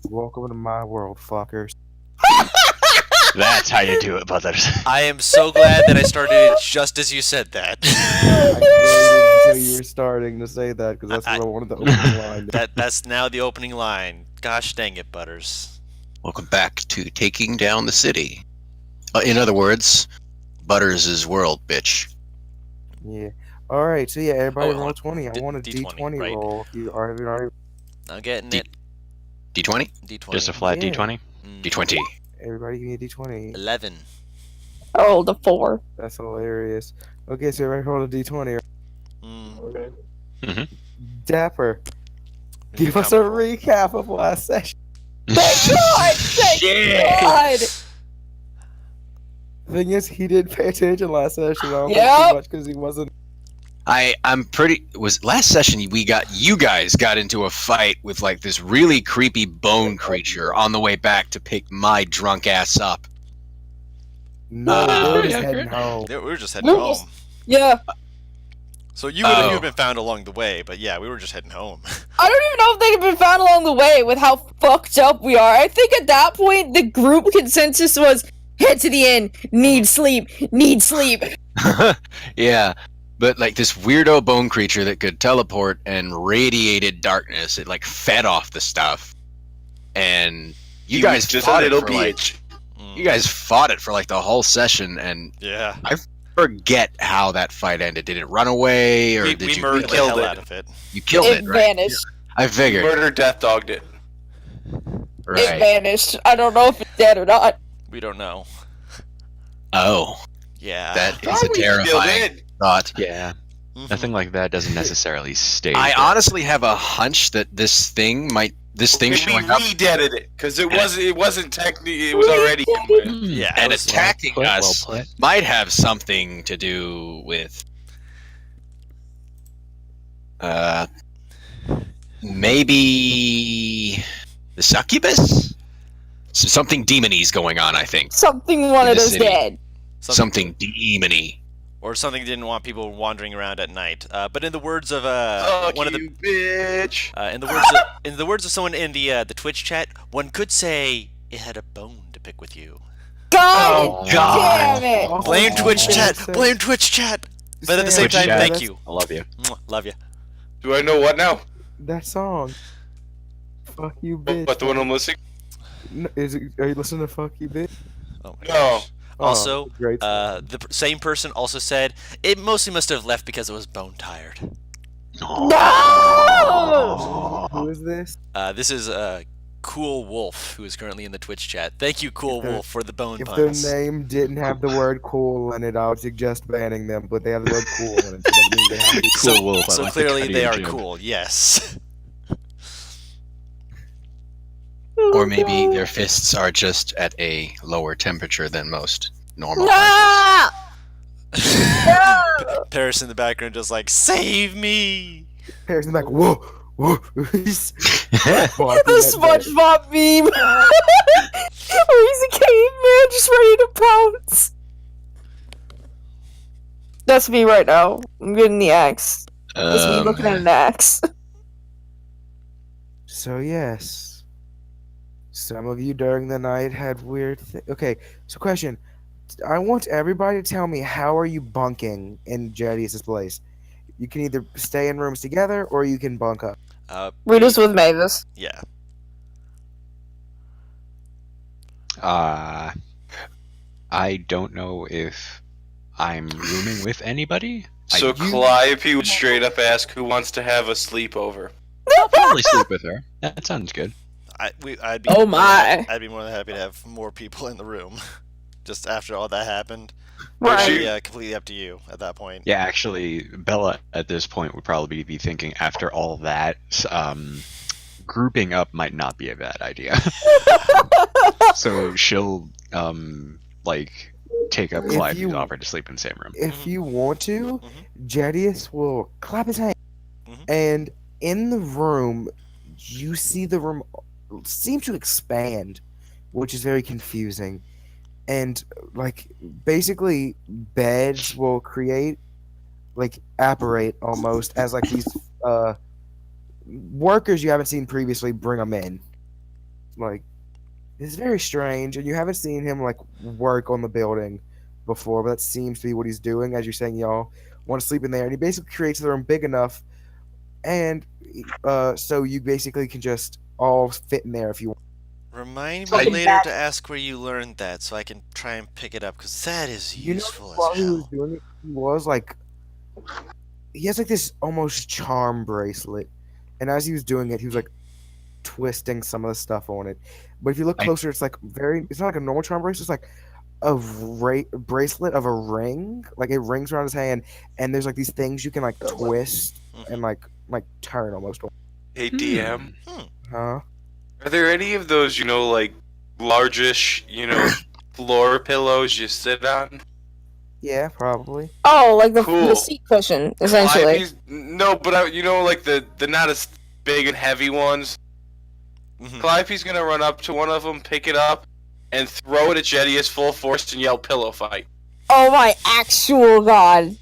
Welcome to my world, fuckers. That's how you do it, brothers. I am so glad that I started it just as you said that. I waited until you were starting to say that because that's what I wanted the opening line. That's now the opening line. Gosh dang it, Butters. Welcome back to Taking Down the City. In other words, Butters' world, bitch. Yeah. All right. So yeah, everybody Oh, roll 20. I want a D20, D20 right. roll. If you already. I'm getting it. D20? D20. Just a flat Yeah. D20? D20. Everybody give me a D20. 11. I rolled a 4. That's hilarious. Okay, so everybody roll a D20. Okay. Dapper, give us a recap of last session. Thank God! Thank God! Thing is, he didn't pay attention last session. I don't think Yep. too much because he wasn't. Was last session you guys got into a fight with like this really creepy bone creature on the way back to pick my drunk ass up. No, they were just yeah, heading home. We were just heading We were home. just- Yeah. So you would Oh. have been found along the way, but yeah, we were just heading home. I don't even know if they had been found along the way with how fucked up we are. I think at that point, the group consensus was, head to the inn, need sleep, need sleep. Yeah, but like this weirdo bone creature that could teleport and radiated darkness. It like fed off the stuff, and you guys just fought a it little for, like, bitch. you guys fought it for like the whole session, and Yeah. forget how that fight ended. Did it run away, or We did you murdered the killed hell it? out of it. you killed It it? Right? vanished. I figured. Murder death dogged it. It Right. vanished. I don't know if it's dead or not. We don't know. Oh, Yeah. that is a Probably still terrifying did. thought. Yeah. Mhm. Nothing like that doesn't necessarily stay. I there. honestly have a hunch that this thing Maybe showing up we deaded it because it wasn't technically. It was already. Yeah. and it was- attacking Well put, us well put. might have something to do with maybe the succubus. Something demony going on, I think. Something wanted the us city. dead. Something demony. or something didn't want people wandering around at night. But in the words of Fuck one of the you, bitch. in the words of someone in the Twitch chat, one could say it had a bone to pick with you. God Oh, God. damn it! Oh, Blame Twitch chat. Sam, Blame Twitch chat. But at the same Sam, time, chat. thank that's- you. I love you. Mwah, love you. Do I know what now? That song. Fuck you, bitch. What the one I'm listening? Are you listening to Fuck You, bitch? Oh my No. gosh. Oh, Also, great. same person also said it mostly must have left because it was bone tired. No! Who is this? This is Cool Wolf, who is currently in the Twitch chat. Thank you, Cool If they're- Wolf, for the bone If puns. their name didn't have the word cool in it, I would suggest banning them, but they have the word cool in it. So that means they have to be Cool so, Wolf, I so like the clearly cut of they your are jib. cool. Yes. Or maybe their fists are just at a lower temperature than most normal. No! Paris in the background just like, save me! Harry's in the back. Whoa, whoa. He's The SpongeBob meme! Where he's a caveman just ready to pounce! That's me right now. I'm getting the axe. That's me looking at an axe. So yes, some of you during the night had weird. Okay, so question: I want everybody to tell me how are you bunking in Jadius' place. You can either stay in rooms together or you can bunk up. Rita's with Mavis. Yeah. I don't know if I'm rooming with anybody. So Calliope would straight up ask who wants to have a sleepover. I'll probably sleep with her. That sounds good. I'd be Oh my. I'd be more than happy to have more people in the room. Just after all that happened. Right. Yeah, completely up to you at that point. Yeah, actually, Bella at this point would probably be thinking, after all that, grouping up might not be a bad idea. So she'll, like, take up If Calliope's you- offer to sleep in the same room. If you want to, Mhm. Jadius will clap his hand, Mhm. and in the room, you see the room seem to expand, which is very confusing. And like basically, beds will create, like apparate almost as like these workers you haven't seen previously. Bring them in, like it's very strange, and you haven't seen him like work on the building before, but that seems to be what he's doing. As you're saying, y'all want to sleep in there, and he basically creates the room big enough, and so you basically can just all fit in there if you want. Remind I- me later to ask where you learned that so I can try and pick it up, because that is You know, useful while as he was hell. doing it, he was like, he has like this almost charm bracelet, and as he was doing it, he was like twisting some of the stuff on it. But if you look closer, it's like it's not like a normal charm bracelet. It's like a bracelet of a ring, like it rings around his hand, and there's like these things you can like twist and like turn almost. Hey DM, Huh? are there any of those, like largish, floor pillows you sit on? Yeah, probably. Oh, like the Cool. seat cushion, essentially. No, but like the not as big and heavy ones. Mhm. Calliope's gonna run up to one of them, pick it up, and throw it at Jedius full force and yell "pillow fight." Oh my actual god.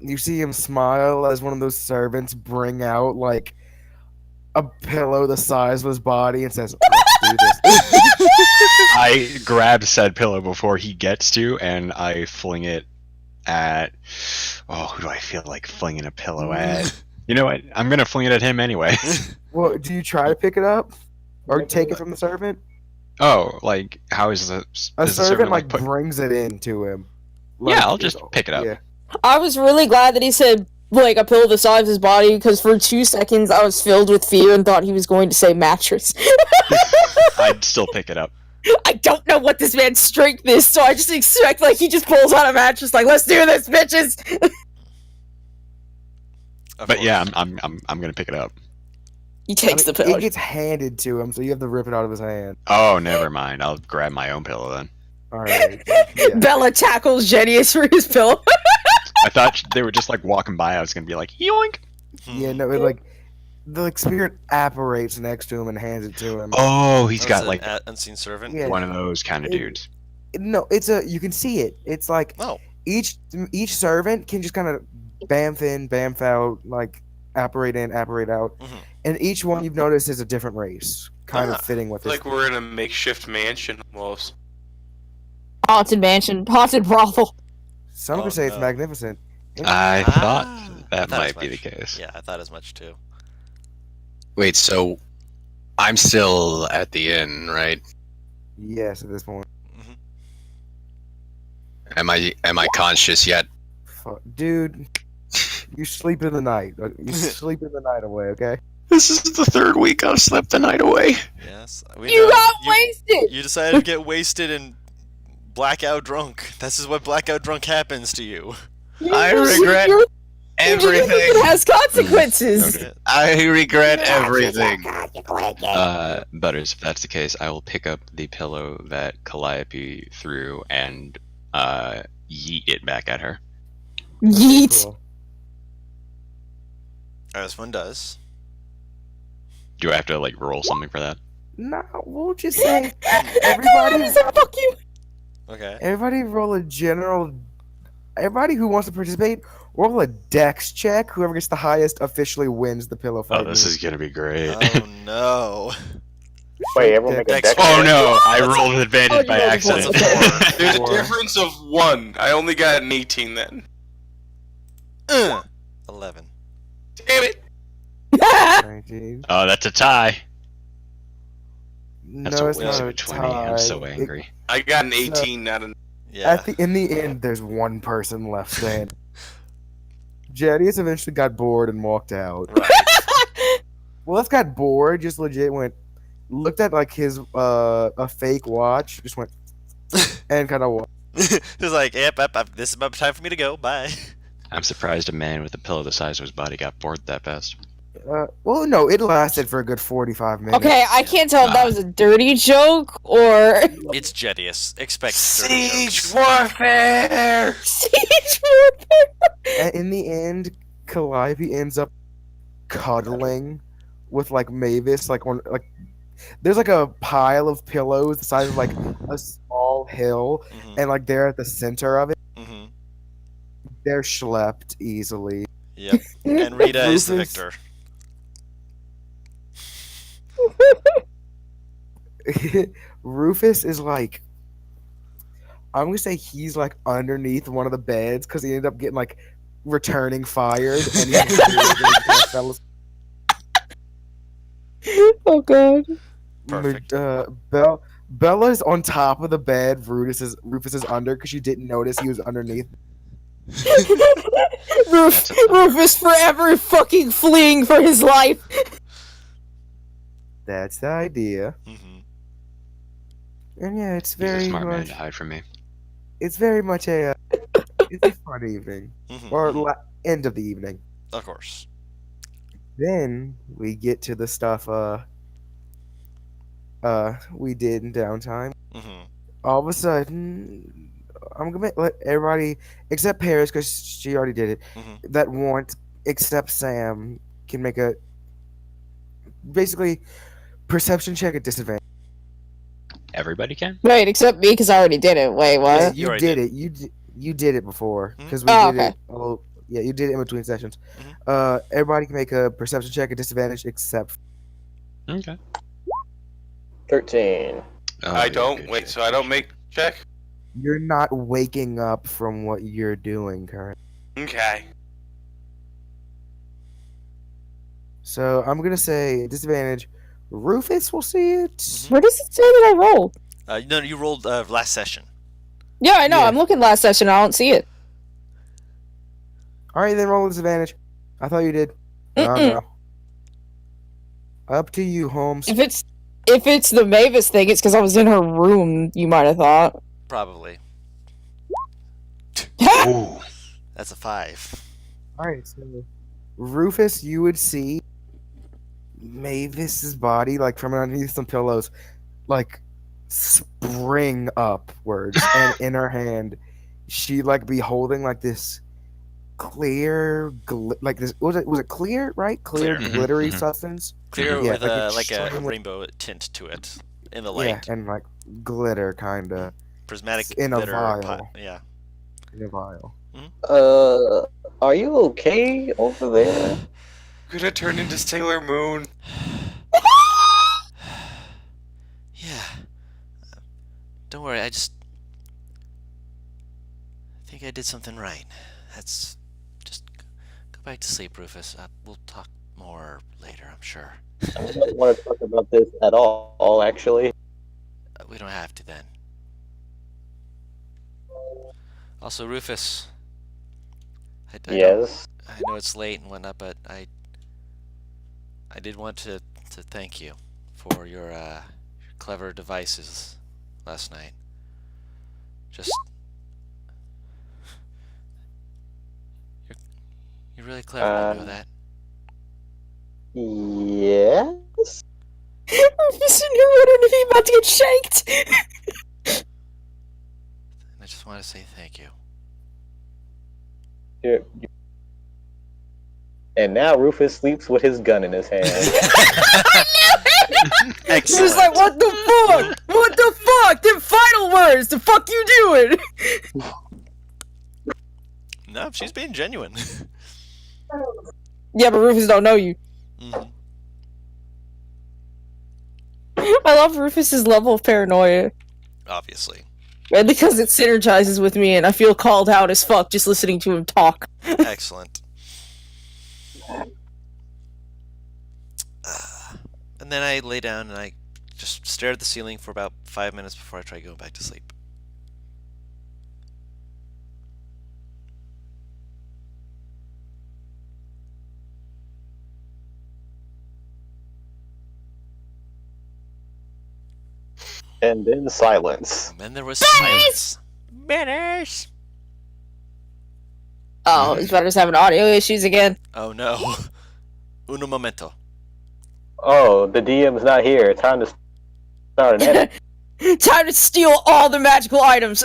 You see him smile as one of those servants bring out like a pillow the size of his body and says, "Let's do this." I grab said pillow before he gets to, and I fling it at. Oh, who do I feel like flinging a pillow at? You know what? I'm gonna fling it at him anyway. Well, do you try to pick it up or take it from the servant? Oh, like how is the A is the servant like put? brings it into him. Yeah, Like, I'll just pick it up. Yeah. I was really glad that he said, like, a pillow the size of his body, because for 2 seconds I was filled with fear and thought he was going to say mattress. I'd still pick it up. I don't know what this man's strength is, so I just expect, like, he just pulls out a mattress, like, let's do this, bitches! But yeah, I'm gonna pick it up. He takes the pillow. It gets handed to him, so you have to rip it out of his hand. Oh, never mind. I'll grab my own pillow then. All right. Yeah. Bella tackles Genius for his pillow. I thought they were just like walking by. I was gonna be like, yoink. Yeah, no, it, like the like, spirit apparates next to him and hands it to him. Oh, he's That got was like an unseen servant. Yeah. one of those kind of It- dudes. No, you can see it. It's like Oh, each servant can just kind of bamf in, bamf out, like apparate in, apparate out, Mhm. and each one you've noticed is a different race, kind Ah. of fitting with It's this. like we're in a makeshift mansion almost. Haunted mansion, haunted brothel. Some Oh, could say it's no. magnificent. I Ah, thought that I thought as might be the much. case. Yeah, I thought as much too. Wait, so I'm still at the inn, right? Yes, at this point. Am I conscious yet? Fuck. Dude, you sleep in the night. You sleep in the night away, okay? This is the third week I've slept the night away. Yes, we You know. got wasted! You decided to get wasted and blackout drunk. This is what blackout drunk happens to you. I regret everything. It has consequences! Okay. I regret everything. Butters, if that's the case, I will pick up the pillow that Calliope threw and yeet it back at her. Yeet! Cool. As one does. Do I have to like roll something for that? No, we'll just say everybody, Fuck you! Okay. everybody roll a general. Everybody who wants to participate, roll a dex check. Whoever gets the highest officially wins the pillow fight. Oh, this is gonna be great. Oh no. Wait, everyone make a Dex dex check. Oh check? no, I rolled an Oh, advantage you by rolled a accident. four. There's a Four. difference of 1. I only got an 18 then. 11. Damn it! 19. Oh, that's a tie. That's No, a it's waste not of a a 20. I'm tie. so angry. I got an 18, not an. Yeah. In the end, there's one person left standing. Jedius eventually got bored and walked out. Right. Well, let's got bored. Just legit went, looked at like his a fake watch, just went, and kind of. He's like, yep, this is about time for me to go. Bye. I'm surprised a man with a pillow the size of his body got bored that fast. Well, no, it lasted for a good 45 minutes. Okay, I can't tell if that was a dirty joke or It's Jedius. Expect dirty Siege jokes. warfare! siege warfare. And in the end, Calliope ends up cuddling with like Mavis, like on like. There's like a pile of pillows the size of like a small hill, Mhm, and like they're at the center of it. mhm. They're schlepped easily. Yep. And Rita is the Rufus- victor. Rufus is like, I'm gonna say he's like underneath one of the beds because he ended up getting like returning fired, and he's Oh god. Perfect. Bella's on top of the bed. Rufus is under because she didn't notice he was underneath. Rufus forever fucking fleeing for his life. That's the idea. Mm-hmm. And yeah, it's He's a very smart man much. to hide from me. It's very much it's a fun evening Mm-hmm. or end of the evening. Of course. Then we get to the stuff we did in downtime. Mm-hmm. All of a sudden, I'm gonna let everybody except Paris because she already did it. Mhm. That won't except Sam can make a basically perception check at disadvantage. Everybody can? Wait, except me because I already did it. Wait, what? Yeah, You already did did. it. You did it before Mhm. because we Oh, did okay. it. Oh, yeah, you did it in between sessions. Mhm. Everybody can make a perception check at disadvantage except. Okay. 13. I don't. Wait, so I don't make check? You're not waking up from what you're doing currently. Okay. So I'm gonna say disadvantage. Rufus will see it. Where does it say that I rolled? No, you rolled last session. Yeah, I know. Yeah. I'm looking last session. I don't see it. All right, then roll disadvantage. I thought you did. No, Mm-mm. no. Up to you, Holmes. If it's the Mavis thing, it's because I was in her room. You might have thought. Probably. Ooh. That's a 5. All right, so Rufus, you would see Mavis's body, like from underneath some pillows, like spring upwards, and in her hand, she like be holding like this clear, like this. Was it clear? Right, clear, Clear. glittery Mhm. substance. Clear Yeah, with like a extremely- rainbow tint to it in the Yeah, light. and like glitter, kind of Prismatic in a glitter. vial. Yeah. in a vial. Are you okay over there? Gonna turn into Sailor Moon. Yeah. Don't worry, I think I did something right. That's just go back to sleep, Rufus. We'll talk more later, I'm sure. I don't want to talk about this at all, actually. We don't have to then. Also, Rufus. Yes. I know it's late and whatnot, but I did want to thank you for your clever devices last night. Just you're really clever. I know that. Yes? Rufus in here wondering if he's about to get shanked. And I just want to say thank you. And now Rufus sleeps with his gun in his hand. Excellent. He's like, what the fuck? What the fuck? The final words. The fuck you doing? No, she's being genuine. Yeah, but Rufus don't know you. Mhm. I love Rufus's level of paranoia. Obviously. And because it synergizes with me and I feel called out as fuck just listening to him talk. Excellent. And then I lay down and I just stared at the ceiling for about 5 minutes before I tried going back to sleep. And then silence. And then there was silence. Manners! Oh, he's better having audio issues again. Oh no. Uno momento. Oh, the DM's not here. Time to start an edit. Time to steal all the magical items.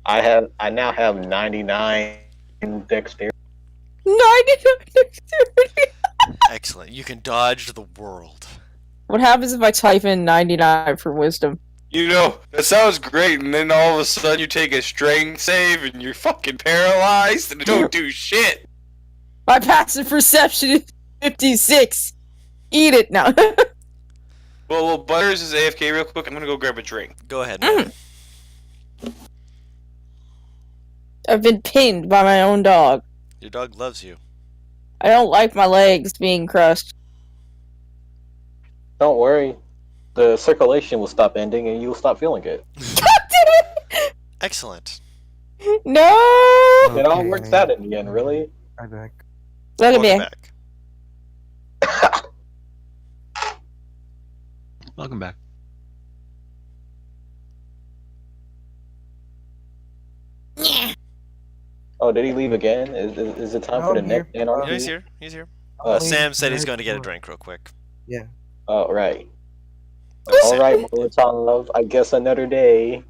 I now have 99 dexterity. 99. Excellent. You can dodge the world. What happens if I type in 99 for wisdom? You know, that sounds great, and then all of a sudden you take a strength save and you're fucking paralyzed and it don't do shit. My passive perception is 56. Eat it now. Well, Butters is AFK real quick. I'm gonna go grab a drink. Go ahead, man. I've been pinned by my own dog. Your dog loves you. I don't like my legs being crushed. Don't worry. The circulation will stop ending and you will stop feeling it. Excellent. No! It all works out in the end, really. I'm back. Look at Welcome me. back. Welcome back. Oh, did he leave again? Is it time No, for the I'm here. next anarchy? Yeah, he's here. He's here. Oh, Sam said he's right going to get a before. drink real quick. oh, right. Sam. Alright, Molotov love. I guess another day.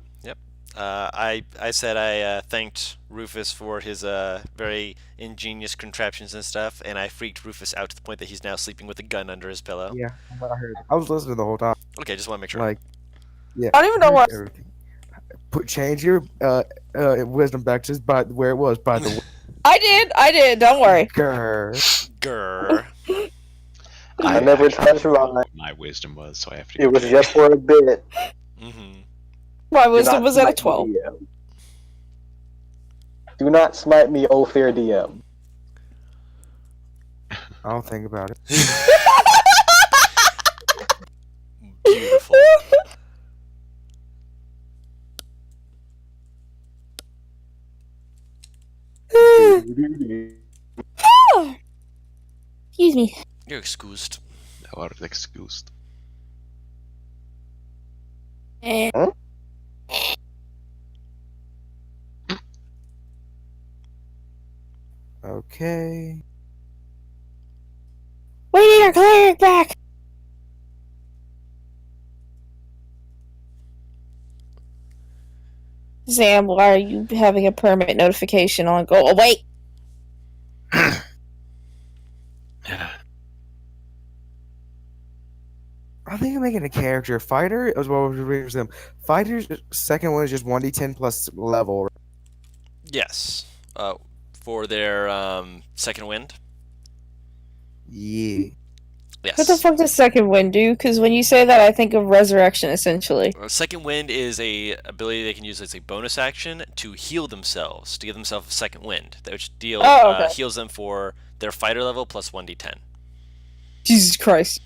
I said I thanked Rufus for his very ingenious contraptions and stuff, and I freaked Rufus out to the point that he's now sleeping with a gun under his pillow. Yeah, I heard. I was listening the whole time. Okay, just want to make sure. Like, yeah. I don't even know what. Everything. Change your wisdom back to by where it was. By the way. I did. Don't worry. Grr. Grr. I never touched mine. My wisdom was, so I have to. It was just for a bit. Mm-hmm. My Do wisdom not was at a smite 12. me, DM. Do not smite me, oh fair DM. I'll think about it. Beautiful. Excuse me. You're excused. No, out of excused. Okay. We need our cleric back. Sam, why are you having a permit notification on go? Oh, wait. I think I'm making a character fighter as well as them. Fighter's second one is just 1d10 plus level. Yes. For their second wind. Yeah. Yes. What the fuck does second wind do? Because when you say that, I think of resurrection, essentially. Second wind is a ability they can use as a bonus action to heal themselves, to give themselves a second wind, which heals them for their fighter level plus 1d10. Jesus Christ.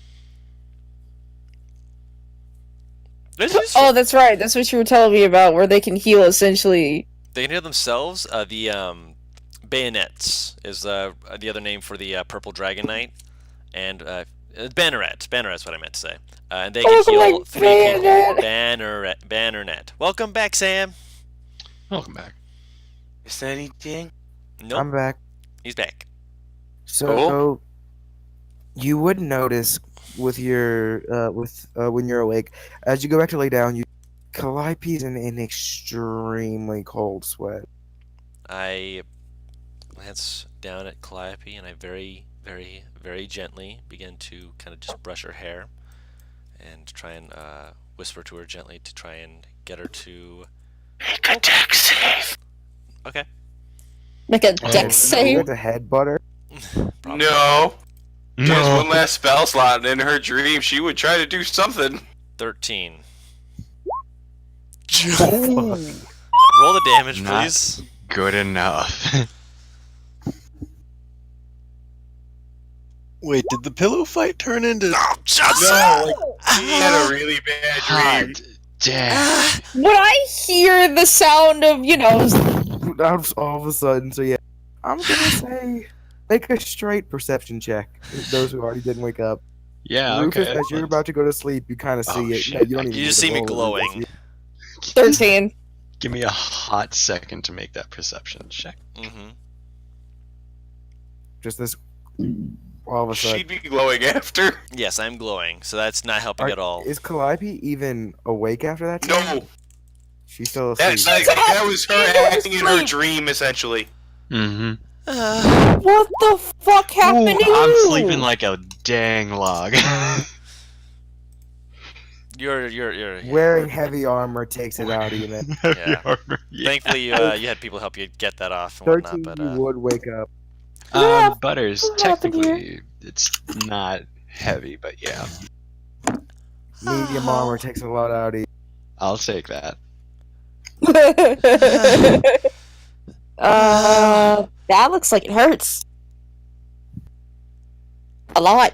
This is Oh, that's right. That's what you were telling me about, where they can heal, essentially. They can heal themselves. The bayonets is the other name for the purple dragon knight, and banneret. Banneret's what I meant to say. And they can heal 3 people. Bannernet. Welcome back, Sam. Welcome back. Is that anything? Nope, I'm back. he's back. So you would notice with your when you're awake, as you go back to lay down, Calliope's in an extremely cold sweat. I glance down at Calliope and I very, very, very gently begin to kind of just brush her hair and try and whisper to her gently to try and get her to Make a deck save. Okay. Like a dex save. The head butter. Probably. No. Just one last spell slot, and in her dream, she would try to do something. 13. Oh, Roll the damage, Not- please. Good enough. Wait, did the pillow fight turn into? No, he had a really bad dream. God damn. When I hear the sound of, all of a sudden. So yeah, I'm gonna say make a straight perception check. Those who already didn't wake up. Yeah, Rufus, okay. as you're about to go to sleep, you kind of see Oh, it. shit. You don't even You need just to see me roll it, glowing. 13. Give me a hot second to make that perception check. Mm-hmm. Just this. All of a sudden. She'd be glowing after. Yes, I'm glowing, so that's not helping at all. Is Calliope even awake after that? time? No, She's still asleep. that was her acting in her dream, essentially. Mm-hmm. What the fuck happened to you? I'm sleeping like a dang log. You're Wearing heavy armor takes it out even. Yeah. Armor, yeah. Thankfully, you had people help you get that off and whatnot, 13, but you would wake up. Butters, What happened here? technically, it's not heavy, but yeah. Medium armor takes a lot out of you. I'll take that. That looks like it hurts. A lot.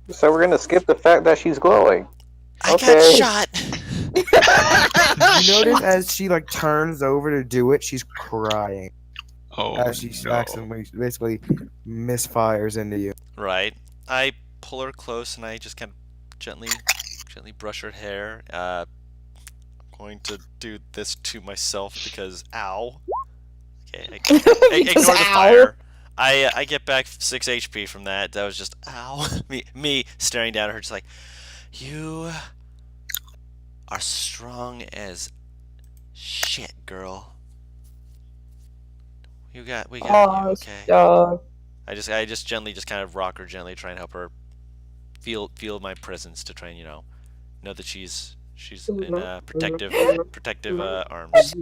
So we're gonna skip the fact that she's glowing. I got Okay. shot. You notice as she like turns over to do it, she's crying Oh as she no. accidentally basically misfires into you. Right. I pull her close and I just kind of gently brush her hair. I'm going to do this to myself because ow. Okay, Because ignore the ow. fire. I get back 6 HP from that. That was just ow. me staring down at her, just like, you are strong as shit, girl. We got you, okay? Dog. I just gently, just kind of rock her gently, try and help her feel my presence to try and know that she's in protective arms.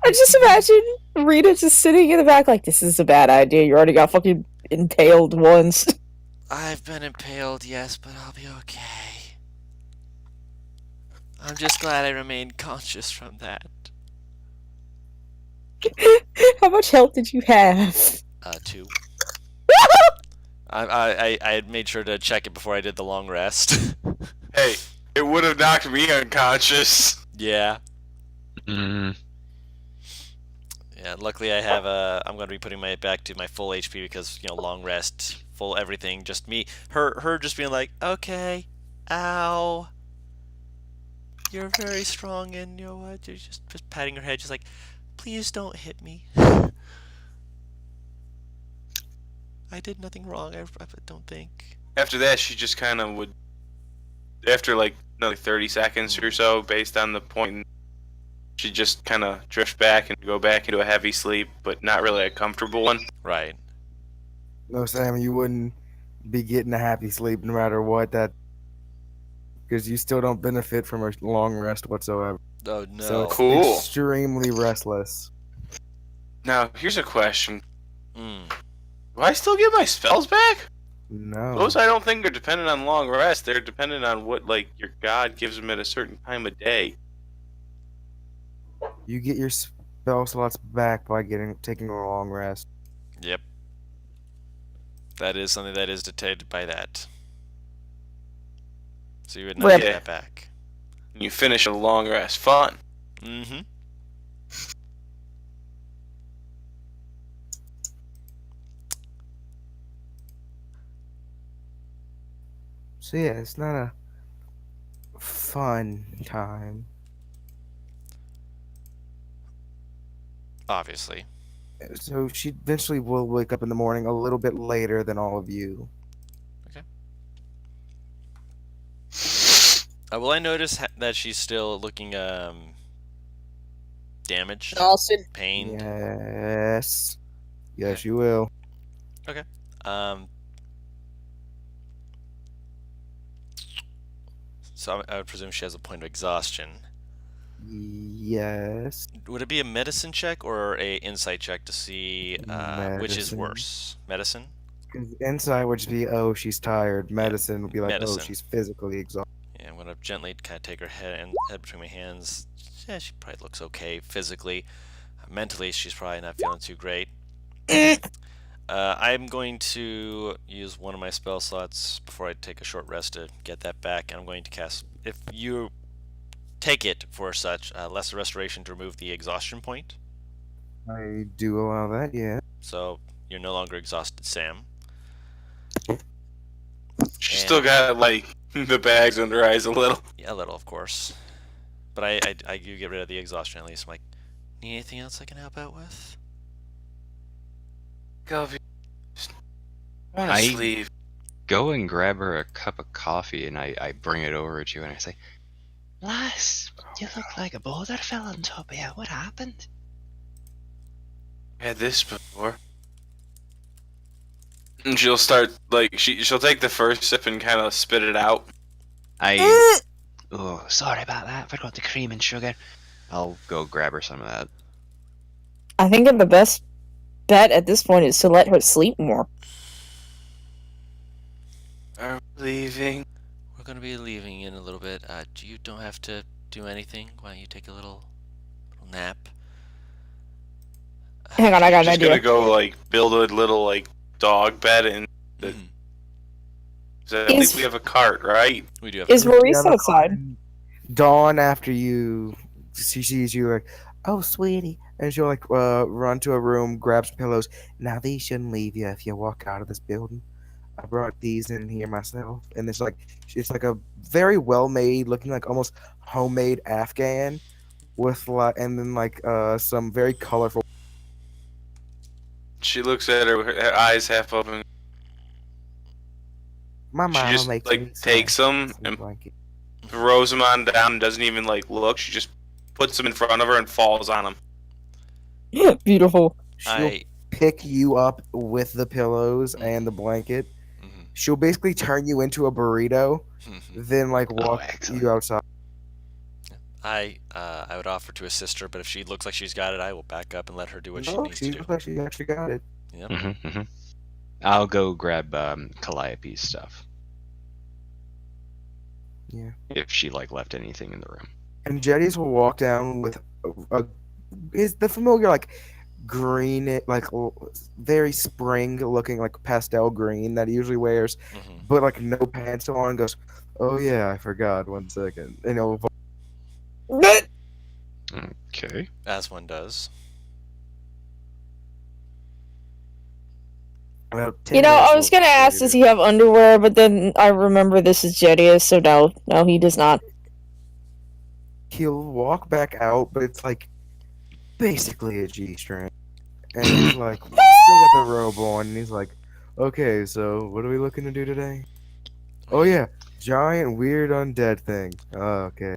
I just imagine Rita just sitting in the back like, this is a bad idea. You already got fucking impaled once. I've been impaled, yes, but I'll be okay. I'm just glad I remained conscious from that. How much health did you have? 2. I had made sure to check it before I did the long rest. Hey, it would have knocked me unconscious. Yeah. Mm, Yeah, luckily I have I'm going to be putting my back to my full HP because, long rest, full everything, just me, her just being like, okay, ow, you're very strong, and you know what, you're just patting her head, just like, please don't hit me. I did nothing wrong, I don't think. After that, she just kind of would, after like another 30 seconds or so, based on the point, she'd just kind of drift back and go back into a heavy sleep, but not really a comfortable one. Right. No, Sam, you wouldn't be getting a happy sleep no matter what. That because you still don't benefit from a long rest whatsoever. Oh no. So it's Cool. extremely restless. Now, here's a question. Mm. Do I still get my spells back? No. Those I don't think are dependent on long rest. They're dependent on what, like, your god gives them at a certain time of day. You get your spell slots back by taking a long rest. Yep. That is something that is dictated by that. So you would not Rip. get that back. And you finish a long rest. Fun. Mm-hmm. So yeah, it's not a fun time. Obviously. So she eventually will wake up in the morning a little bit later than all of you. Will I notice that she's still looking damaged, Austin. pained? Yes. Yes, you will. Um. So I would presume she has a point of exhaustion. Yes. Would it be a medicine check or a insight check to see which is Medicine. worse? Medicine? 'Cause insight would just be, oh, she's tired. Medicine would be like, medicine. oh, she's physically exhausted. Yeah, I'm gonna gently kind of take her head between my hands. Yeah, she probably looks okay physically. Mentally, she's probably not feeling too great. I'm going to use one of my spell slots before I take a short rest to get that back, and I'm going to cast, if you take it for such, Lesser Restoration to remove the exhaustion point. I do allow that, yeah. So you're no longer exhausted, Sam. She's And- still got, like, the bags under her eyes a little. Yeah, a little, of course. But I do get rid of the exhaustion at least. I'm like, need anything else I can help out with? Go. I want to I- sleep. go and grab her a cup of coffee, and I bring it over to you, and I say, "Lass, you look like a boulder fell on top of you. What happened?" I had this before. And she'll start, like, she'll take the first sip and kind of spit it out. Oh, sorry about that. Forgot the cream and sugar. I'll go grab her some of that. I think the best bet at this point is to let her sleep more. Are we leaving? We're going to be leaving in a little bit. You don't have to do anything. Why don't you take a little nap? Hang on, I got an Just idea. gonna go like build a little like dog bed and. Mhm. So I think we have a cart, right? We do have. Is Maurice Yeah, outside? Dawn, after she sees you, like, oh, sweetie. And she'll, like, run to a room, grab some pillows. Now, these shouldn't leave you if you walk out of this building. I brought these in here myself. And it's like a very well-made, looking like almost homemade Afghan with, like, and then, like, some very colorful. She looks at her eyes half open. My She mama just makes me like takes them some and blanket. throws them on down and doesn't even like look. She just puts them in front of her and falls on them. Beautiful. She'll pick you up with the pillows and the blanket. Mhm. She'll basically turn you into a burrito, then like walk excellent. you outside. I would offer to assist her, but if she looks like she's got it, I will back up and let her do what she No, needs she to do. looks like she actually got it. Yep. Mm-hmm. I'll go grab Calliope's stuff. Yeah. If she like left anything in the room. And Jetties will walk down with is the familiar like green, like very spring looking like pastel green that he usually wears, Mhm. but like no pants on. And goes, oh yeah, I forgot. 1 second. And he'll Okay. As one does. about 10 You know, minutes I was gonna ask, later. does he have underwear? But then I remember this is Jedius, so no, he does not. He'll walk back out, but it's like basically a G-string. And he's like, still got the robe on, and he's like, okay, so what are we looking to do today? Oh yeah, giant weird undead thing. Oh, okay.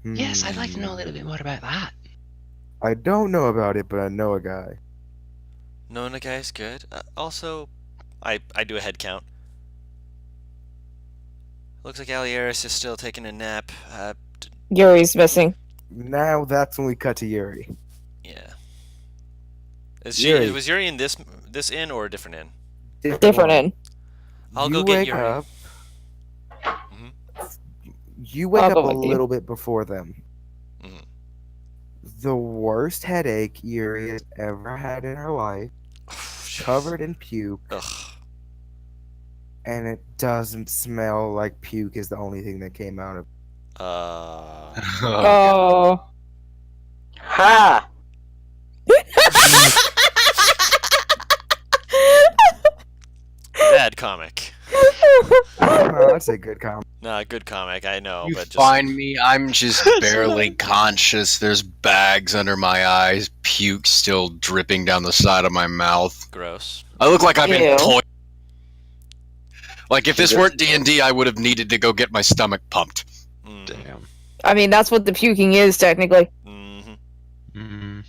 Yes, I'd like to know a little bit more about that. I don't know about it, but I know a guy. Knowing a guy's good. Also, I do a head count. Looks like Alieris is still taking a nap. Yuri's missing. Now that's when we cut to Yuri. Yeah. Yuri. Was Yuri in this inn or a different inn? Different inn. I'll you go get wake Yuri. up. Mhm. You wake I'll up go a with you. little bit before them. Mhm. The worst headache Yuri has ever had in her life, covered in puke, Ugh. and it doesn't smell like puke is the only thing that came out of Oh. Ha! Bad comic. No, that's a good comment. Nah, good comic. I know, You but just find me, I'm just barely conscious. There's bags under my eyes, puke still dripping down the side of my mouth. gross. I look like I've Ew. been toyed. Like if this weren't D&D, I would have needed to go get my stomach pumped. Mm. Damn. I mean, that's what the puking is, technically. Mhm. Mm.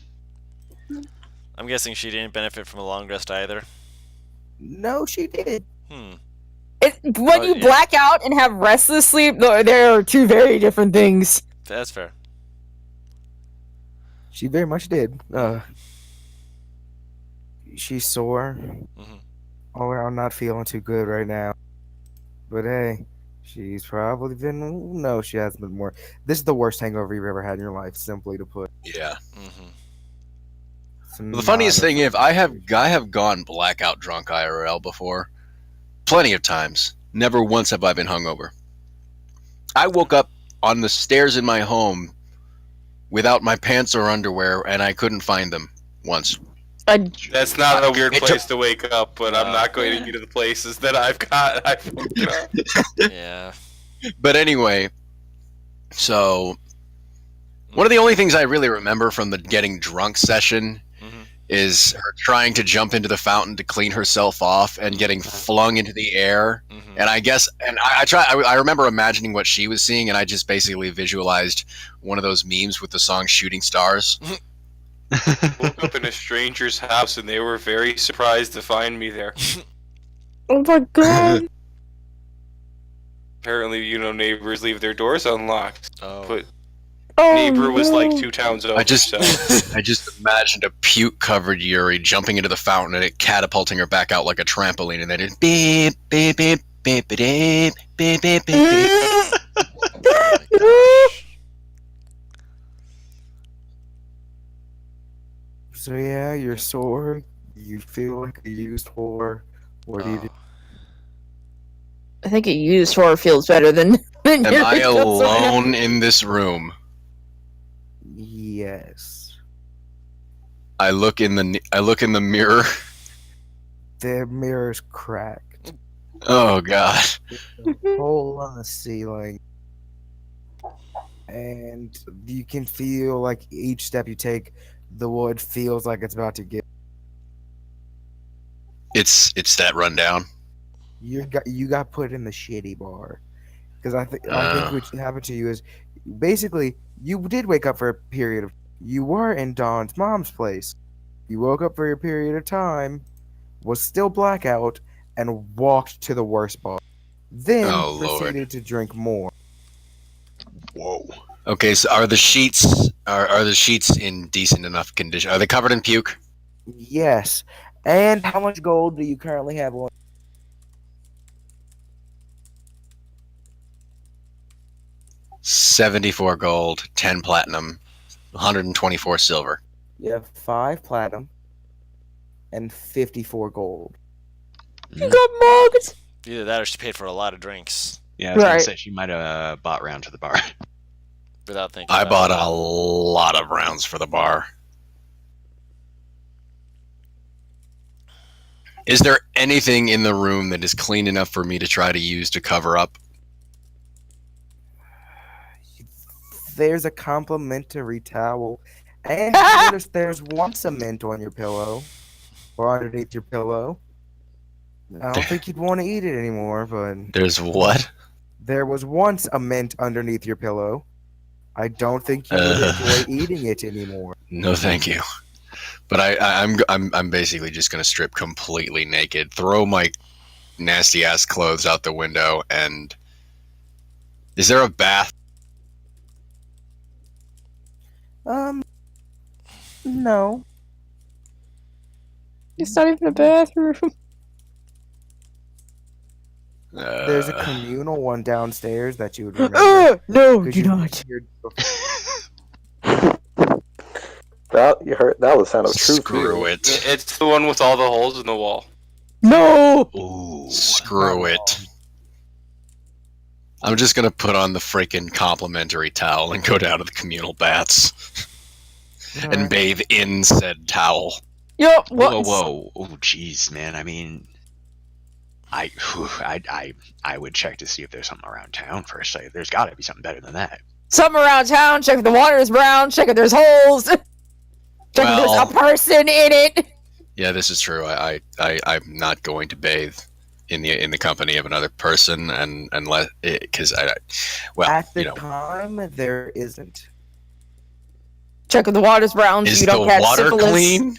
I'm guessing she didn't benefit from a long rest either. No, she did. Hmm. When Oh, you yeah. black out and have restless sleep, there are two very different things. That's fair. She very much did. She's sore. Mhm. All around not feeling too good right now. But hey, she's probably been. No, she hasn't been more. This is the worst hangover you've ever had in your life, simply to put. Yeah. Mhm. It's The funniest not a thing is, fun I have situation. gone blackout drunk IRL before, plenty of times. Never once have I been hungover. I woke up on the stairs in my home without my pants or underwear, and I couldn't find them once. That's not a weird It place to wake up, but I'm No. not going to get to the places that I've woken up. Yeah. But anyway, so one of the only things I really remember from the getting drunk session Mhm. is her trying to jump into the fountain to clean herself off and getting flung into the air. Mhm. And I guess, and I remember imagining what she was seeing, and I just basically visualized one of those memes with the song "Shooting Stars." Woke up in a stranger's house and they were very surprised to find me there. Oh my god. Apparently, neighbors leave their doors unlocked. Oh. But Oh, neighbor was like no. 2 towns over. I just, so. I just imagined a puke-covered Yuri jumping into the fountain and it catapulting her back out like a trampoline, and then it beep beep beep beep beep beep beep beep beep. So yeah, your sword, you feel like a used whore. What do you do? Oh. I think a used horror feels better than Am your I real sword. alone in this room? Yes. I look in the mirror. The mirror's cracked. Oh god. A hole on the ceiling. And you can feel like each step you take, the wood feels like it's about to give. It's that rundown. You got put in the shitty bar. Because I think what happened to you is basically you did wake up for a period of you were in Dawn's mom's place. You woke up for a period of time, was still blackout, and walked to the worst bar. Then Oh, Lord. proceeded to drink more. Whoa. Okay, so are the sheets in decent enough condition? Are they covered in puke? Yes. And how much gold do you currently have on? 74 gold, 10 platinum, 124 silver. You have 5 platinum and 54 gold. You got mugged. Either that or she paid for a lot of drinks Yeah, I was gonna Right. say she might have bought round to the bar. without thinking. I about bought it. a lot of rounds for the bar. Is there anything in the room that is clean enough for me to try to use to cover up? There's a complimentary towel. And you notice there's one cement on your pillow. Or underneath your pillow. I don't think you'd want to eat it anymore, but There's what? there was once a mint underneath your pillow. I don't think you would enjoy eating it anymore. No, thank you. But I'm basically just gonna strip completely naked, throw my nasty ass clothes out the window, and is there a bath? No. It's not even a bathroom. There's a communal one downstairs that you would remember. No, 'cause do you not. heard That was sound of truth. Screw it. It's the one with all the holes in the wall. No. Ooh. Screw it. I'm just gonna put on the freaking complimentary towel and go down to the communal baths and bathe in said towel. Yo, what? Whoa, whoa. Oh, jeez, man. I mean, I would check to see if there's something around town first. Like, there's got to be something better than that. Something around town. Check if the water is brown. Check if there's holes. Check if there's Well- a person in it. Yeah, this is true. I'm not going to bathe in the company of another person, and unless because At the you know, time, there isn't. Check if the water's brown so is you the don't catch water syphilis. clean?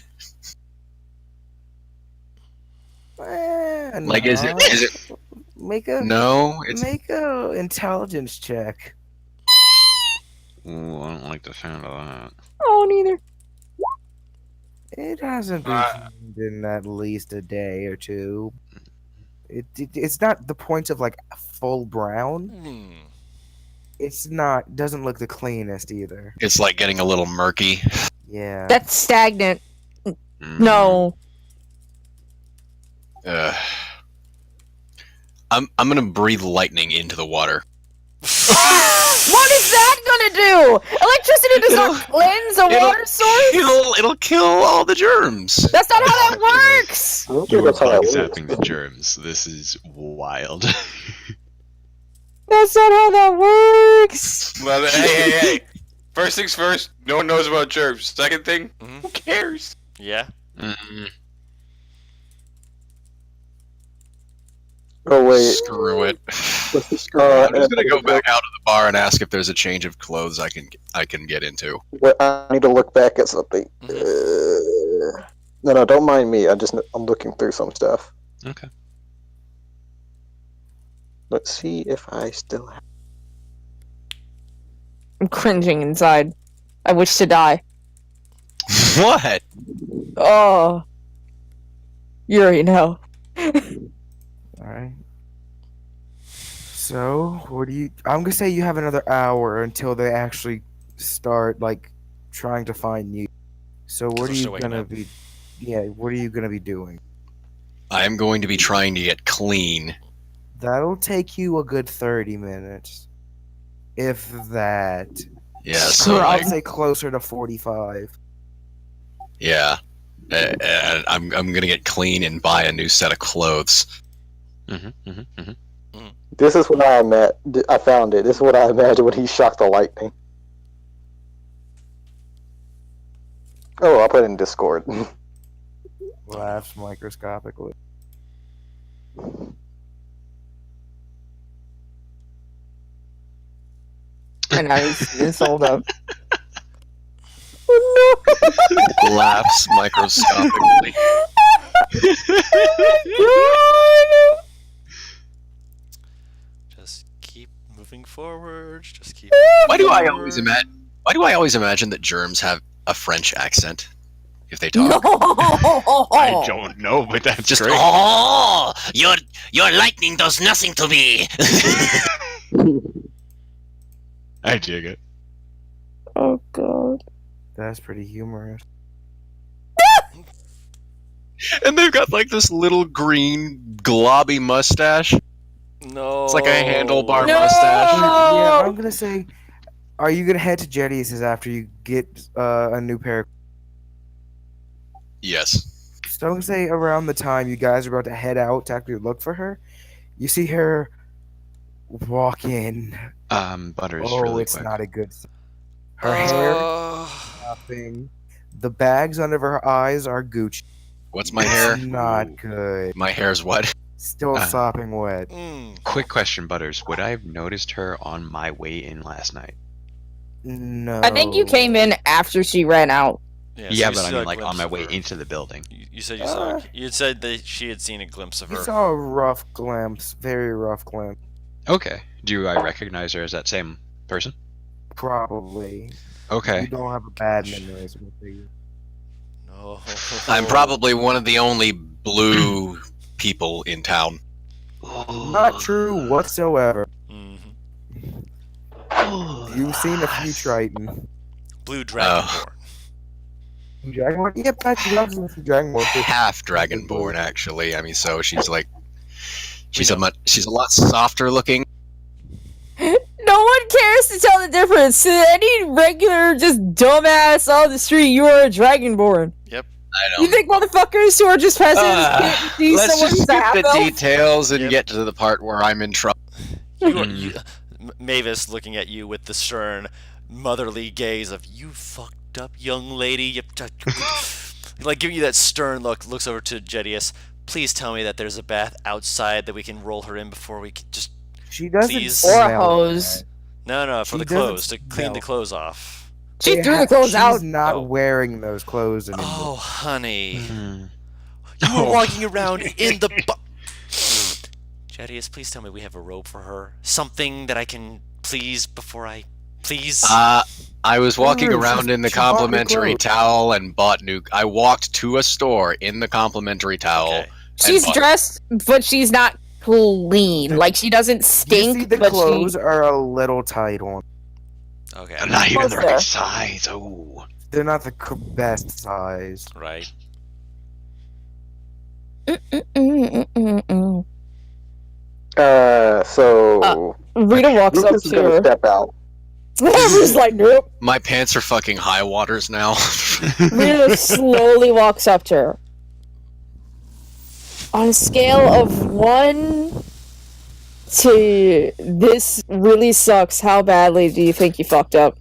Like, is No. it Make a no? It's make a intelligence check. Ooh, I don't like the sound of that. Oh, neither. It hasn't been cleaned in at least a day or two. It's not the point of like full brown. Hmm. It's not. Doesn't look the cleanest either. it's like getting a little murky. Yeah. That's stagnant. Mm. No. I'm gonna breathe lightning into the water. What is that gonna do? Electricity does not cleanse a water source. It'll kill all the germs. That's not how that works. I don't You think are that's how that bug works. zapping the germs. This is wild. That's not how that works. Well, hey. First things first, no one knows about germs. Second thing, Mhm. who cares? Yeah. Mm. Oh wait. Screw it. Uh, I'm just gonna go back out to the bar and ask if there's a change of clothes I can get into. Wait, I need to look back at something. No, don't mind me. I'm looking through some stuff. Okay. Let's see if I still have. I'm cringing inside. I wish to die. What? Oh. You already know. All right. So, what do you? I'm gonna say you have another hour until they actually start like trying to find you. So what we're are you still waking gonna up. be? Yeah, what are you gonna be doing? I am going to be trying to get clean. That'll take you a good 30 minutes, if that. Yeah, so I'd like, say closer to 45. yeah. And I'm gonna get clean and buy a new set of clothes. This is what I found it. This is what I imagined when he shocked the lightning. Oh, I'll put it in Discord. Laughs microscopically. And now he's sold up. Laughs microscopically. Just keep moving forward. Just keep. Why do I always imagine that germs have a French accent if they talk? I don't know, but that's Just great. oh, your lightning does nothing to me. I dig it. Oh god. That's pretty humorous. And they've got like this little green globby mustache. No. It's like a handlebar No! mustache. Yeah, I'm gonna say, are you gonna head to Jetty's after you get a new pair of... Yes. So I'm gonna say around the time you guys are about to head out to actually look for her, you see her walk in. Butters, Oh, really it's quick. not a good sign. Her hair, nothing. The bags under her eyes are Gucci. What's my hair? It's not good. My hair's what? Still sopping wet. Quick question, Butters. Would I have noticed her on my way in last night? No. I think you came in after she ran out. Yeah, Yeah, you but I saw mean, a like, on glimpse my of way her. into the building. You said you saw. You had said that she had seen a glimpse of You her. saw a rough glimpse, very rough glimpse. Okay. Do I recognize her as that same person? Probably. Okay. You don't have a bad memory, as we figure. No. I'm probably one of the only blue people in town. Not true whatsoever. Mhm. You've seen a few Triton. Blue Dragonborn. Dragonborn? Yeah, Pat, you have some Dragonborn. Half dragonborn, actually. I mean, so she's like, she's know. a lot softer looking. No one cares to tell the difference. To any regular, just dumbass on the street, you are a dragonborn. I You think motherfuckers who are just peasants can't see Let's someone just who's a skip the half-elf? details and Yep. get to the part where I'm in trouble. Mavis looking at you with the stern, motherly gaze of "you fucked up, young lady." Like giving you that stern look. Looks over to Jedius. Please tell me that there's a bath outside that we can roll her in before we can just. She doesn't Please. smell Or a hose. bad. No, for She the clothes doesn't to clean the smell. clothes off. She They threw the have- clothes she's out. not Oh. wearing those clothes anymore. Oh, honey, Hmm. you were Oh. walking around in the. Jedius, please tell me we have a robe for her. Something that I can please before I. Please. I was walking No, around in the she bought new complimentary clothes. towel and bought new. I walked to a store in the complimentary towel. Okay. She's bought- dressed, but she's not clean. Like, she doesn't You stink, see the but clothes are a little tight on. Okay. I'm not even Close the there. right size. Oh. They're not the best size. Right. Mm-mm-mm-mm-mm. So Rita walks up Lucas is to gonna her. step out. Rita's like, nope. My pants are fucking high waters now. Rita slowly walks up to her. On a scale of 1 to this really sucks, how badly do you think you fucked up?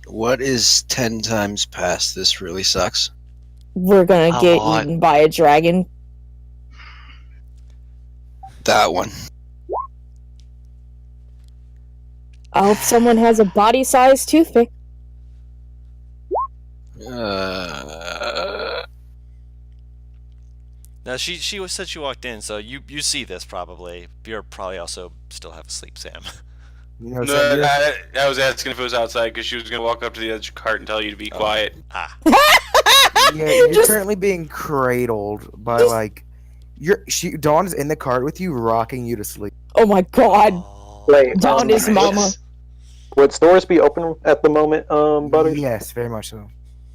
What is 10 times past this really sucks? We're gonna A get lot. eaten by a dragon. That one. I hope someone has a body-sized toothpick. Now she said she walked in, so you see this probably. You're probably also still have asleep, Sam. You know, No, so you're- I was asking if it was outside because she was gonna walk up to the edge of the cart and tell you to be quiet. Ah. yeah, you're Just- currently being cradled by like Dawn is in the cart with you, rocking you to sleep. Oh my god. Oh. Wait, Dawn is mama. Would stores be open at the moment, Butters? Yes, very much so.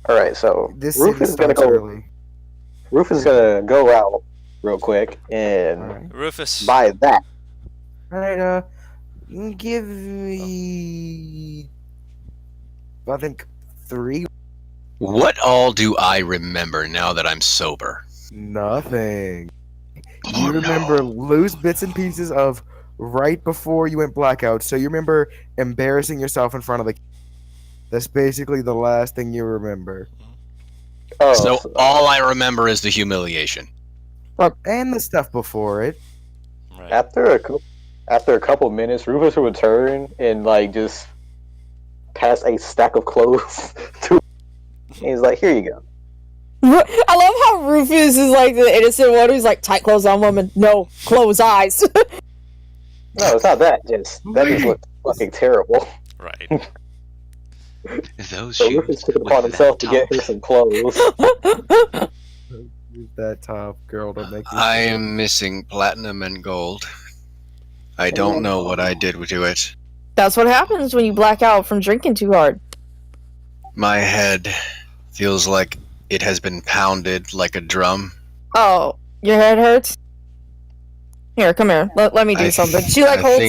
All right, so This Rufus series is gonna starts go. early. Rufus is gonna go out real quick and Alright. Rufus. buy that. Alright, give me... I think 3. What all do I remember now that I'm sober? Nothing. Oh, You remember no. loose bits and pieces of right before you went blackout. So you remember embarrassing yourself in front of the... That's basically the last thing you remember. Oh, So all I remember is the humiliation. And the stuff before it. Right. after a couple minutes, Rufus will return and like just pass a stack of clothes to. And he's like, "Here you go." I love how Rufus is like the innocent one who's like, tight clothes on woman, no, close eyes. No, it's not that. That just looks fucking terrible. Right. Those So shoes Rufus took it with upon that himself to get top. her some clothes. Use that top, girl, to make you I feel- am missing platinum and gold. I don't know what I did to it. That's what happens when you black out from drinking too hard. My head feels like it has been pounded like a drum. Oh, your head hurts? Here, come here. Let me do something. She like holds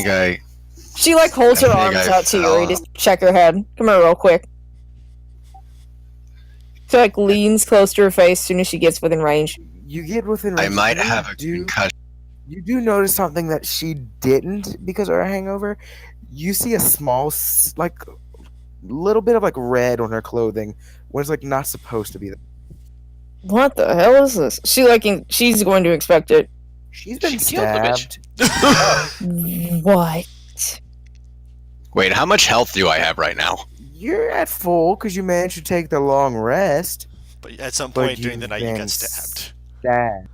she like holds her I think arms I out to fell. Yuri to check her head. Come here real quick. She like leans close to her face as soon as she gets within range. You get within I range, might you have a do- concussion. You do notice something that she didn't because of her hangover. You see a small, like, little bit of like red on her clothing when it's like not supposed to be there. What the hell is this? She's going to expect it. She's been She killed the bitch. stabbed. What? Wait, how much health do I have right now? You're at full because you managed to take the long rest. But at some But point during the you've night, you been got stabbed. Stabbed.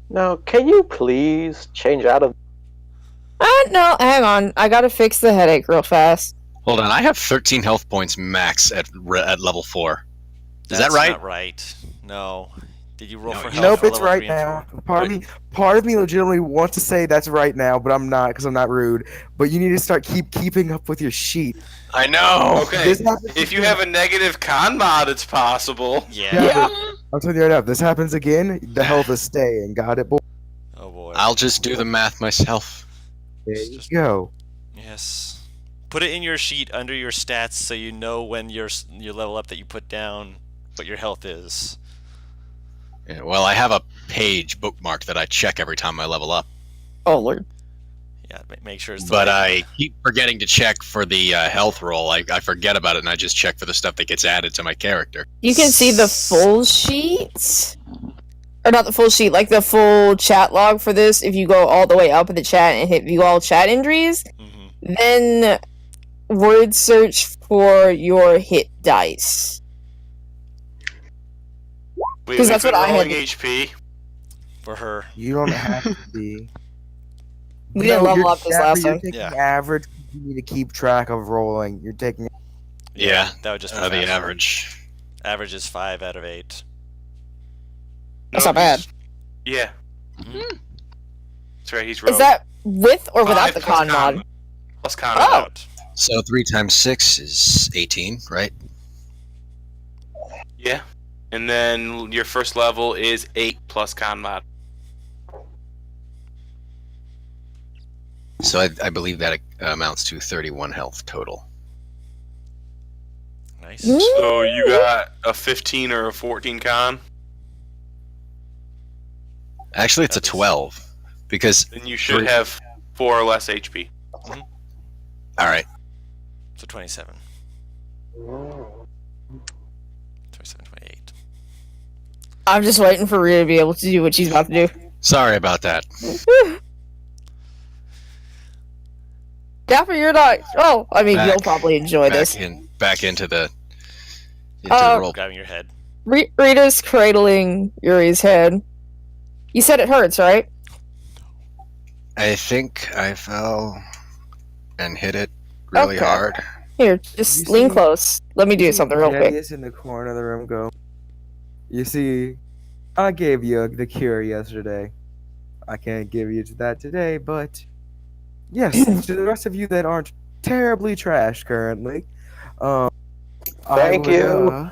Now, can you please change out of? No, hang on. I gotta fix the headache real fast. Hold on, I have 13 health points max at level 4. Is that That's right? Not right. No. Did you roll No, for you- health? Nope, for it's level right 3 and now. 4? Part of me legitimately wants to say that's right now, but I'm not because I'm not rude. But you need to start keeping up with your sheet. I know. Okay. This happens If you again. have a negative con mod, it's possible. Yeah. Yeah. I'm telling you right now, if this happens again, the health is staying. Got it, boy. Oh boy. I'll just do the math myself. There you go. Yes. Put it in your sheet under your stats so you know when your level up that you put down what your health is. Yeah, well, I have a page bookmarked that I check every time I level up. Oh lord. Yeah, make sure it's the But right I keep forgetting to check for the health roll. I forget about it and I just check for the stuff that gets added to my character. You can see the full sheet? Or not the full sheet, like the full chat log for this if you go all the way up in the chat and hit view all chat entries. Mm-hmm. Then word search for your hit dice. We, 'Cause we've that's been what I had rolling to- HP. For her. You don't have to be. We didn't level you're- up this last you're time. taking Yeah. average. You need to keep track of rolling. You're taking. Yeah, That would just be the faster. average. Average is 5 out of 8. That's No, not bad. he's- Yeah. Mhm. That's right, he's rogue. Is that with or without 5 the plus con mod? Plus con Oh. mod. So 3 times 6 is 18, right? Yeah. And then your first level is 8 plus con mod. So I believe that amounts to 31 health total. Nice. So you got a 15 or a 14 con, Actually, it's a That is- 12. Because, then you should Three. have 4 or less HP. alright, So 27. 27, 28. I'm just waiting for Rhea to be able to do what she's about to do. sorry about that. Dapper, you're not. Oh, I mean, Back- you'll probably enjoy this. Back into the Uh, roll. Grabbing your head. Rita's cradling Yuri's head. You said it hurts, right? I think I fell and hit it really Okay. hard. Here, just You lean see- close. Let me do something real quick. Jedius in the corner of the room go. You see, I gave you the cure yesterday. I can't give you that today, but yes, to the rest of you that aren't terribly trashed currently. Thank you.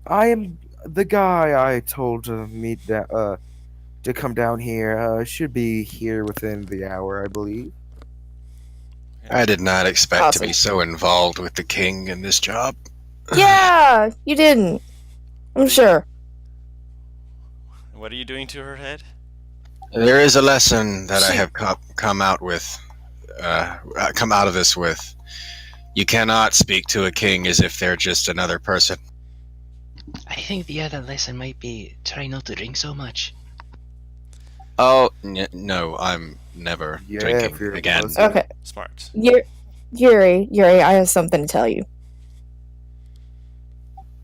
I am the guy I told to meet to come down here. Should be here within the hour, I believe. I did not expect to Awesome. be so involved with the king in this job. Yeah, you didn't. I'm sure. What are you doing to her head? There is a lesson that I have come out with, come out of this with. You cannot speak to a king as if they're just another person. I think the other lesson might be try not to drink so much. Oh, no, I'm never Yeah, if drinking you're again. close. Okay. Smart. Yuri, I have something to tell you.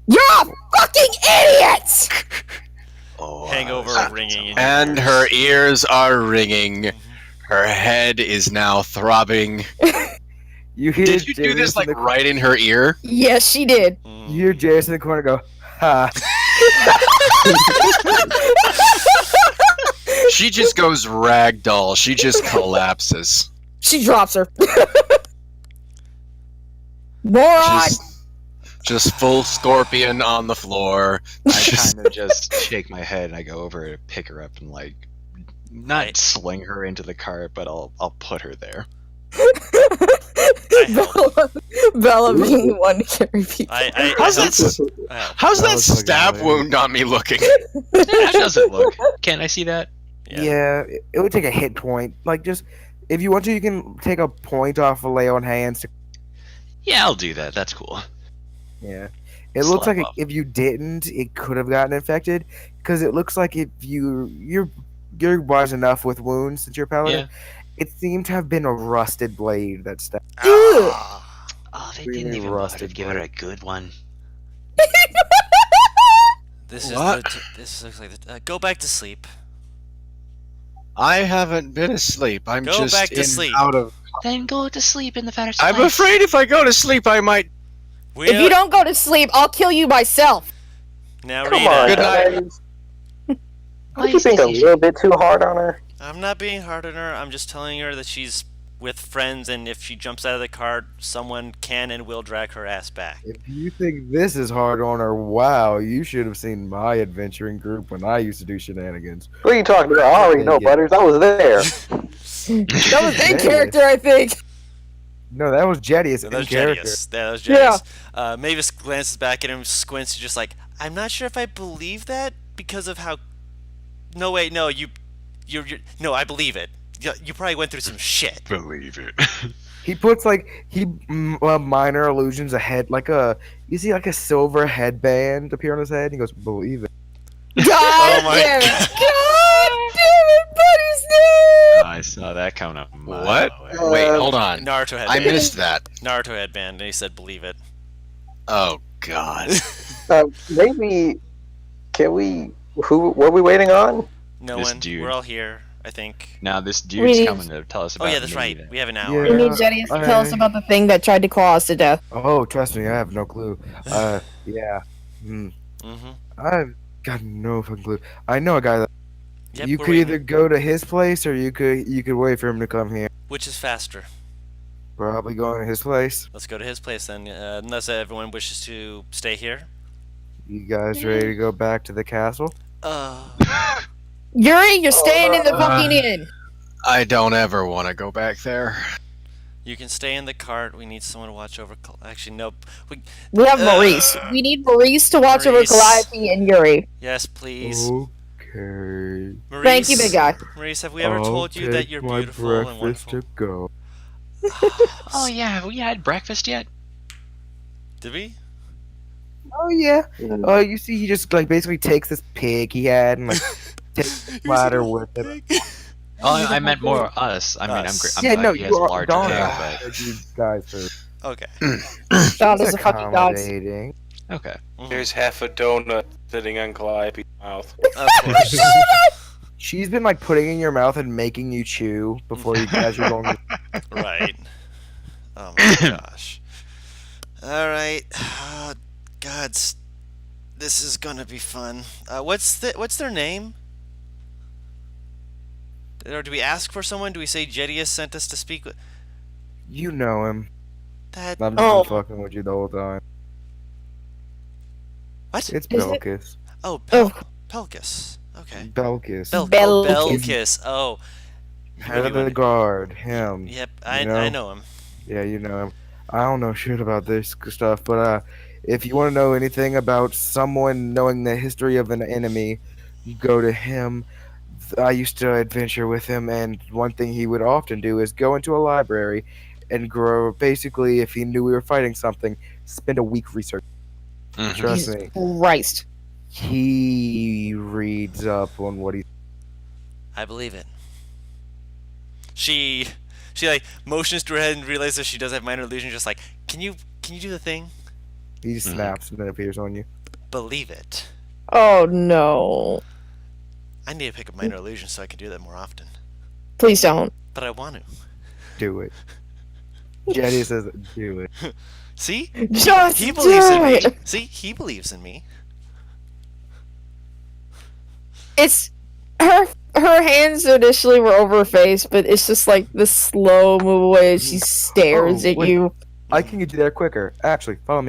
You're a fucking idiot! Oh, Hangover ringing in your and ears. her ears are ringing. Her head is now throbbing. You hear Did you do this like right in her ear? Yes, she did. Mm. You hear Jason in the corner go, ha. She just goes ragdoll. She just collapses. She drops her. Moron! Just full scorpion on the floor. I kind of just shake my head and I go over to pick her up and like not Right. sling her into the cart, but I'll put her there. Bella being the one to carry people. How's help- that? I help. How's That that was fucking stab hilarious. wound on me looking? How does it look? Can I see that? Yeah, it would take a hit point. Like, just if you want to, you can take a point off of lay on hands. Yeah, I'll do that. That's cool. Yeah, it looks Slap like up. if you didn't, it could have gotten infected because it looks like if you're wise enough with wounds since you're a paladin. Yeah. It seemed to have been a rusted blade that stabbed. Ah. Oh, they Really didn't even bother to rusted give her blade. a good one. This What? is this looks like go back to sleep. I haven't been asleep. I'm Go just back to in sleep. out of. Then go to sleep in the father's I'm place. afraid if I go to sleep, I might. If you don't go to sleep, I'll kill you myself. Now Come on, Good night. guys. Why Don't you is think a this little bit too hard on her? I'm not being hard on her. I'm just telling her that she's with friends, and if she jumps out of the cart, someone can and will drag her ass back. If you think this is hard on her, wow, you should have seen my adventuring group when I used to do shenanigans. What are you talking about? I already know, Yeah. Butters. I was there. That was in character, I think. No, that was Jedius So in that was character. Jedius. That was Yeah. Jedius. Mavis glances back at him, squints, just like, I'm not sure if I believe that because of how. No, wait, no, you're. No, I believe it. You probably went through some shit. Believe it. He puts minor illusions ahead, you see like a silver headband appear on his head. And he goes, "Believe it." God Oh my damn it! God. God damn it, buddies! No! I saw that coming up. a mile What? away. Wait, hold on. Naruto I headband. missed that. Naruto headband, and he said, believe it. Oh God. Maybe. Can we? Who? What are we waiting on? No This one. dude. We're all here, I think. Now this dude's need- coming to tell us Oh, about. yeah, that's right. Nita. We have an hour. We Yeah. need Jedius to tell us about the thing that tried to claw us to death. Oh, trust me, I have no clue. Yeah. Mm-hmm. I've got no fucking clue. I know a guy that Yep, you we're could waiting. either go to his place or you could wait for him to come here. Which is faster? Probably going to his place. Let's go to his place then, unless everyone wishes to stay here. You guys ready to go back to the castle? Yuri, you're staying in the fucking inn. I don't ever want to go back there. You can stay in the cart. We need someone to watch over. Actually, nope. We have Maurice. We need Maurice to watch over Maurice. Calliope and Yuri. Yes, please. Okay. Maurice, Thank you, big guy. Maurice, have we ever I'll told you that take you're my beautiful and breakfast wonderful? to go. Oh yeah, have we had breakfast yet? Did we? Oh yeah. You see, he just basically takes this pig he had and takes the platter with him. Oh, I meant more us. I mean, Us. I'm Yeah, glad no, he has you a are larger Don. head, You guys are Okay. Don is a fucking dog. accommodating. but okay. There's half a donut sitting on Calliope's mouth. Of course. She's been putting in your mouth and making you chew before you guys are going. Right. Oh my gosh. All right. Gods, this is gonna be fun. What's their name? Or do we ask for someone? Do we say Jedius sent us to speak with? You know him. That I've just Oh. been fucking with you the whole time. what? It's Is it- Belkis. Oh, Oh. Pelgus. Okay. Belkis. Belkis. Oh, Head of the guard. Him. Yep, You I know him. Yeah, you know him. I don't know shit about this stuff, but if you want to know anything about someone knowing the history of an enemy, you go to him. I used to adventure with him, and one thing he would often do is go into a library and grow. Basically, if he knew we were fighting something, spend a week research. Mhm. Trust Jesus me, Christ. he reads up on what he. I believe it. She like motions to her head and realizes she does have minor illusion. Just like, can you do the thing? He snaps and then appears on you. Believe it. Oh no. I need to pick up minor illusion so I can do that more often. Please don't. But I want to. Do it. Jetty says, do it. See? Just He do believes in me. it. See? He believes in me. It's her hands initially were over her face, but it's just like the slow move away as she stares at wait. you. I can get you there quicker. Actually, follow me.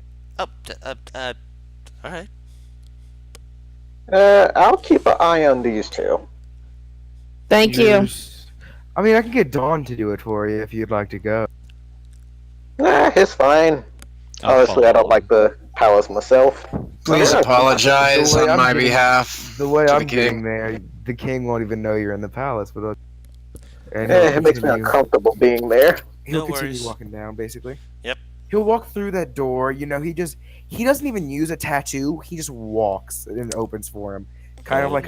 Alright. I'll keep an eye on these two. Thank you. I mean, I can get Dawn to do it for you if you'd like to go. Nah, it's fine. I'll Honestly, I don't follow. like the palace myself. Please Yeah. apologize The way on I'm my getting- behalf. The way to I'm the getting king. there, the king won't even know you're in the palace. But and It makes me uncomfortable being there. He'll No continue worries. walking down, basically. Yep. He'll walk through that door. You know, he doesn't even use a tattoo. He just walks and it opens for him, kind of like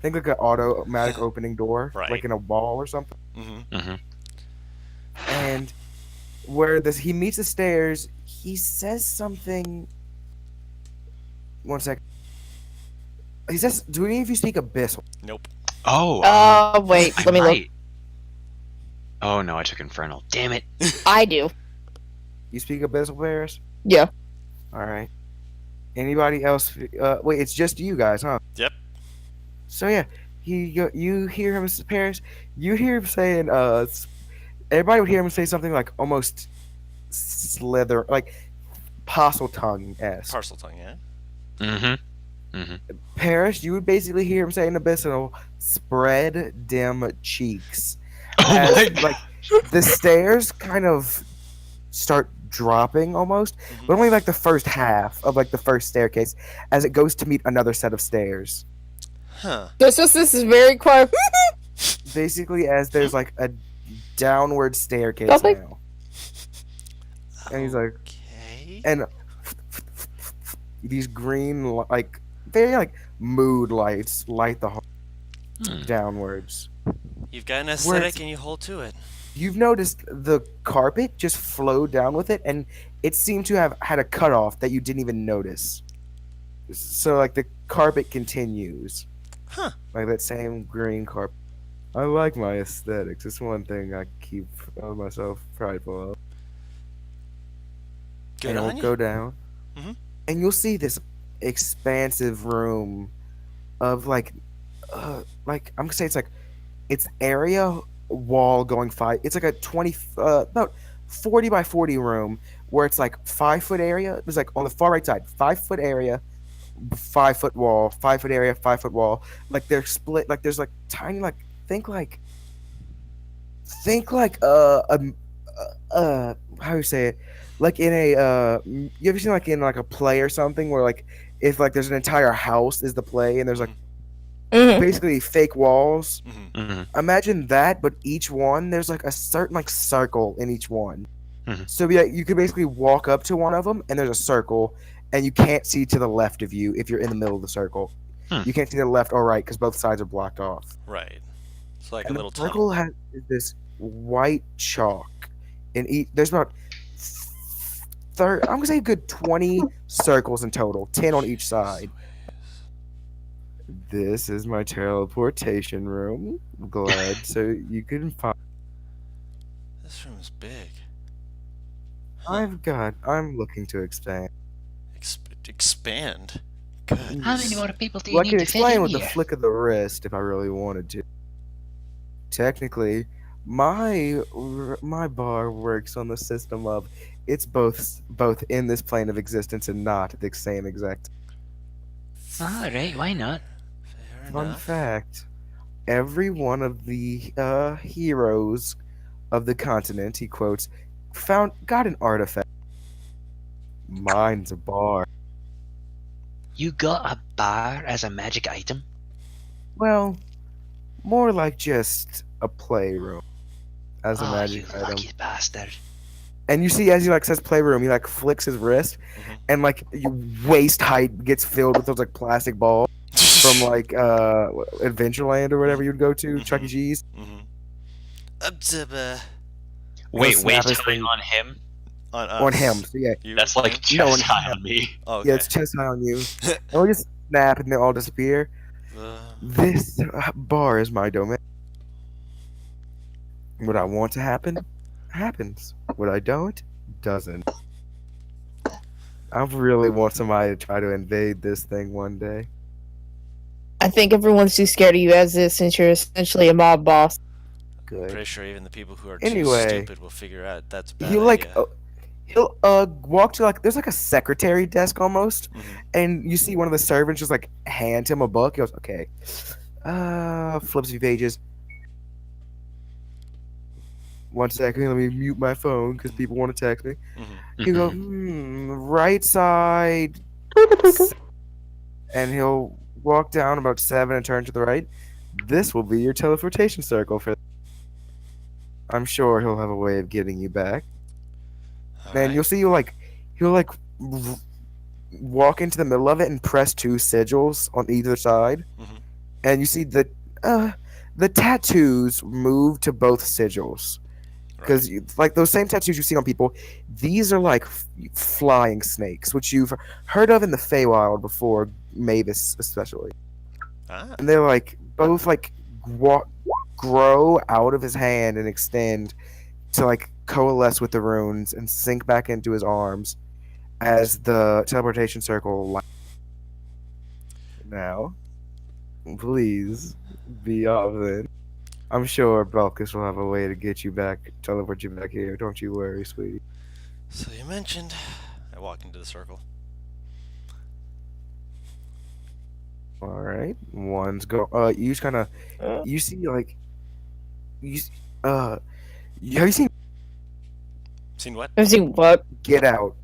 think like an automatic opening door, Right. like in a wall or something. Mm-hmm. And where he meets the stairs, he says something. One second. He says, "Do any of you speak Abyssal?" Nope. Oh. Wait, I let me look. might. Oh no, I took Infernal. Damn it. I do. You speak Abyssal, Paris? Yeah. All right. Anybody else? Wait, it's just you guys, huh? Yep. So yeah, you hear him, Paris. You hear him saying, everybody would hear him say something like almost slither, like parcel tongue esque. Parcel tongue, yeah. Mm-hmm. Paris, you would basically hear him saying Abyssal, spread dim cheeks. Oh As, my god. like the stairs kind of start dropping almost, but only like the first half of like the first staircase as it goes to meet another set of stairs. Huh. This is very quiet. Basically, as there's like a downward staircase Nothing. now. And he's like, Okay. and these green, like, very like mood lights light the hall downwards. You've got an Where's- aesthetic and you hold to it. You've noticed the carpet just flowed down with it, and it seemed to have had a cutoff that you didn't even notice. So, like, the carpet continues. Huh. Like that same green carpet. I like my aesthetics. It's one thing I keep myself prideful of. Good And on it'll you. go down. Mhm. And you'll see this expansive room of, like I'm gonna say it's area wall going it's like a 20 about 40 by 40 room where it's like 5 foot area. There's like on the far right side 5 foot area, 5 foot wall, 5 foot area, 5 foot wall. Like they're split. Like there's like tiny like think like how do you say it, like in a you ever seen like in like a play or something where like if like there's an entire house is the play and there's like Mhm. basically fake walls. Mm-hmm. Imagine that, but each one there's like a certain like circle in each one. Mhm. So yeah, you could basically walk up to one of them and there's a circle, and you can't see to the left of you if you're in the middle of the circle. Hmm. You can't see to the left or right because both sides are blocked off. Right. It's like And a little the circle has this white chalk, and there's about I'm gonna say a good 20 circles in total, 10 on each side. This is my teleportation room. Glad so you can find. This room is big. I'm looking to expand. Expand. Good. How many more people do you Well, I need can to fit explain in with the here? flick of the wrist if I really wanted to. Technically, My bar works on the system of it's both in this plane of existence and not the same exact. Alright, why not? Fair Fun enough. fact: every one of the heroes of the continent, he quotes, got an artifact. Mine's a bar. You got a bar as a magic item? Well, more like just a playroom as a Oh, magic you item. lucky bastard. And you see, as he like says playroom, he like flicks his wrist, Mhm. and like your waist height gets filled with those like plastic balls from like Adventureland or whatever you'd go to, Chuck E. Cheese. Up to Wait, snap waist his height thing. on him? on us. On him. So yeah, You? That's like him? No, chest on high him. on me. Oh, okay. Yeah, it's chest high on you, and we'll just snap and they all disappear. This bar is my domain. What I want to happen, happens. What I don't, doesn't. I really want somebody to try to invade this thing one day. I think everyone's too scared of you as is, since you're essentially a mob boss. Good. Pretty sure even the people who are Anyway, too stupid will figure out that's a bad He'll like idea. he'll walk to like there's like a secretary desk almost, and you see one of the servants just like hand him a book. He goes, okay, flips a few pages. 1 second, let me mute my phone because people want to text me. He'll go, right side, and he'll walk down about 7 and turn to the right. This will be your teleportation circle for. I'm sure he'll have a way of getting you back. And you'll see he'll like walk into the middle of it and press 2 sigils on either side, and you see the tattoos move to both sigils. Because like those same tattoos you see on people, these are like flying snakes, which you've heard of in the Feywild before, Mavis especially. And they're like both like grow out of his hand and extend to like coalesce with the runes and sink back into his arms as the teleportation circle. Now, please be off then. I'm sure Belkis will have a way to get you back, teleport you back here. Don't you worry, sweetie. So you mentioned. I walk into the circle. All right, one's go. You just kind of, you see like, have you seen Seen what? I've seen what? Get Out?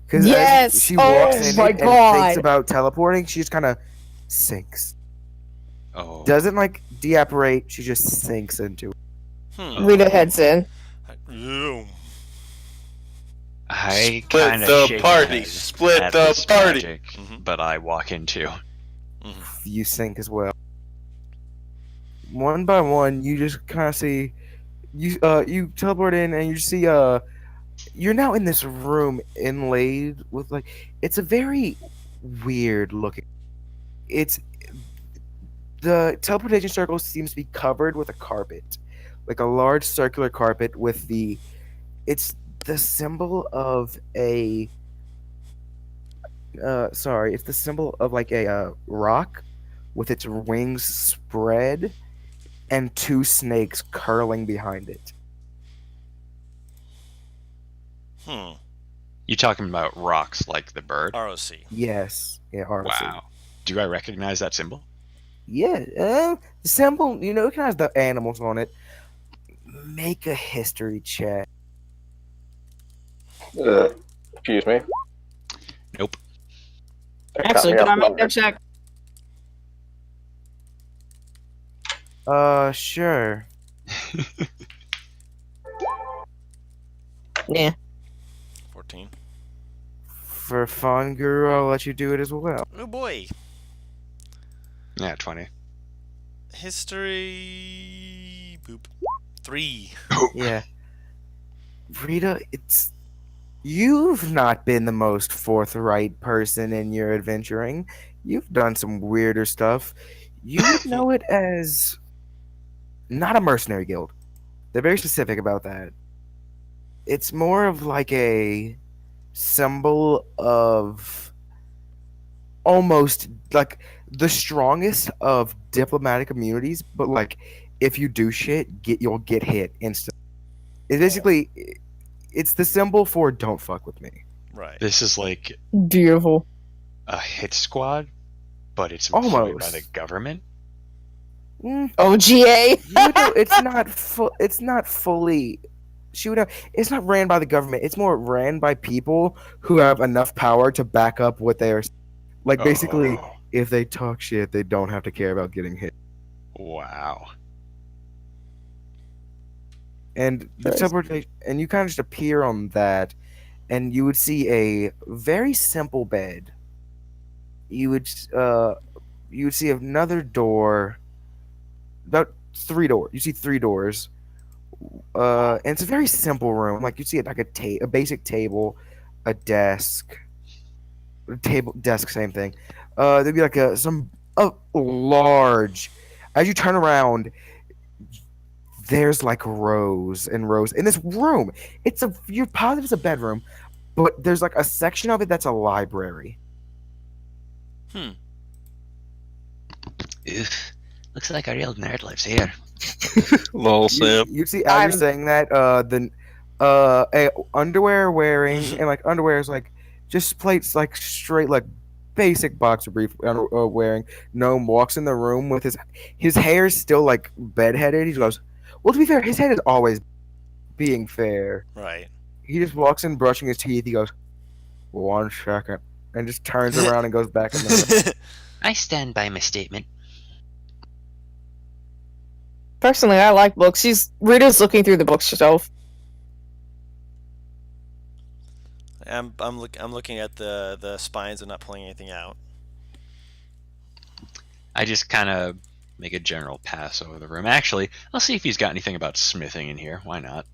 Because Yes! as she walks Oh in my it and God! thinks about teleporting, she just kind of sinks. Oh. Doesn't like deapparate. She just sinks into it. Rita heads in. I Split kind of the shake party, my head split at the this party. magic, but I walk in too. You sink as well. One by one, you just kind of see you teleport in and you see you're now in this room inlaid with like it's a very weird looking. It's the teleportation circle seems to be covered with a carpet, like a large circular carpet with it's the symbol of a it's the symbol of like a rock with its wings spread and 2 snakes curling behind it. You talking about rocks like the bird? ROC. Yes. Yeah, RC. Wow. Do I recognize that symbol? Yeah, the symbol, it has the animals on it. Make a history check. Excuse me. Nope. Actually, can I make that check? Sure. Yeah. 14. For fun, Guru, I'll let you do it as well. Oh boy. Yeah, 20. History. Boop. 3. Yeah. Rita, you've not been the most forthright person in your adventuring. You've done some weirder stuff. You would know it as not a mercenary guild. They're very specific about that. It's more of like a symbol of almost like the strongest of diplomatic immunities, but like if you do shit, you'll get hit instantly. It's basically it's the symbol for don't fuck with me. Right. This is like Beautiful. a hit squad, but it's employed by the Almost. government. Mm, OGA. it's not fully. It's not ran by the government. It's more ran by people who have enough power to back up what they are. Like basically, Oh. if they talk shit, they don't have to care about getting hit. Wow. And the Nice. teleportation, and you kind of just appear on that, and you would see a very simple bed. You would see another door, about 3 doors. You see 3 doors. And it's a very simple room. Like you see it like a basic table, a desk, desk, same thing. There'd be like a large. As you turn around, there's like rows and rows in this room. You're positive it's a bedroom, but there's like a section of it that's a library. Oof. Looks like a real nerd lives here. Lol, Sam. You see, as you're I'm- saying that, underwear wearing and like underwear is like just plates like straight like basic boxer brief wearing. Gnome walks in the room with his hair's still like bedheaded. He goes, well, to be fair, his head is always being fair. Right. He just walks in brushing his teeth. He goes, 1 second, and just turns around and goes back in the room. I stand by my statement. Personally, I like books. Rita's looking through the bookshelf. I'm looking at the spines and not pulling anything out. I just kind of make a general pass over the room. Actually, I'll see if he's got anything about smithing in here. Why not?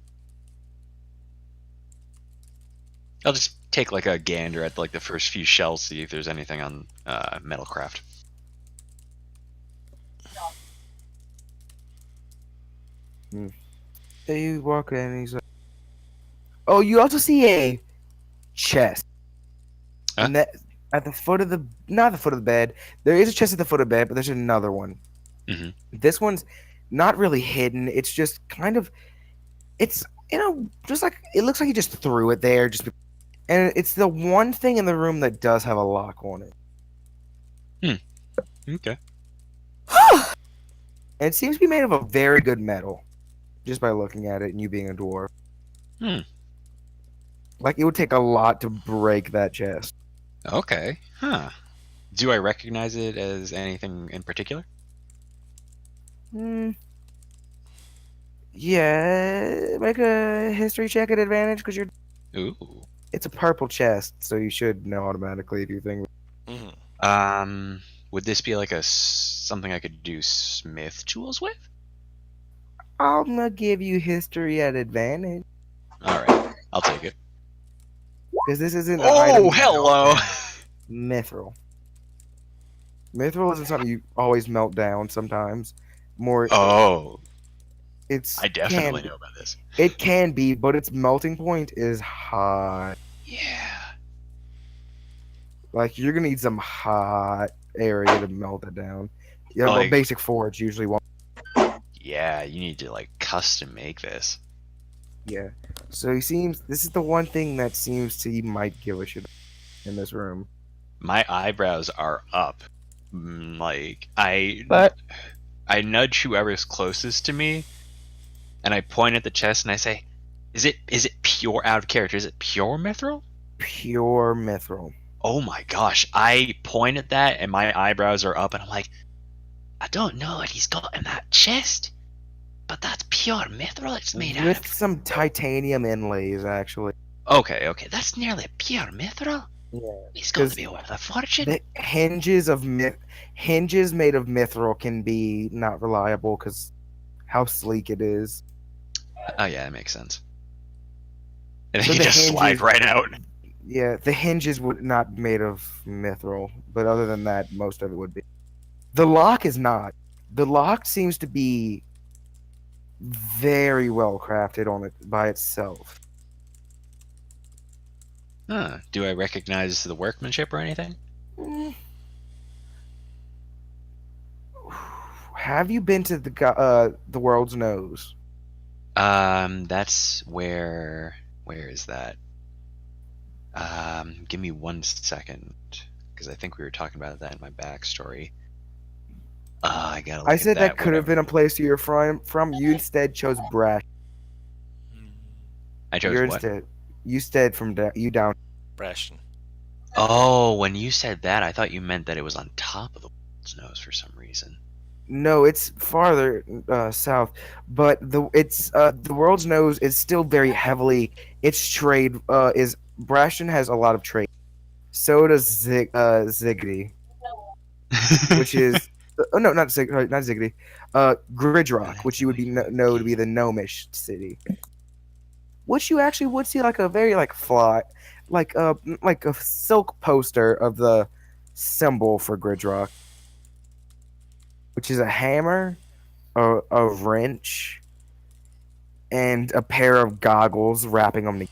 I'll just take like a gander at like the first few shelves, see if there's anything on metalcraft. You walk in, and he's like, oh, you also see a chest. Huh? And that at the foot of not the foot of the bed. There is a chest at the foot of the bed, but there's another one. Mhm. This one's not really hidden. It's just kind of, it's just like it looks like he just threw it there. And it's the one thing in the room that does have a lock on it. Okay. And it seems to be made of a very good metal, just by looking at it and you being a dwarf. Hmm. Like it would take a lot to break that chest. Okay. Huh. Do I recognize it as anything in particular? Yeah, make a history check at advantage because Ooh. it's a purple chest, so you should know automatically if you think. Mm-hmm. Would this be like something I could do smith tools with? I'm gonna give you history at advantage All right, I'll take it. because this isn't. An item Oh, you hello. Mithril. Mithril isn't something you always melt down. Sometimes, more. Oh, It's. I definitely know about this. It can be, but its melting point is high. Yeah. Like you're gonna need some hot area to melt it down. Yeah, well, Like- basic forge usually won't. Yeah, you need to like custom make this. Yeah. So this is the one thing that seems he might give a shit in this room. My eyebrows are up. Like But I nudge whoever's closest to me, and I point at the chest and I say, "Is it pure out of character? Is it pure mithril?" Pure mithril. Oh my gosh! I point at that and my eyebrows are up, and I'm like, I don't know what he's got in that chest, but that's pure mithril. It's made out With of. some titanium inlays, actually. okay. That's nearly pure mithril. Yeah. He's got 'Cause to be worth a fortune. The hinges made of mithril can be not reliable because how sleek it is. Oh yeah, that makes sense. And So then you the just slide hinges- right out. Yeah, the hinges would not be made of mithril, but other than that, most of it would be. The lock is not. The lock seems to be very well crafted on it by itself. Huh. Do I recognize the workmanship or anything? have you been to the world's nose? That's where. Where is that? Give me 1 second, because I think we were talking about that in my backstory. I gotta look I at said that could have whatever. been a place you're from. You instead chose Brash. I chose You're what? instead from you down. Brashton. Oh, when you said that, I thought you meant that it was on top of the world's nose for some reason. No, it's farther south, but the world's nose is still very heavily. Its trade is Brashton has a lot of trade. So does Ziggity, which is oh no, not not Ziggity. Gridrock, which you would know to be the gnomish city. Which you actually would see like a very like flat, like a silk poster of the symbol for Gridrock, which is a hammer, a wrench, and a pair of goggles wrapping them together.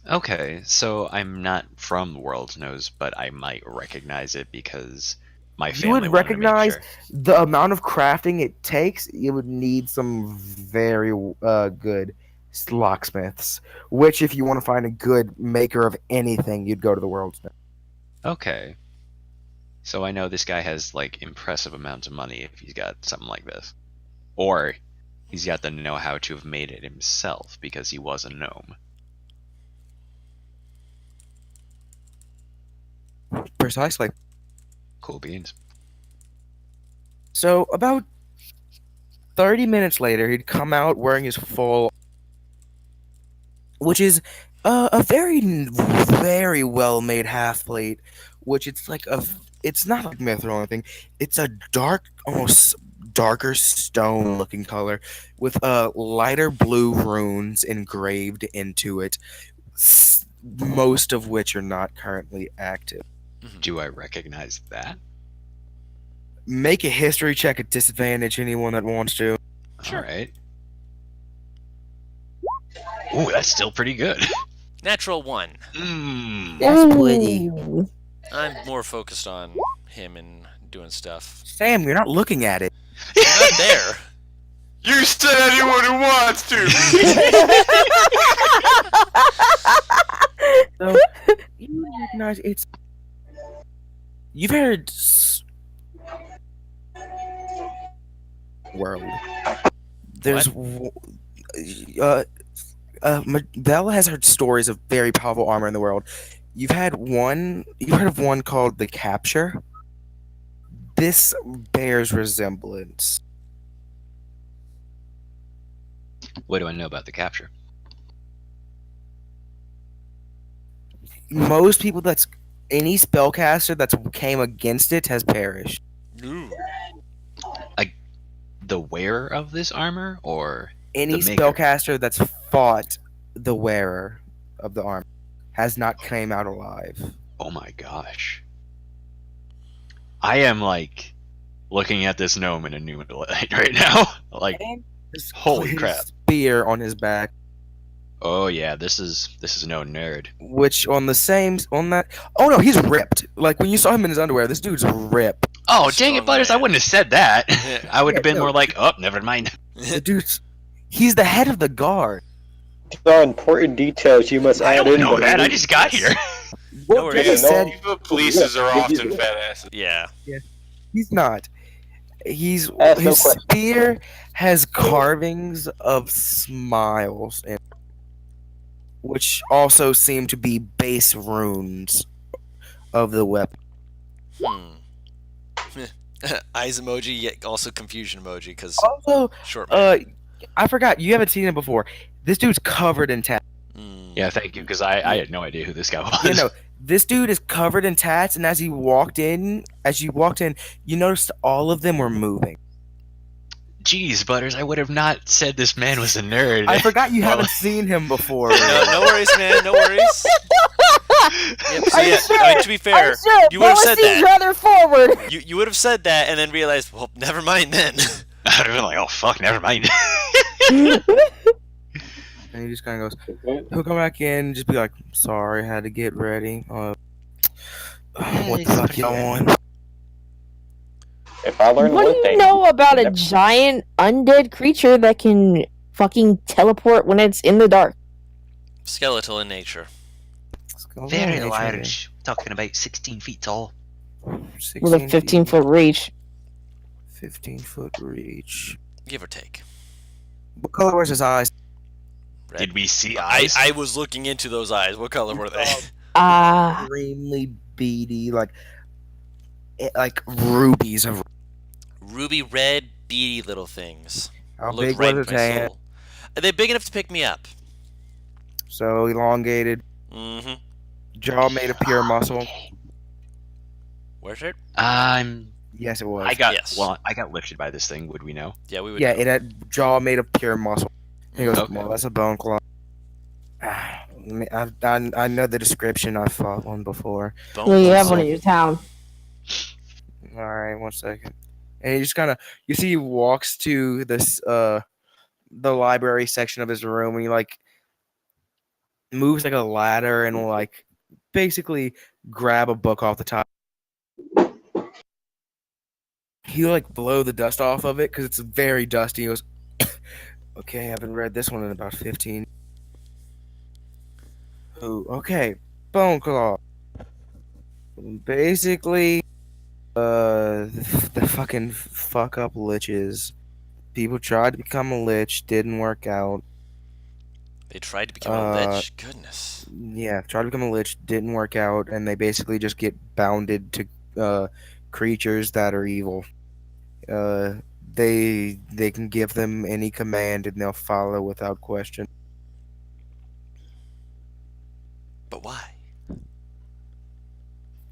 Okay, so I'm not from the world's nose, but I might recognize it because my You family would wanted to make recognize sure. the amount of crafting it takes. You would need some very good locksmiths. Which, if you want to find a good maker of anything, you'd go to the world's nose. Okay. So I know this guy has like impressive amounts of money if he's got something like this. Or he's got the know-how to have made it himself because he was a gnome. Precisely. Cool beans. So about 30 minutes later, he'd come out wearing his full, which is a very well made half plate. Which it's not like mithril or anything. It's a dark, almost darker stone looking color with lighter blue runes engraved into it. Most of which are not currently active. Do I recognize that? Make a history check at disadvantage, anyone that wants to. Sure. Alright. Ooh, that's still pretty good. Natural 1. Mmm. That's pretty. Ooh. I'm more focused on him and doing stuff. Sam, you're not looking at it. You're not there. You said anyone who wants to. So, you recognize it's. You've heard. World. There's. Bella has heard stories of very powerful armor in the world. You've heard of one called the Capture? This bears resemblance. What do I know about the capture? Most people any spellcaster that's came against it has perished. Ooh. The wearer of this armor, or Any the maker? spellcaster that's fought the wearer of the armor has not came out alive. Oh my gosh. I am like looking at this gnome in a new light right now. Like, His holy his crap. Spear on his back, Oh yeah, this is no nerd. which on that. Oh no, he's ripped. Like when you saw him in his underwear, this dude's ripped. Oh dang Strong it, Butters! I man. wouldn't have said that. Yeah. I would have Yeah, been no. more like, oh, never mind. The dude's. He's the head of the guard. These are important details you must I add don't in. know that. I Bailey. just got here. No Jesse worries. said People polices are often fat asses. Yeah. he's not. His Ask no question. spear has carvings of smiles in it, which also seem to be base runes of the weapon. Eyes emoji, yet also confusion emoji, because Also, short man. I forgot you haven't seen him before. This dude's covered in tats. Yeah, thank you, because I had no idea who this guy was. You know, this dude is covered in tats, and as you walked in, you noticed all of them were moving. Jeez, Butters, I would have not said this man was a nerd. I forgot you Well, haven't seen him before. No worries, man. No worries. Yep, so I'm yeah, sure, I mean, to be fair, I'm sure you would have Bella said seems that. rather forward. You would have said that and then realized, well, never mind then. I would have been like, oh fuck, never mind. And he just kind of goes, he'll come back in and just be like, sorry, I had to get ready. What the fuck y'all want? If I learn What do one you thing, know about a never- giant undead creature that can fucking teleport when it's in the dark? Skeletal in nature. Let's go Very nature large. Talking about 16 feet tall. here. With a 16 15 feet, foot reach. 15-foot reach. Give or take. What color was his eyes? Red. Did we see eyes? I was looking into those eyes. What color were they? Extremely beady, like rubies of. Ruby red, beady little things. How Look big right was into his my hand? soul. Are they big enough to pick me up? So elongated, Mm-hmm. jaw made of pure muscle. Where's it? Yes, it was. I got Yes. well, I got lifted by this thing. Would we know? Yeah, we would. Yeah, know. it had jaw made of pure muscle. He goes, Okay. well, that's a bone claw. I know the description. I've fought one before. Bone Yeah, you have claw. one in your town. All right, 1 second. And he just kind of, you see, he walks to this the library section of his room, and he like moves like a ladder and will like basically grab a book off the top. He'll like blow the dust off of it because it's very dusty. He goes, okay, I haven't read this one in about 15. Oh, okay, Bone Claw. Basically, the fucking fuck up liches. People tried to become a lich, didn't work out. They tried to become a lich. Goodness. Yeah, tried to become a lich, didn't work out, and they basically just get bounded to creatures that are evil. They can give them any command and they'll follow without question. But why?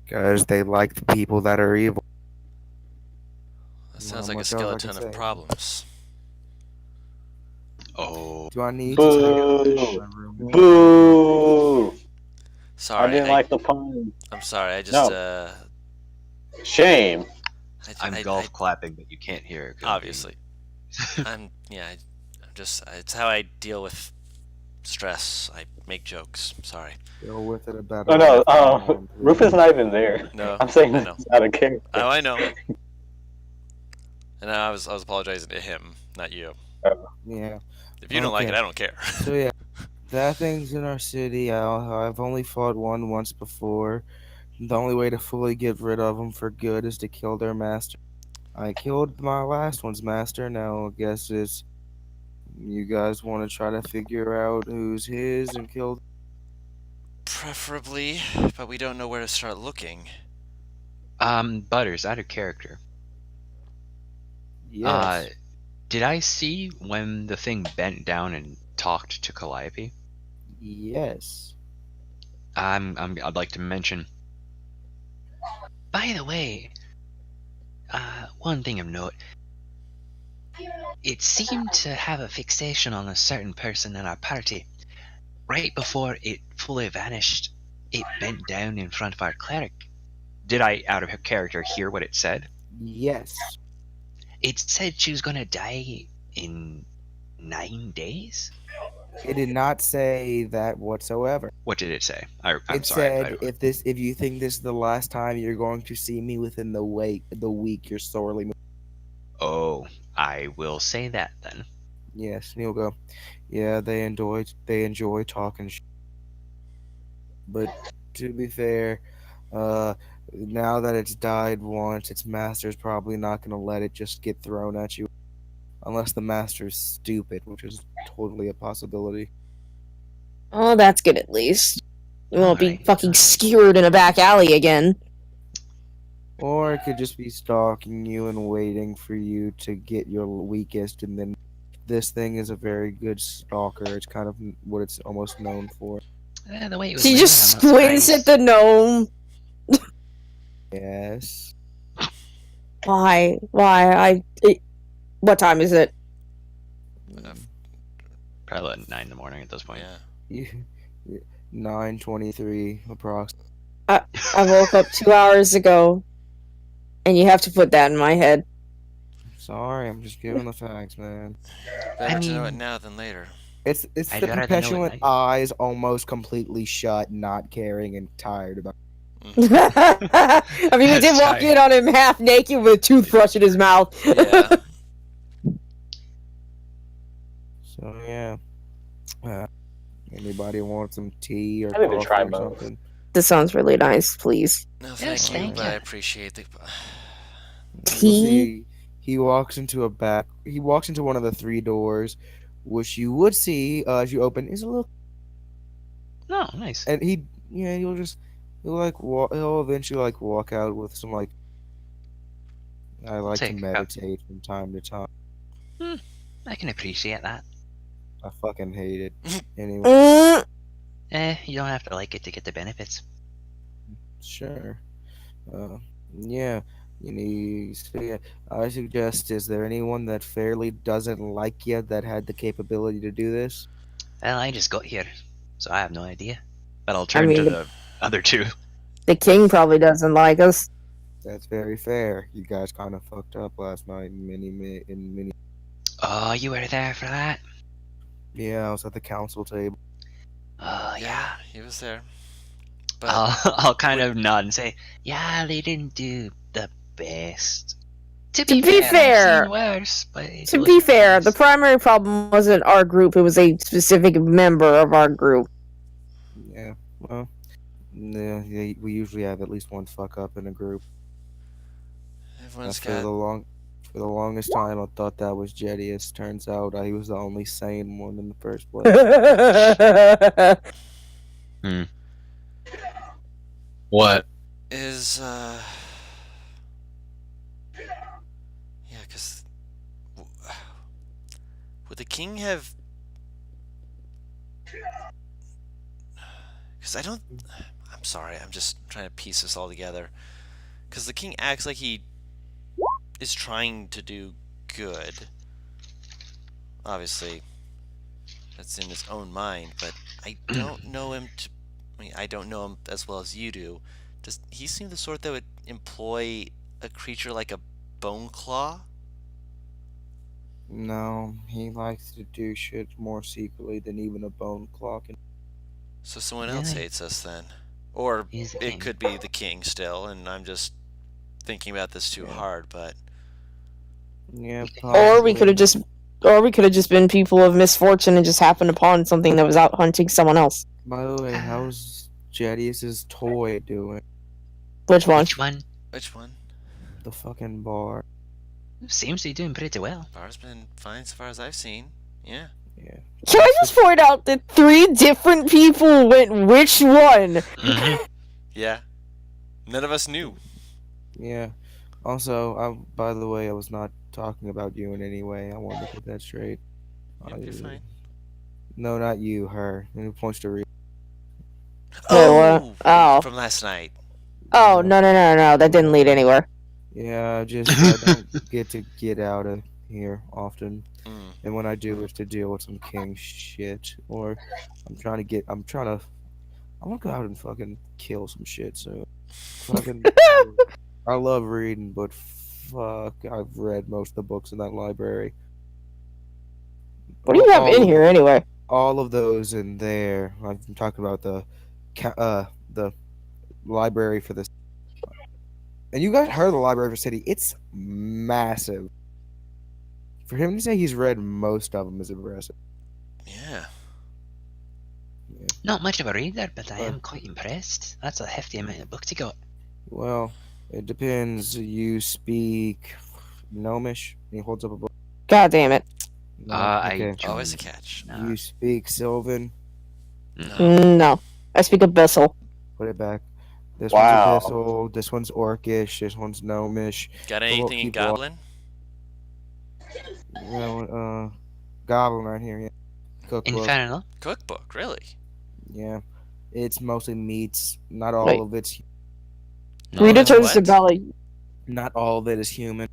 Because they like the people that are evil. That sounds Not like a much else I can skeleton of say. problems. Oh, Do I need to tell you Boo! my room? Boo! I Sorry. didn't like the pun. I'm sorry. I just. No. Shame. I'm golf clapping, but you can't hear it. 'cause Obviously. I'm just. It's how I deal with stress. I make jokes. Sorry. Go with it about Oh it. no, Rufus not even there. No. I'm saying I know. it's out of character. Oh, I know. And I was apologizing to him, not you. Yeah. If you don't like it, Okay. I don't care. So yeah, that thing's in our city. I've only fought one once before. The only way to fully get rid of them for good is to kill their master. I killed my last one's master. Now I guess it's you guys want to try to figure out who's his and kill. Preferably, but we don't know where to start looking. Butters, out of character. Yes. Did I see when the thing bent down and talked to Calliope? Yes. I'd like to mention. By the way, one thing of note. It seemed to have a fixation on a certain person in our party. Right before it fully vanished, it bent down in front of our cleric. Did I, out of her character, hear what it said? Yes. It said she was gonna die in 9 days? It did not say that whatsoever. What did it say? I'm It sorry. said if you think this is the last time you're going to see me within the week, you're sorely. Oh, I will say that then. Yes, and he'll go. Yeah, they enjoy talking. But to be fair, now that it's died once, its master's probably not going to let it just get thrown at you, unless the master's stupid, which is totally a possibility. Oh, that's good at least. You won't be Alright, fucking alright. skewered in a back alley again. Or it could just be stalking you and waiting for you to get your weakest, and then this thing is a very good stalker. It's kind of what it's almost known for. The way it was She written, just I'm not squints at surprised. the gnome. Yes. Why? What time is it? Probably at 9 in the morning at this point. Yeah. 9:23 approximately. I woke up 2 hours ago, and you have to put that in my head. Sorry, I'm just giving the facts, man. Better I to know it mean- now than later. It's I'd the rather know at perpetuant night. eyes almost completely shut, not caring and tired about. I mean, we did That's walk tight. in on him half naked with a toothbrush in his mouth. Yeah. So yeah. Anybody want some tea or I need to coffee try or both. something? This sounds really nice, please. No, Yes, thank you, thank but I you. appreciate the. You'll Tea? see he walks into one of the 3 doors, which you would see as you open is a little, Oh, nice. and he'll eventually like walk out with some like, I like to take a cup. meditate from time to time. I can appreciate that. I fucking hate it. Anyway, Mm, You don't have to like it to get the benefits. sure. Yeah. So yeah, I suggest, is there anyone that fairly doesn't like you that had the capability to do this? Well, I just got here, so I have no idea. But I'll turn mean, to the- the other two. the king probably doesn't like us. That's very fair. You guys kind of fucked up last night in many. Oh, you were there for that? Yeah, I was at the council table. Oh, yeah. he was there. But I'll kind of nod and say, yeah, they didn't do the best. To be fair- I've seen worse, but it To be wasn't fair, the worse. primary problem wasn't our group, it was a specific member of our group. Yeah, well, yeah, we usually have at least one fuck up in a group. everyone's For the got. longest time, I thought that was Jedius. Turns out he was the only sane one in the first place. What? Is yeah, because would the king have? Because I don't. I'm sorry. I'm just trying to piece this all together. Because the king acts like he is trying to do good. Obviously, that's in his own mind. But I don't know him to. I mean, I don't know him as well as you do. Does he seem the sort that would employ a creature like a bone claw? No, he likes to do shit more secretly than even a bone claw can. So someone else Really? hates us then. Or He's the it king. could be the king still, and I'm just thinking about this too Yeah. hard, but Yeah, Or we possibly. could have just been people of misfortune and just happened upon something that was out hunting someone else. By the way, how's Jedius's toy doing? Which one? Which one? which one? The fucking bar. Seems to be doing pretty well. Bar's been fine so far as I've seen. Yeah. Yeah. Can I just point out that 3 different people went which one? Yeah. None of us knew. Yeah. Also, by the way, I was not talking about you in any way. I wanted to get that straight. Yep, you're fine. No, not you, her. And it points to Reed. Wait, what? Oh. From last night. Oh, no, that didn't lead anywhere. Yeah, I don't get to get out of here often. Mm. And when I do, have to deal with some king shit. Or I want to go out and fucking kill some shit, so. Fucking. I love reading, but fuck, I've read most of the books in that library. What do you have All in of- here anyway? All of those in there. I'm talking about the library for this. And you guys heard of the library for city? It's massive. For him to say he's read most of them is impressive. Yeah. Not much of a reader, but I am quite impressed. That's a hefty amount of book to go. Well, it depends. You speak Gnomish. He holds up a book. God damn it. No, I Always a catch. No. You speak Sylvan. No. No. I speak Abyssal. Put it back. This Wow. one's Abyssal. This one's Orcish. This one's Gnomish. Got anything in keep walking. Goblin? Goblin right here. Yeah. Cookbook. Infernal. Cookbook, really? Yeah. It's mostly meats. Not all Wait. of it's. Rita turns to what? Bella. Not all of it is human.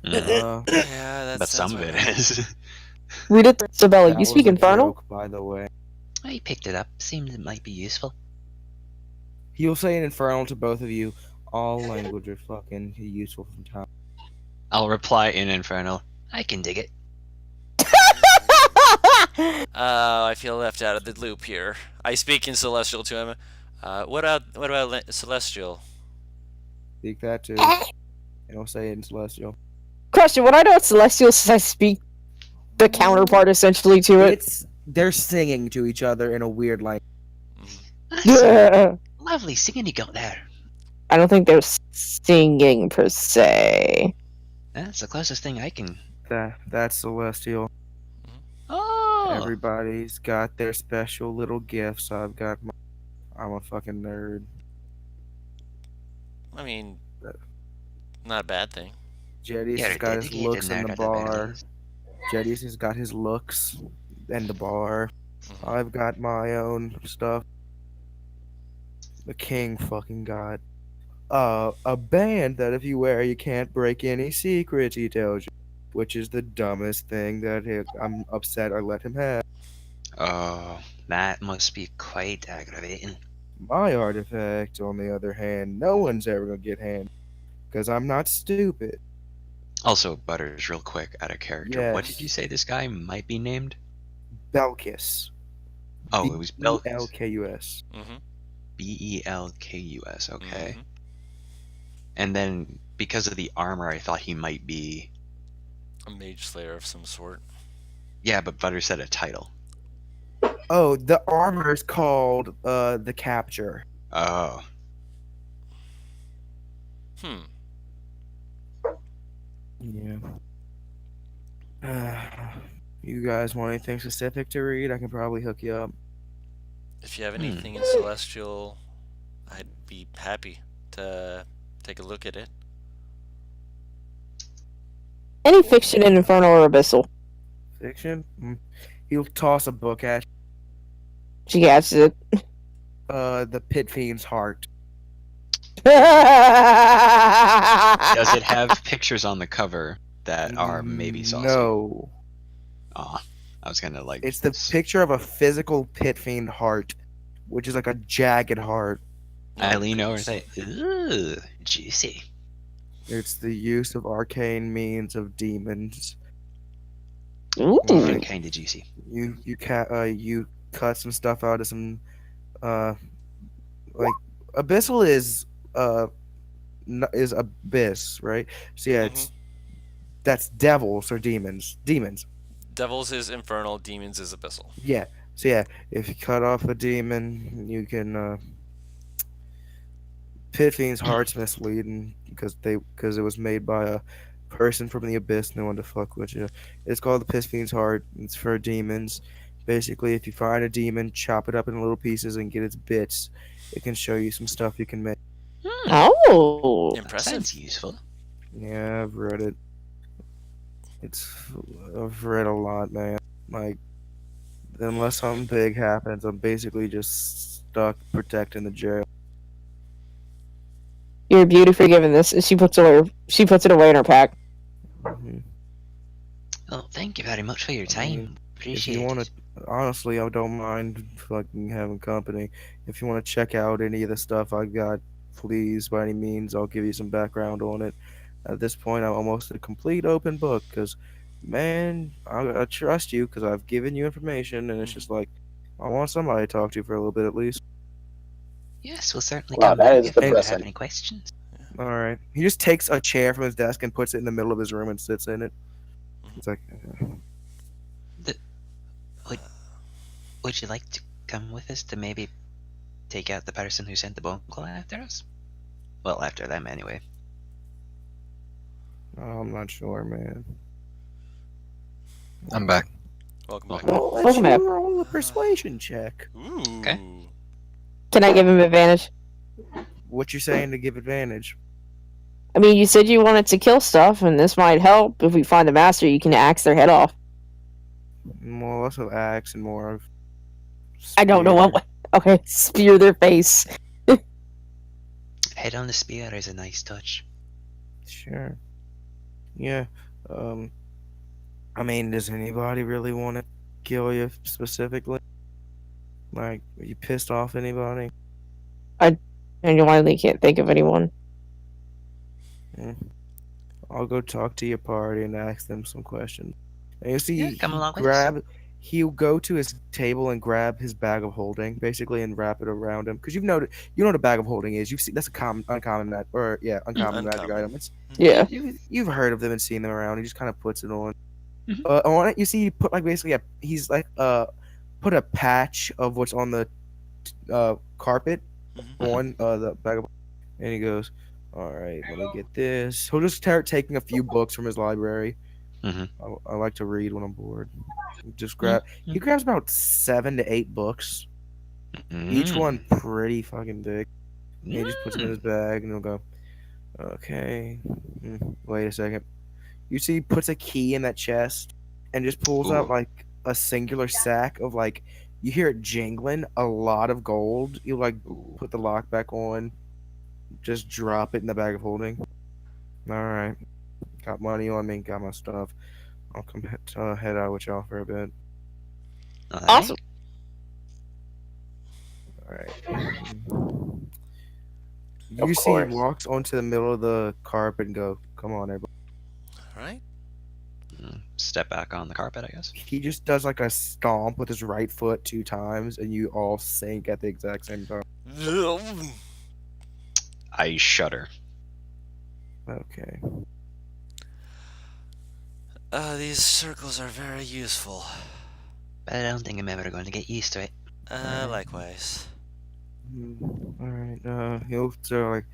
Yeah, that's. But some of it is. Rita turns to Bella. That You speak was a Infernal? joke, by the way. I picked it up. Seems it might be useful. He'll say an infernal to both of you. All language are fucking useful from time. I'll reply in Infernal. I can dig it. I feel left out of the loop here. I speak in Celestial to him. What about Celestial? Speak that too. Eh. You don't say it in Celestial. Question: Would I know it's Celestial since I speak the counterpart essentially to it? They're singing to each other in a weird language. That's lovely singing you got there. I don't think they're singing per se. That's the closest thing I can. That's Celestial. Oh, Everybody's got their special little gifts. I'm a fucking nerd. I mean, not a bad thing. Jetty's you're has a got his dedicated looks in nerd the at the very bar. least. Jetty's has got his looks and the bar. Mhm. I've got my own stuff. The king fucking got a band that if you wear, you can't break any secrets. He tells you, which is the dumbest thing I'm upset I let him have. Oh, that must be quite aggravating. My artifact, on the other hand, no one's ever gonna get handed because I'm not stupid. Also, Butters, real quick, out of character. What Yes. did you say this guy might be named? Belkus. Oh, it was Belkus. Belkus. Mm-hmm. Belkus. Okay. Mhm. And then because of the armor, I thought he might be. A mage slayer of some sort. Yeah, but Butters said a title. Oh, the armor is called the Capture. Oh. Hmm. Yeah. You guys want anything specific to read? I can probably hook you up. If you have anything in Celestial, I'd be happy to take a look at it. Any fiction in Infernal or Abyssal? Fiction? He'll toss a book at She catches it. the Pit Fiend's Heart. Does it have pictures on the cover that are maybe saucy? No. Aw. I was gonna like. It's the picture of a physical Pit Fiend heart, which is like a jagged heart. I lean over and say, "Ooh, juicy." It's the use of arcane means of demons. Ooh. Like, Kind of juicy. you cut some stuff out of some like abyssal is abyss, right? So yeah, that's devils or demons. Devils is Infernal, Demons is Abyssal. Yeah. So yeah, if you cut off a demon, you can Pit Fiend's heart's misleading because it was made by a person from the abyss. No one to fuck with you. It's called the Pit Fiend's heart. It's for demons. Basically, if you find a demon, chop it up in little pieces and get its bits. It can show you some stuff you can make. Oh. Impressive. Sounds useful. Yeah, I've read it. I've read a lot, man. Like, unless something big happens, I'm basically just stuck protecting the jail. You're a beauty for giving this. She puts it away in her pack. Mhm. Well, thank you very much for your time. I mean, If Appreciate you want it. to, honestly, I don't mind fucking having company. If you want to check out any of the stuff I got, please, by any means, I'll give you some background on it. At this point, I'm almost a complete open book because, man, I trust you because I've given you information, and it's just like, I want somebody to talk to for a little bit at least. Yes, we'll certainly Wow, come that back is if you have depressing. any questions. All right. He just takes a chair from his desk and puts it in the middle of his room and sits in it. It's like, Would you like to come with us to maybe take out the person who sent the bone claw after us? Well, after them anyway. oh, I'm not sure, man. I'm back. Welcome back. Welcome back. Roll a persuasion check. Ooh. Okay. Can I give him advantage? What you saying to give advantage? I mean, you said you wanted to kill stuff, and this might help. If we find the master, you can axe their head off. More less of axe and more of. I don't know spear. what. Okay, spear their face. Head on the spear is a nice touch. Sure. Yeah. I mean, does anybody really want to kill you specifically? Like, are you pissed off anybody? I genuinely can't think of anyone. I'll go talk to your party and ask them some questions. And you see, Yeah, come along with us. he'll go to his table and grab his bag of holding, basically, and wrap it around him. Because you know what a bag of holding is. You've seen that's a uncommon uncommon magic Uncommon. item. It's Yeah. you've heard of them and seen them around. He just kind of puts it on. Mhm. On it, you see, he put like basically he's like put a patch of what's on the carpet on the bag of, and he goes, "All right, let me get this." He'll just start taking a few books from his library. Mhm. I like to read when I'm bored. Just grab. He grabs about 7 to 8 books, each one pretty fucking big. And he just puts them in his bag, and he'll go, "Okay, wait a second." You see, he puts a key in that chest, and just pulls out Ooh. like a singular sack of like. You hear it jingling, a lot of gold. You like put the lock back on, just drop it in the bag of holding. All right, got money on me, got my stuff. I'll come head out with y'all for a bit. Awesome. All right. Of You see, he course. walks onto the middle of the carpet and go, "Come on, everybody." All right. Step back on the carpet, I guess. He just does like a stomp with his right foot 2 times, and you all sink at the exact same time. I shudder. Okay. These circles are very useful. But I don't think I'm ever going to get used to it. Likewise. All right. He'll start like,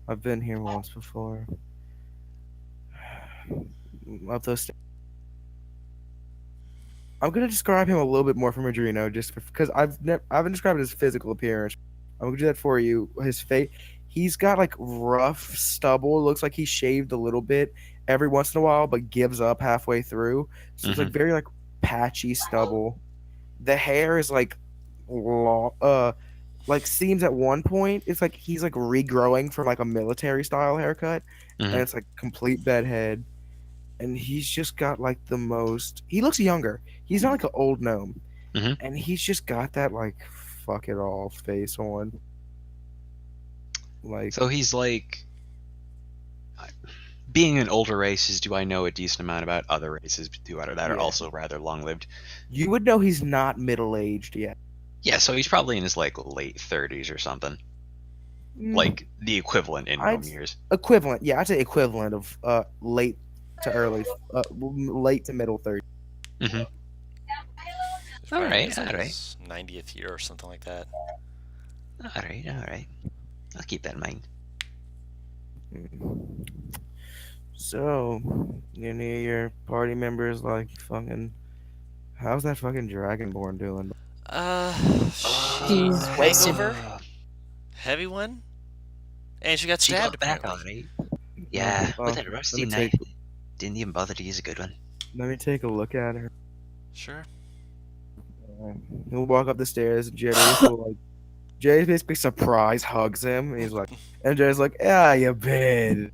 "I've been here once before." Up those stairs. I'm gonna describe him a little bit more from Adreno, just because I haven't described his physical appearance. I'm gonna do that for you. His face, he's got like rough stubble. Looks like he shaved a little bit every once in a while, but gives up halfway through. So it's like very like patchy stubble. The hair is like long, like seems at one point it's like he's like regrowing from like a military style haircut, and it's like complete bedhead. And he's just got like the most. He looks younger. He's not like an old gnome, and he's just got that like fuck it all face on. Like, So he's like, being an older races, do I know a decent amount about other races that are also rather long-lived? you would know he's not middle aged yet. Yeah, so he's probably in his like late 30s or something. Like the equivalent in gnome years. Equivalent, yeah, I'd say equivalent of late to middle 30s. All right. His 90th year or something like that. All right. I'll keep that in mind. So, any of your party members like fucking? How's that fucking dragonborn doing? She's hangover, heavy one, and she got She stabbed. got back apparently. all right. Yeah, Well, with that rusty let me knife, take- didn't even bother to use a good one. Let me take a look at her. Sure. He'll walk up the stairs, and Jerry basically surprise hugs him, and he's like, and Jerry's like, "Yeah, you bid." And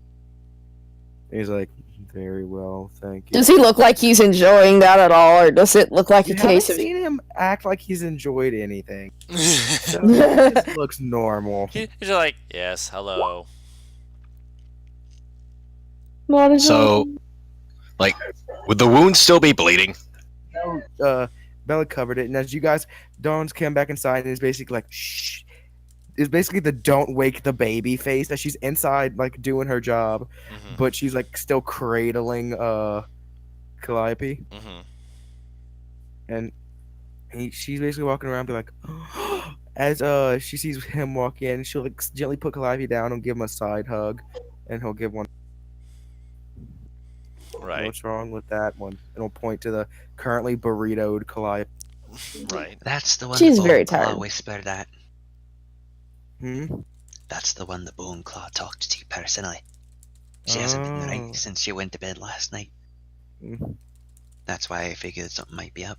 he's like, "Very well, thank you." Does he look like he's enjoying that at all, or does it look like You a haven't case of? seen him act like he's enjoyed anything. So it just looks normal. He's like, yes, hello. So, like, would the wound still be bleeding? Bella covered it, and as you guys, Dawn's came back inside, and is basically like, "Shh." It's basically the "don't wake the baby" face that she's inside, like doing her job, but she's like still cradling Calliope, and she's basically walking around, be like, as she sees him walk in, she'll like gently put Calliope down and give him a side hug, and he'll give one. Right. What's wrong with that one? It'll point to the currently burritoed Calliope. Right. That's the one She's the very Bone Claw tired. whispered at. Hmm? That's the one the Bone Claw talked to personally. She hasn't been Oh. right since she went to bed last night. Mhm. That's why I figured something might be up.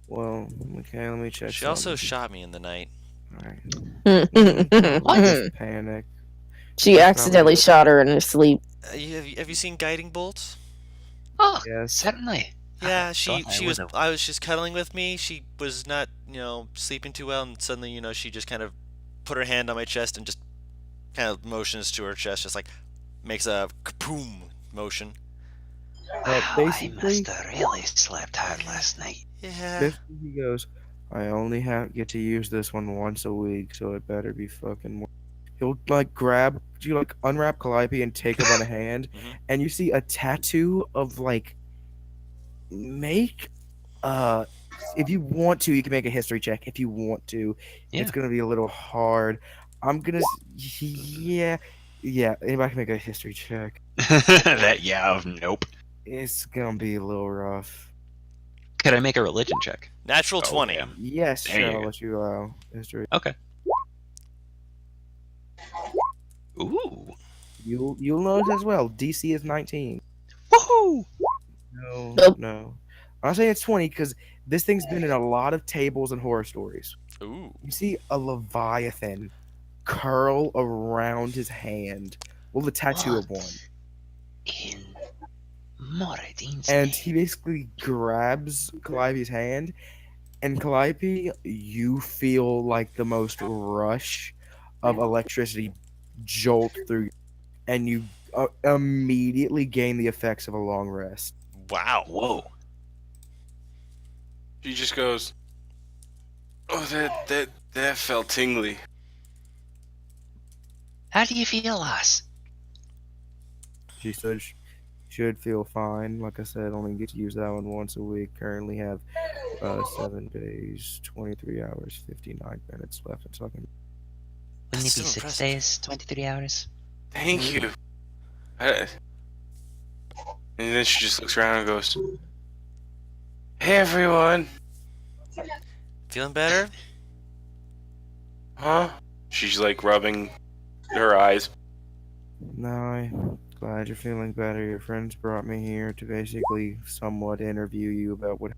Well, okay, let me check. She also something. shot me in the night. Alright. What? Panic. She accidentally shot her in her sleep. Have you seen Guiding Bolt? Oh, Yes. certainly. Yeah, I she thought I was would've. I was just cuddling with me. She was not, sleeping too well, and suddenly, she just kind of put her hand on my chest and just kind of motions to her chest, just like makes a kapoom motion. Wow, I Basically, must have really slept hard last night. Yeah. basically he goes, I only get to use this one once a week, so it better be fucking. He'll like unwrap Calliope and take her by the hand, Mhm. and you see a tattoo of like make uh if you want to, you can make a history check. If you want to, Yeah. it's gonna be a little hard. I'm gonna yeah, Anybody can make a history check. Nope. It's gonna be a little rough. Could I make a religion check? Natural Oh, 20. damn. Yes, There you sure. I'll go. let you allow history. Okay. Ooh. You'll notice as well. DC is 19. Woohoo! No, Nope. no. I'm saying it's 20 because this thing's been in a lot of tables and horror stories. Ooh. You see a leviathan curl around his hand. Well, the tattoo of one. In Moradin's And name. he basically grabs Calliope's hand, and Calliope, you feel like the most rush of electricity jolt through, and you immediately gain the effects of a long rest. Wow. Whoa. She just goes, "Oh, that felt tingly." How do you feel, lass? She said should feel fine. Like I said, only get to use that one once a week. Currently have 7 days, 23 hours, 59 minutes left. It's fucking. Wouldn't it Still be 6 impressive. days, 23 hours? Thank you. And then she just looks around and goes, "Hey, everyone." Feeling better? Huh? She's like rubbing her eyes. No, I'm glad you're feeling better. Your friends brought me here to basically somewhat interview you about what.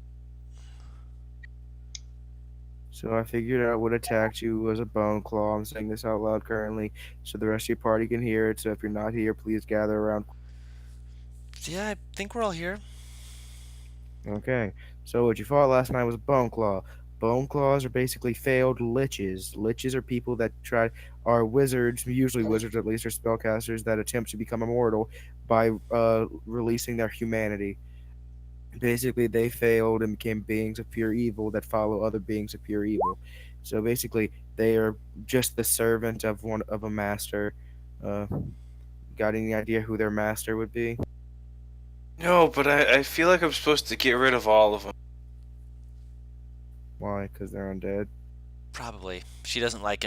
So I figured out what attacked you was a bone claw. I'm saying this out loud currently, so the rest of your party can hear it. So if you're not here, please gather around. Yeah, I think we're all here. Okay. So what you fought last night was a bone claw. Bone claws are basically failed liches. Liches are people that are wizards, usually wizards at least, or spellcasters that attempt to become immortal by releasing their humanity. Basically, they failed and became beings of pure evil that follow other beings of pure evil. So basically, they are just the servant of a master. Got any idea who their master would be? No, but I feel like I'm supposed to get rid of all of them. Why? Because they're undead. Probably. She doesn't like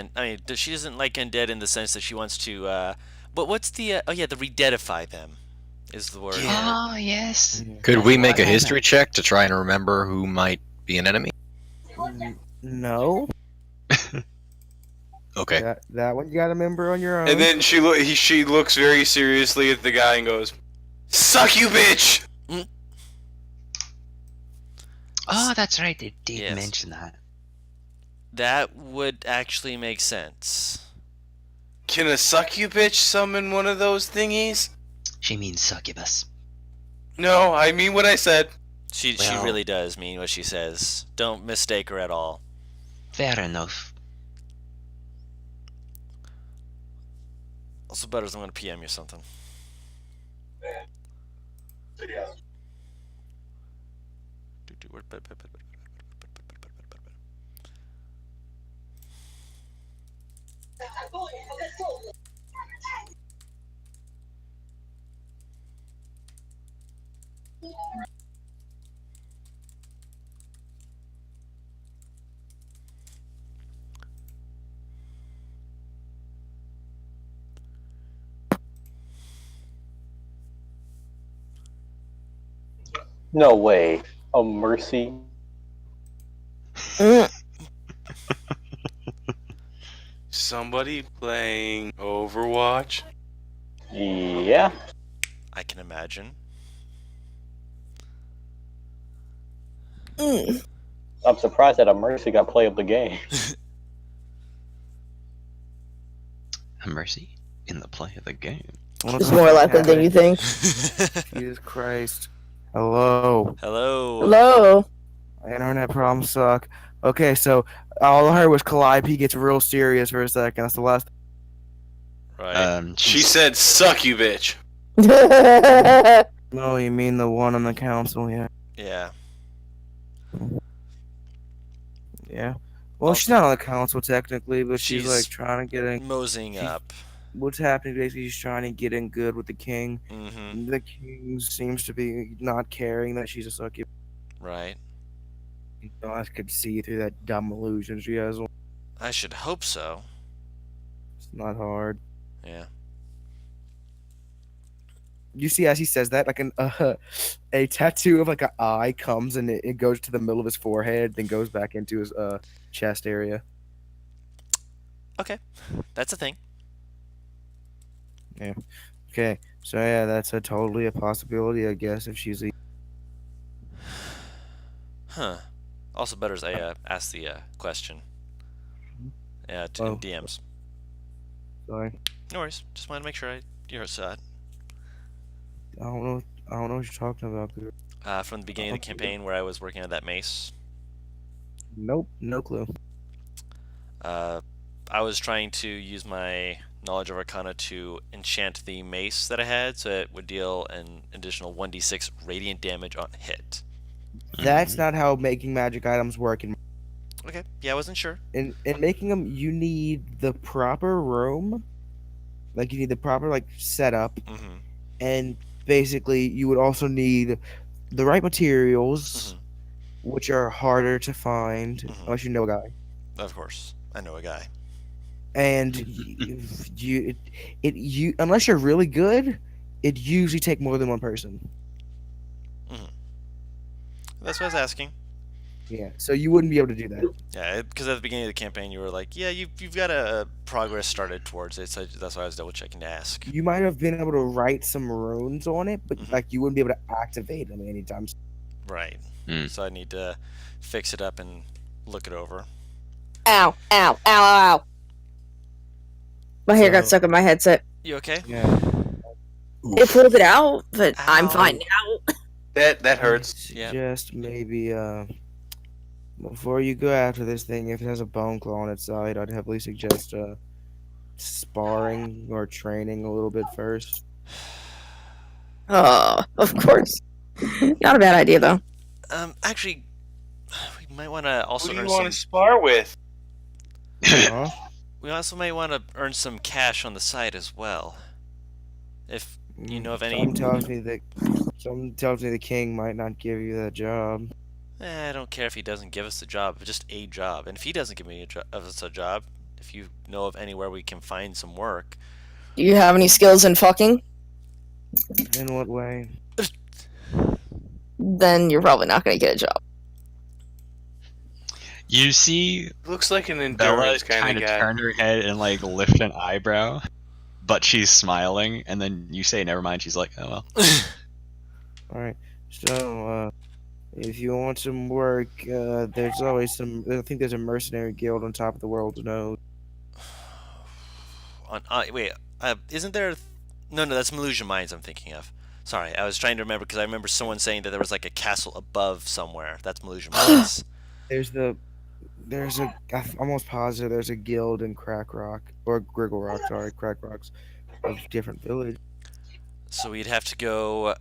she doesn't like undead in the sense that she wants to but what's the the redeadify them is the word. Yeah. Oh, yes. Could we make a Why not? history check to try and remember who might be an enemy? No. Okay. That one you got to remember on your own. And then she looks very seriously at the guy and goes, "Suck you, bitch!" Oh, that's right. They did Yes. mention that. That would actually make sense. Can a suck you, bitch summon one of those thingies? She means succubus. No, I mean what I said. She Well- really does mean what she says. Don't mistake her at all. Fair enough. Also better than I'm gonna PM you something. No way. A mercy. Somebody playing Overwatch? Yeah. I can imagine. I'm surprised that a mercy got play of the game. A mercy in the play of the game. It's more likely than you think. Jesus Christ. Hello. Hello. Hello. Internet problems suck. Okay, so all I heard was Calliope gets real serious for a second. That's the last. Right. She said, "Suck you, bitch." Oh, you mean the one on the council? Yeah. Yeah. Yeah. Well, she's Also- not on the council technically, but she's She's like trying to get in. Moseying she's- up. What's happening basically? She's trying to get in good with the king. Mm-hmm. The king seems to be not caring that she's a succubus. Right. I could see through that dumb illusion she has. I should hope so. It's not hard. Yeah. You see, as he says that, like a tattoo of like an eye comes and it goes to the middle of his forehead, then goes back into his chest area. Okay. That's a thing. Okay, so yeah, that's totally a possibility, I guess, if she's a. Huh. Also, better as I ask the question. Yeah, in Oh. DMs. Sorry, No worries. Just wanted to make sure you saw it. I don't know. I don't know what you're talking about, dude. From the beginning of the campaign where I was working on that mace. Nope, no clue. I was trying to use my knowledge of Arcana to enchant the mace that I had, so it would deal an additional 1d6 radiant damage on hit. That's not how making magic items work. Okay, yeah, I wasn't sure. In making them, you need the proper room, like you need the proper like setup, Mm-hmm. and basically you would also need the right materials, which are harder to find Mhm. unless you know a guy. Of course, I know a guy. And you unless you're really good, it usually take more than one person. That's what I was asking. Yeah, so you wouldn't be able to do that. Yeah, because at the beginning of the campaign, you were like, "Yeah, you've got a progress started towards it." So that's why I was double checking to ask. You might have been able to write some runes on it, but Mhm. like you wouldn't be able to activate them anytime soon. Right. Mm. So I need to fix it up and look it over. Ow, ow, ow, ow, ow. My hair got So- stuck in my headset. You okay? Yeah. It pulled it out, but I'm Ow. fine now. That hurts. Yeah. Just maybe before you go after this thing, if it has a bone claw on its side, I'd heavily suggest sparring or training a little bit first. Oh, of course. Not a bad idea, though. Actually, we might want to also Who do earn you want some. to spar with? Huh? We also might want to earn some cash on the side as well. If you know of any. Something tells me the king might not give you that job. I don't care if he doesn't give us the job, but just a job. And if he doesn't give us a job, if you know of anywhere we can find some work, Do you have any skills in fucking? In what way? Then you're probably not going to get a job. You see Looks like an Bella endurance kind kind of of guy. turn her head and like lift an eyebrow, but she's smiling, and then you say, "Never mind." She's like, "Oh well." All right. So, if you want some work, there's always some. I think there's a mercenary guild on top of the world's nose. wait, isn't there? No, that's Malusia Mines I'm thinking of. Sorry, I was trying to remember because I remember someone saying that there was like a castle above somewhere. That's Malusia Mines. I'm almost positive there's a guild in Crack Rock or Griggle Rock. Sorry, Crack Rocks, of different village. So we'd have to go.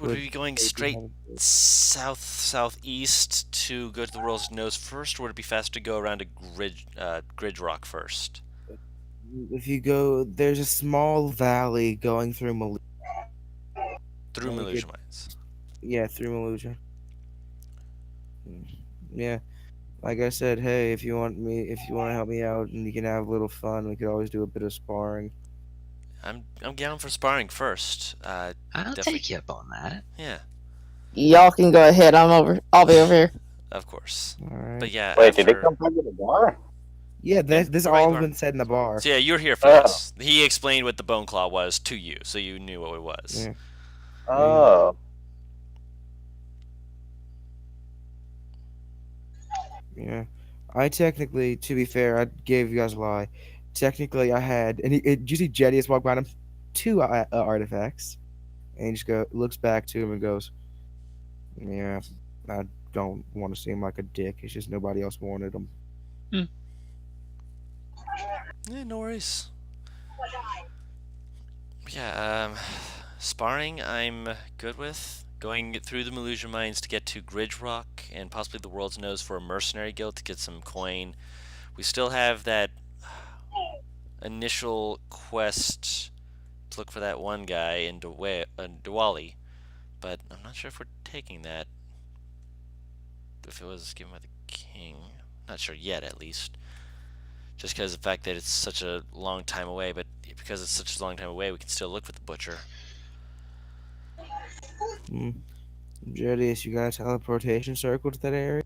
Would we be going straight southeast to go to the world's nose first, or would it be faster to go around to Gridge Rock first? If you go, there's a small valley going through Through Well, we Malusia could- Mines. Yeah, through Malusia. Yeah, like I said, hey, if you want to help me out and you can have a little fun, we could always do a bit of sparring. I'm down for sparring first. I'll Definitely. take you up on that. Yeah, Y'all can go ahead. I'll be over here. of course. All right. But yeah, Wait, did they after- come back to the bar? Yeah, this right, all Mark. been said in the bar. So yeah, you were here for Oh. this. He explained what the bone claw was to you, so you knew what it was. Yeah. Oh. Yeah, I technically, to be fair, I gave you guys a lie. Technically, I had, and you see Jedius walk behind him, 2 artifacts, and he just looks back to him and goes, "Yeah, I don't want to seem like a dick. It's just nobody else wanted them." Yeah, no worries. Yeah, Sparring, I'm good with. Going through the Malusian mines to get to Gridge Rock and possibly the World's Nose for a mercenary guild to get some coin. We still have that initial quest to look for that one guy in Diwali, but I'm not sure if we're taking that. If it was given by the king, not sure yet, at least. Just because of the fact that it's such a long time away, but because it's such a long time away, we can still look for the butcher. Jedius, you got a teleportation circle to that area?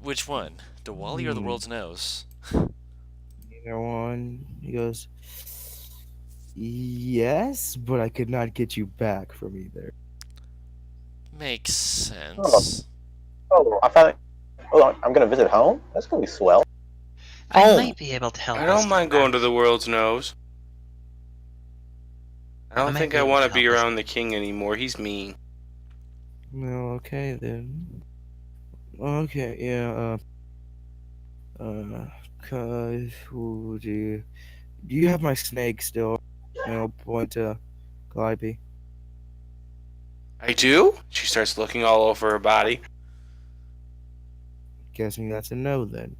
Which one? Diwali or the World's Nose? Either one. He goes, yes, but I could not get you back from either. Makes sense. Oh, I found it. Hold on, I'm gonna visit home? That's gonna be swell. I Oh. might be able to help I us don't mind going to back. the World's Nose. I don't might think be I able want to to be help us. around the king anymore. He's mean. No, okay then. Okay, yeah, who do you have my snake still? And I'll point to Calliope. I do? She starts looking all over her body. Guessing that's a no then.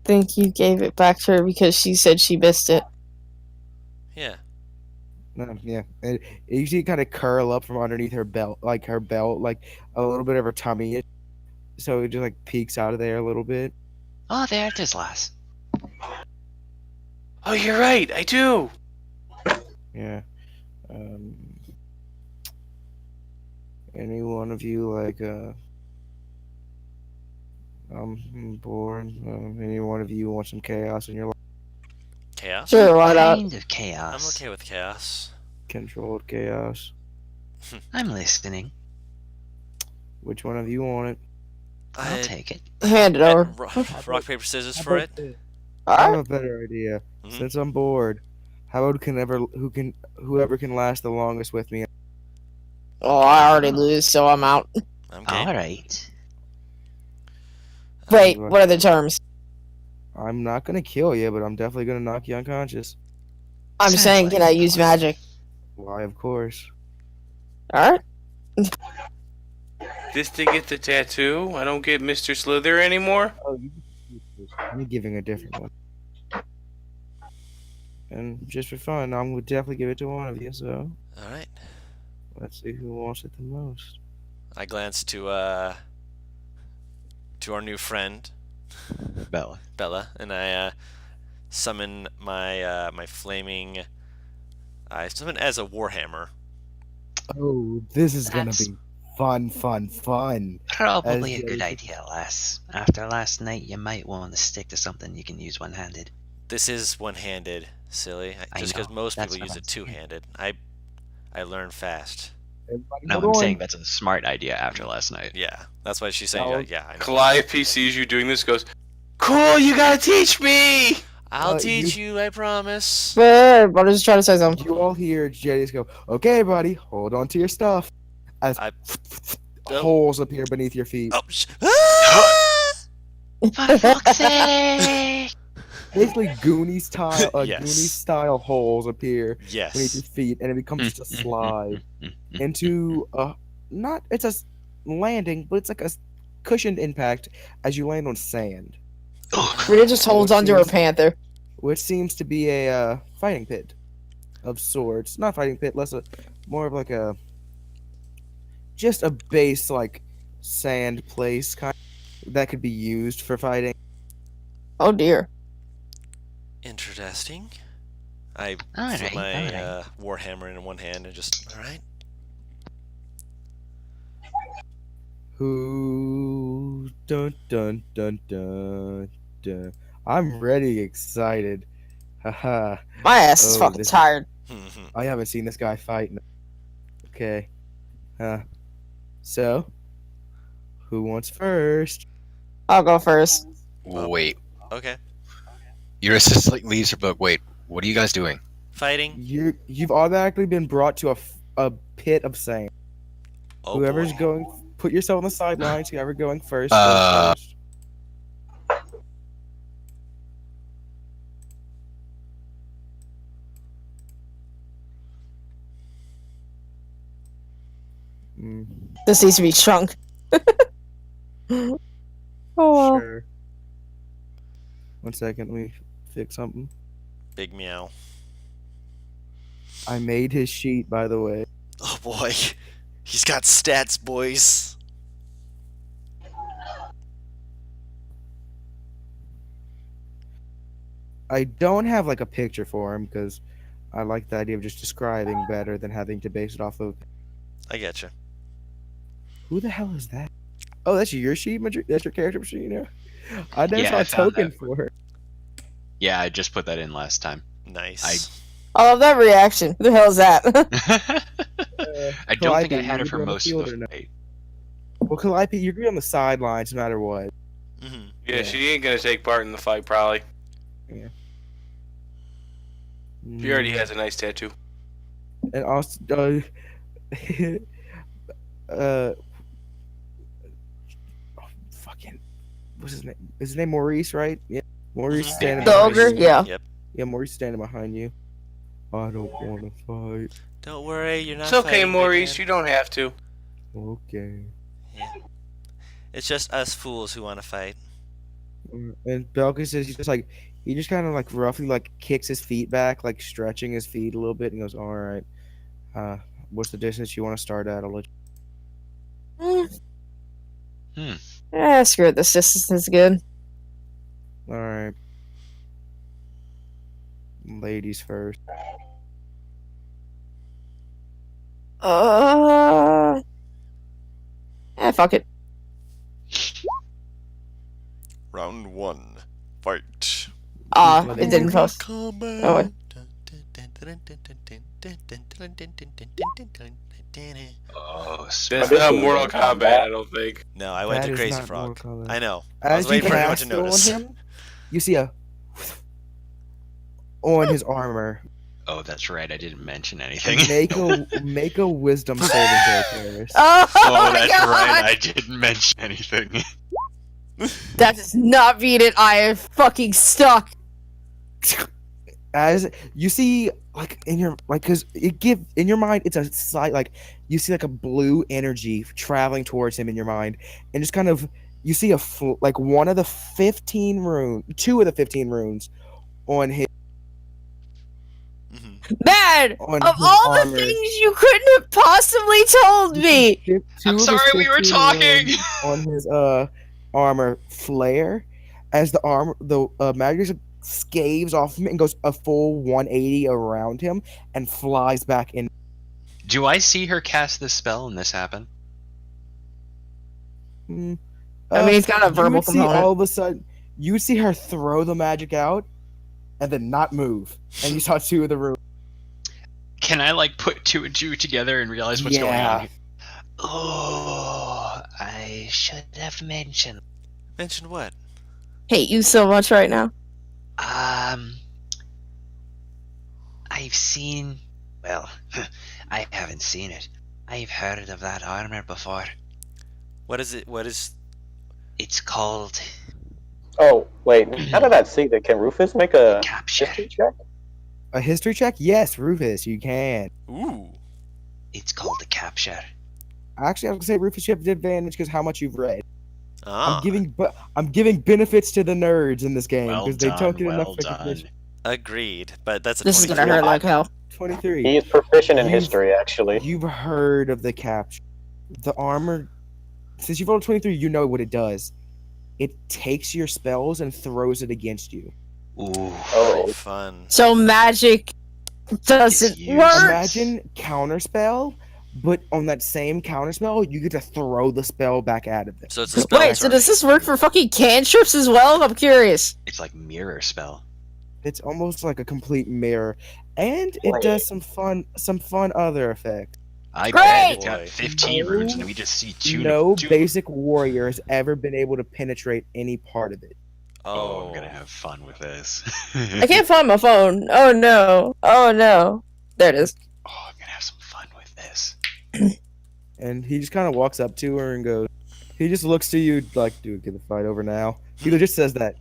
Think you gave it back to her because she said she missed it. Yeah. No, yeah. And you see it kind of curl up from underneath her belt, like a little bit of her tummy. So it just like peeks out of there a little bit. Oh, there it is, lass. Oh, you're right. I do. Yeah. Any one of you I'm bored. Any one of you want some chaos in your life? Chaos? Sure, why not? Kind of chaos. I'm okay with chaos. Controlled chaos. I'm listening. Which one of you want it? I'll take it. Hand it over. Rock, paper, scissors for it? I have Alright. a better idea. Mhm. Since I'm bored, how about whoever can last the longest with me? Oh, I already lose, so I'm out. I'm game. Alright. Wait, what are the terms? I'm not gonna kill you, but I'm definitely gonna knock you unconscious. I'm Sounds saying, like can I a use plan. magic? Why, of course. Alright. This to get the tattoo? I don't get Mr. Slither anymore? Oh, I'm giving a different one. And just for fun, I'm gonna definitely give it to one of you. So Alright. let's see who wants it the most. I glance to our new friend, Bella. Bella, and I summon my flaming. I summon as a warhammer. Oh, this is gonna That's- be fun. Probably As a good Jedi- idea, lass. After last night, you might want to stick to something you can use one-handed. This is one-handed, silly. I Just because know, most that's people what use I'm it saying. two-handed. I learn fast. Everybody No, hold I'm on. saying that's a smart idea after last night. Yeah, that's why she's saying. Oh. Yeah, I know. Calliope sees you doing this, goes, "Cool, you gotta teach me!" I'll teach you. I promise. But I'm just trying to say something. You all hear Jedis go, "Okay, buddy, hold on to your stuff." As I- holes appear beneath your feet. Oh, ah! For fuck's sake! Basically, Goonies style, Yes. Goonies style holes appear beneath your Yes. feet, and it becomes just a slide into it's a landing, but it's like a cushioned impact as you land on sand, Rita just holds onto her panther. which seems to be a fighting pit of sorts. Not fighting pit, more of like just a base like sand place kind that could be used for fighting. Oh dear. Interesting. I Alright, put my alright. warhammer in one hand and just all right. Who dun dun dun dun dun. I'm ready, excited. Haha. My ass is Oh, fucking this is- tired. I haven't seen this guy fight. Okay. So, who wants first? I'll go first. Wait. Okay. Your assistant like, leaves her book. Wait, what are you guys doing? Fighting. You've automatically been brought to a pit of sand. Oh Whoever's boy. going, put yourself on the sidelines. Whoever going first. Uh, goes first. This needs to be shrunk. Oh well. Sure. 1 second, let me fix something. Big meow. I made his sheet, by the way. Oh boy. He's got stats, boys. I don't have like a picture for him because I like the idea of just describing better than having to base it off of. I getcha. Who the hell is that? Oh, that's your sheet, Madrid? That's your character sheet, you know? I never Yeah, saw I a found token that. for her. Yeah, I just put that in last time. Nice. I love that reaction. Who the hell is that? I don't think I Calliope, had her you for on the most of field the or no? fight. Well, Calliope, you're gonna be on the sidelines no matter what. Mm-hmm. Yeah, she ain't gonna take part in the fight probably. She already has a nice tattoo. And also, fucking, what's his name? Is his name Maurice, right? Yeah, Maurice Mhm. standing The behind ogre? you. Yeah. Yep. Yeah, Maurice standing behind you. I don't want to fight. Don't worry, you're not It's okay, fighting, Maurice. big You man. don't have to. Okay. It's just us fools who want to fight. And Belka says he's just like he just kind of like roughly like kicks his feet back, like stretching his feet a little bit, and goes, "All right, what's the distance you want to start at? I'll let Yeah, screw it. This distance is good. you." All right, ladies first. Fuck it. Round 1. Fight. It didn't post. Combat. Oh, wait. Oh, That's This not is Mortal Mortal Kombat, Kombat. I don't think. No, I went That to is Crazy not Frog. Mortal Kombat. I know. I was As you waiting for everyone to cast on notice. him, you see a on his armor. Oh, that's right. I didn't mention anything. Make a wisdom saving throw, Paris. Oh, Oh, my that's God. right. I didn't mention anything. That does not mean it. I am fucking stuck. As you see, like in your because in your mind, it's a slight like you see like a blue energy traveling towards him in your mind, and just kind of you see like one of the 15 runes, two of the 15 runes on his Man, on of his all the armor. things you couldn't have possibly told me. Two I'm of his sorry, we were 15 talking. runes on his armor flare as the magic scaves off him and goes a full 180 around him and flies back in. Do I see her cast this spell and this happen? I mean, it's got a you verbal would see component. all of a sudden you would see her throw the magic out and then not move, and you saw two of the runes. Can I like put two and two together and realize what's going Yeah. on here? Oh, I should have mentioned. Mention what? Hate you so much right now. I've seen. Well, I haven't seen it. I've heard of that armor before. What is it? What is... It's called Oh, wait. How did I see that? Can Rufus make a capture. history check? A history check? Yes, Rufus, you can. Ooh. It's called the capture. Actually, I was gonna say Rufus, you have advantage because how much you've read. Ah. I'm giving benefits to the nerds in this game Well because they don't done, get enough well done. recognition. Agreed. But that's a This is 23. gonna hurt like hell. 23. He is proficient in You've- history, actually. You've heard of the capture. The armor, since you've rolled 23, you know what it does. It takes your spells and throws it against you. Ooh. Oh, Very fun. So magic doesn't It's used. work. Imagine counterspell, but on that same counterspell, you get to throw the spell back at them. So it's a spell. Wait, so does this work for fucking cantrips as well? I'm curious. It's like mirror spell. It's almost like a complete mirror, and it Wait. does some fun other effects. I Great! bet it's got Boy. 15 runes and we just see two. No two- basic warrior has ever been able to penetrate any part of it. Oh, I'm gonna have fun with this. I can't find my phone. Oh no. Oh no. There it is. Oh, I'm gonna have some fun with this. And he just kind of walks up to her and goes, he just looks to you like, dude, get the fight over now. He just says that,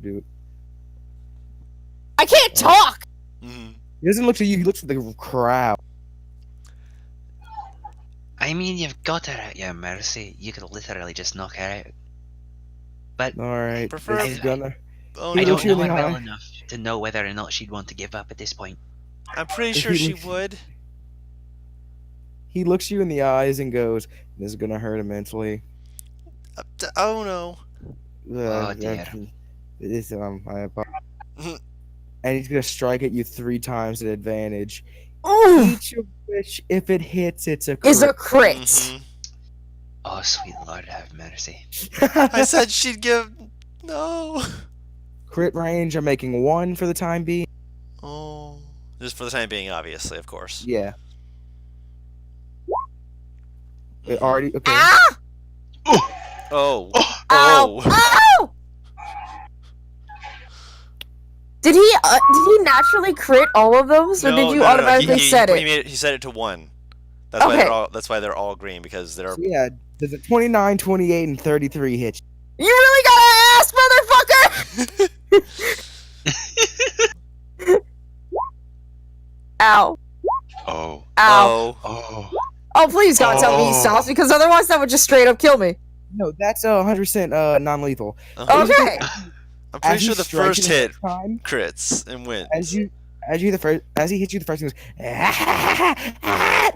dude. I can't talk. Mhm. He doesn't look to you, he looks at the crowd. I I mean, you've got her at your mercy. You could literally just knock her out. But All right, Prefer- this is gonna. Oh He I no. looks don't you know in her the well eye. enough to know whether or not she'd want to give up at this point. I'm pretty If sure he she looks- would. He looks you in the eyes and goes, "This is gonna hurt immensely." Oh no. Oh, dear. This I apologize. And he's gonna strike at you 3 times at advantage. Ooh, Each of which, if it hits, it's a crit. is a crit. Mhm. Oh, sweet Lord, have mercy. I said she'd give. No. Crit range. I'm making 1 for the time being. Oh. Just for the time being, obviously, of course. Yeah. It Mhm. already okay. Ah! Oh. Ow! Oh. Ow! Did he naturally crit all of those, or did you automatically set it? He set it to 1. That's why Okay. that's why they're all green, because they're. So yeah, does it 29, 28, and 33 hit you? You really got an ass, motherfucker! Ow! Oh. Ow! Oh. Oh. Oh, please God, tell me he stops, because otherwise that would just straight up kill me. No, that's 100% non-lethal. Uh-huh. Okay. I'm pretty As sure you the strike first it the hit first time, crits and wins. as he hits you the first, he goes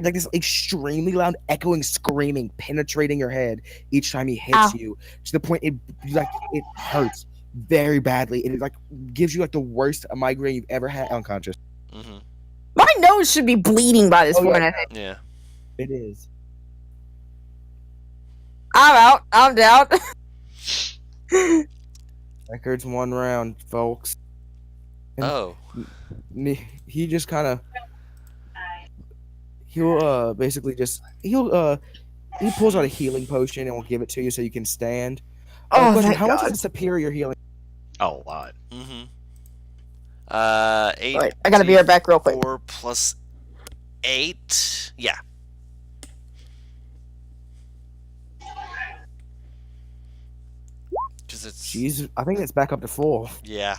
like this extremely loud, echoing, screaming, penetrating your head each time he hits Ow. you to the point it hurts very badly. And it like gives you like the worst migraine you've ever had unconscious. Mm-hmm. My nose should be bleeding by this Oh, point, yeah. I think. Yeah. It is. I'm out. I'm down. Records 1 round, folks. And Oh. he just kind of he'll basically just he pulls out a healing potion and will give it to you so you can stand. Oh, Question, thank how much God. is a superior healing? A lot. Mm-hmm. 8. Wait, I gotta be right back real quick. 4 plus 8. Yeah. Because it's. Jeez, I think it's back up to full. Yeah.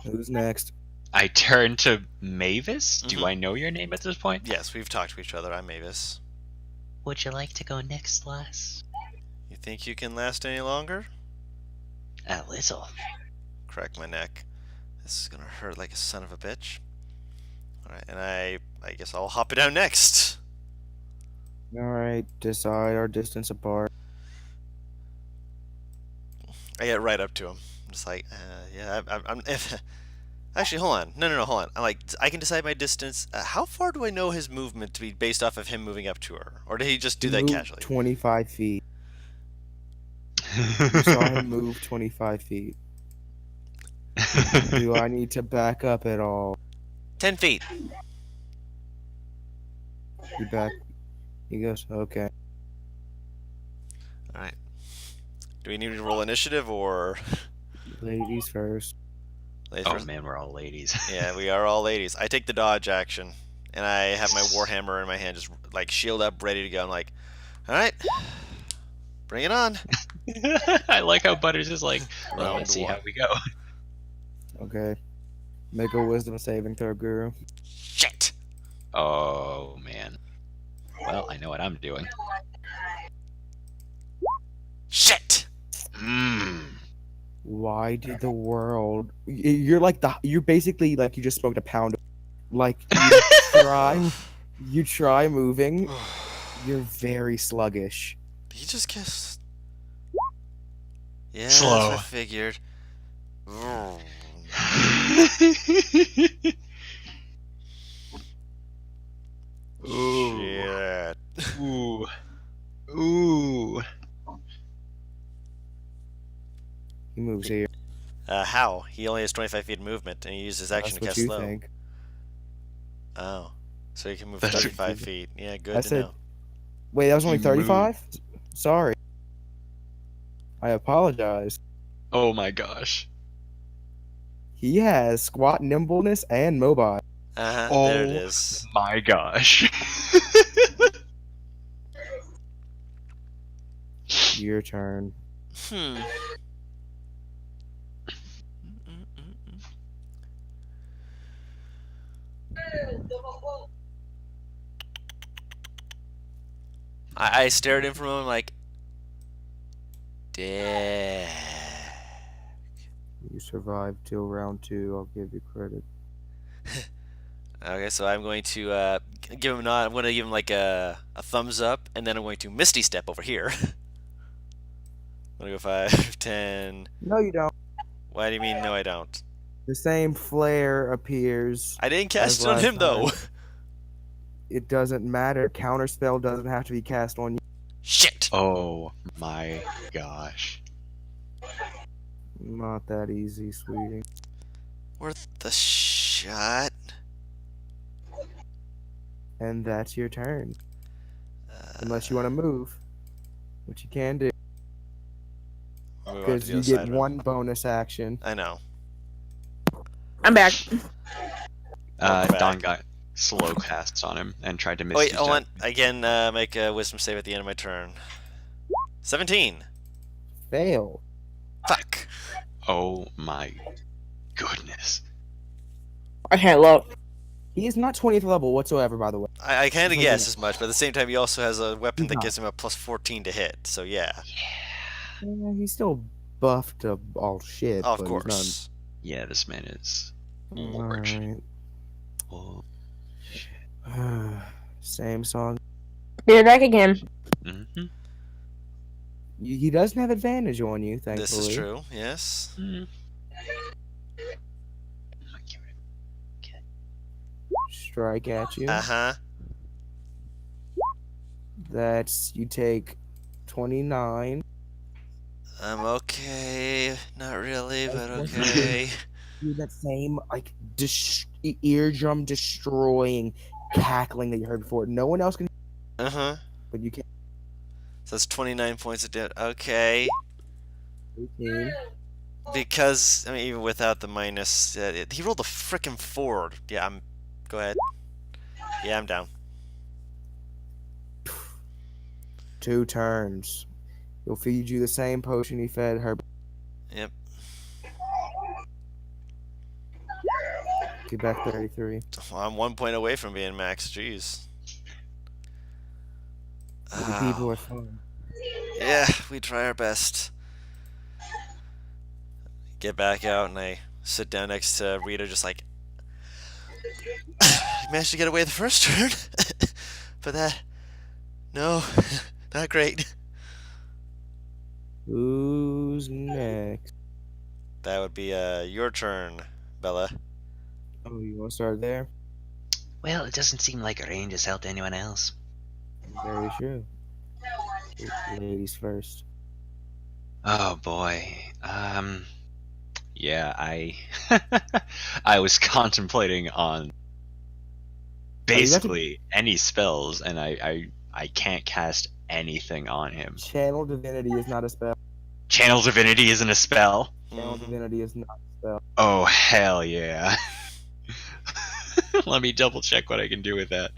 Who's next? I turn to Mavis. Mhm. Do I know your name at this point? Yes, we've talked to each other. I'm Mavis. Would you like to go next, lass? You think you can last any longer? A little. Crack my neck. This is gonna hurt like a son of a bitch. Alright, and I guess I'll hop it down next. All right, decide our distance apart. I get right up to him. I'm just like, yeah, I'm actually, hold on. No, hold on. I'm like, I can decide my distance. How far do I know his movement to be based off of him moving up to her? Or did he just do that Move casually? 25 feet. You saw him move 25 feet. Do I need to back up at all? 10 feet. You back? He goes, okay. Alright. Do we need to roll initiative or... Ladies first. Ladies Oh first? man, we're all ladies. Yeah, we are all ladies. I take the dodge action, and I have my warhammer in my hand, just like shield up, ready to go. I'm like, all right, bring it on. I like how Butters is like, well, Round let's see one. how we go. Okay. Make a wisdom saving throw, Guru. Shit. Oh man. Well, I know what I'm doing. Shit. Mmm. Why did the world? You're like you're basically like you just smoked a pound. Like you try moving. You're very sluggish. He just kissed. Yeah, Slow. that's what I figured. Shit. Ooh. Ooh. He moves here. How? He only has 25 feet of movement, and he used his action That's to what cast you slow. think. Oh. So he can move That's what 35 feet. Yeah, good I to said- know. Wait, that was only You 35? Sorry. I apologize. Oh my gosh. He has squat nimbleness and mobile. Uh-huh, Oh there it is. my gosh. Your turn. Hmm. I stared at him for a moment, like, damn. You survived till round 2. I'll give you credit. Okay, so I'm going to give him a nod. I'm going to give him like a thumbs up, and then I'm going to Misty Step over here. I'm going to go 5, 10. No, you don't. Why do you mean, no, I don't? The same flare appears. I didn't cast as it on last him, though. time. It doesn't matter. Counterspell doesn't have to be cast on you. Shit! Oh my gosh. Not that easy, sweetie. Worth the shot. And that's your turn. Unless you want to move, which you can do. Move on to Because the you other get side, one bonus action. I know. I'm back. Welcome Don back. got slow casts on him and tried to miss. Oh, wait, hold on. Again, make a wisdom save at the end of my turn. 17. Fail. Fuck. Oh my goodness. I can't look. He is not 20th level whatsoever, by the way. I kind of He's guess like- as much, but at the same time, he also has a weapon He's that not. gives him a plus 14 to hit. So yeah. He's still buffed to all shit. Oh, of but course. Yeah, this man is He's not... large. Alright. Oh. Same song. Be back again. Mm-hmm. He doesn't have advantage on you, thankfully. This is true. Yes. Strike at you. Uh huh. That's you take 29. I'm okay. Not really, but okay. Do that same like eardrum destroying cackling that you heard before. No one else can, Uh huh. but you can. So that's 29 points of damage. Okay. 18. Because, I mean, even without the minus, he rolled a frickin' 4. Yeah, go ahead. Yeah, I'm down. 2 turns. He'll feed you the same potion he fed her. Yep. Get back 33. Well, I'm 1 point away from being max. Jeez. The people are fun. Yeah, we try our best. Get back out, and I sit down next to Rita, just like, you managed to get away the first turn, but no, not great. Who's next? That would be your turn, Bella. Oh, you want to start there? Well, it doesn't seem like range has helped anyone else. Very true. Ladies first. Oh boy. Yeah, I I was contemplating on basically any spells, and I can't cast anything on him. Channel Divinity is not a spell. Channel Divinity isn't a spell. Channel Divinity is not a spell. Oh hell yeah. Let me double check what I can do with that.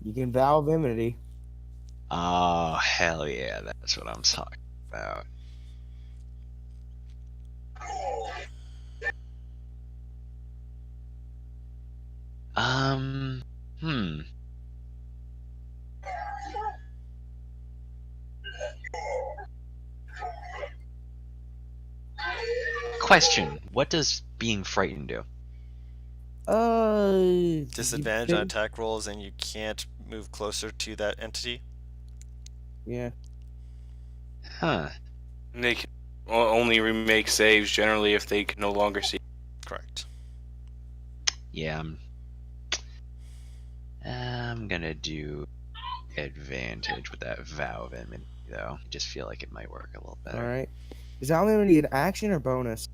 You can vow divinity. Oh hell yeah, that's what I'm talking about. Hmm. Question: what does being frightened do? Disadvantage on attack rolls, and you can't move closer to that entity. Yeah. Huh. And they can only remake saves generally if they can no longer see. Correct. Yeah, I'm gonna do advantage with that vow of enmity, though. I just feel like it might work a little better. Alright. Is vow divinity an action or bonus?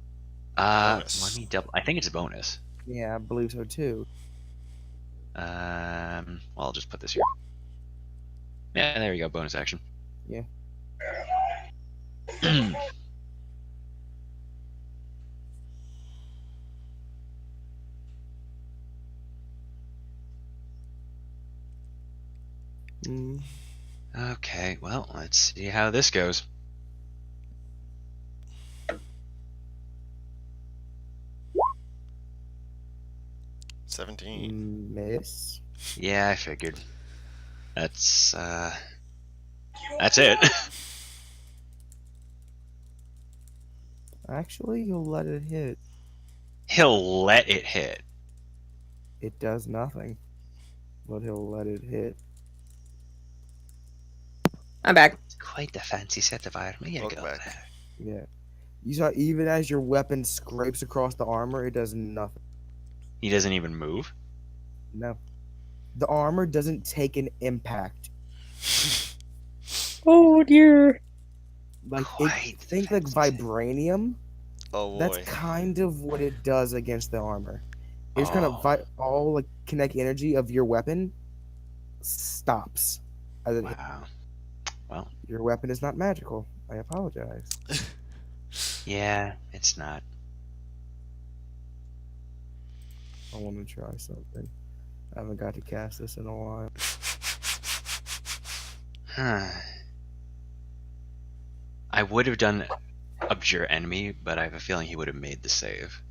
Bonus. Let me double. I think it's a bonus. Yeah, I believe so too. Well, I'll just put this here. Yeah, there you go. Bonus action. Yeah. Okay, well, let's see how this goes. $17. Miss. Yeah, I figured. That's it. Actually, he'll let it hit. He'll let it hit. It does nothing, but he'll let it hit. I'm back. It's quite the fancy set of armor you Welcome got back. there. Yeah. You saw even as your weapon scrapes across the armor, it does nothing. He doesn't even move. No. The armor doesn't take an impact. Oh dear. Like Quite the think like fancy set. vibranium. Oh That's boy. kind of what it does against the armor. It's kind Oh. of all like kinetic energy of your weapon stops as it hits. Wow. Well, Your weapon is not magical. I apologize. Yeah, it's not. I want to try something. I haven't got to cast this in a while. Huh. I would have done Abjure Enemy, but I have a feeling he would have made the save.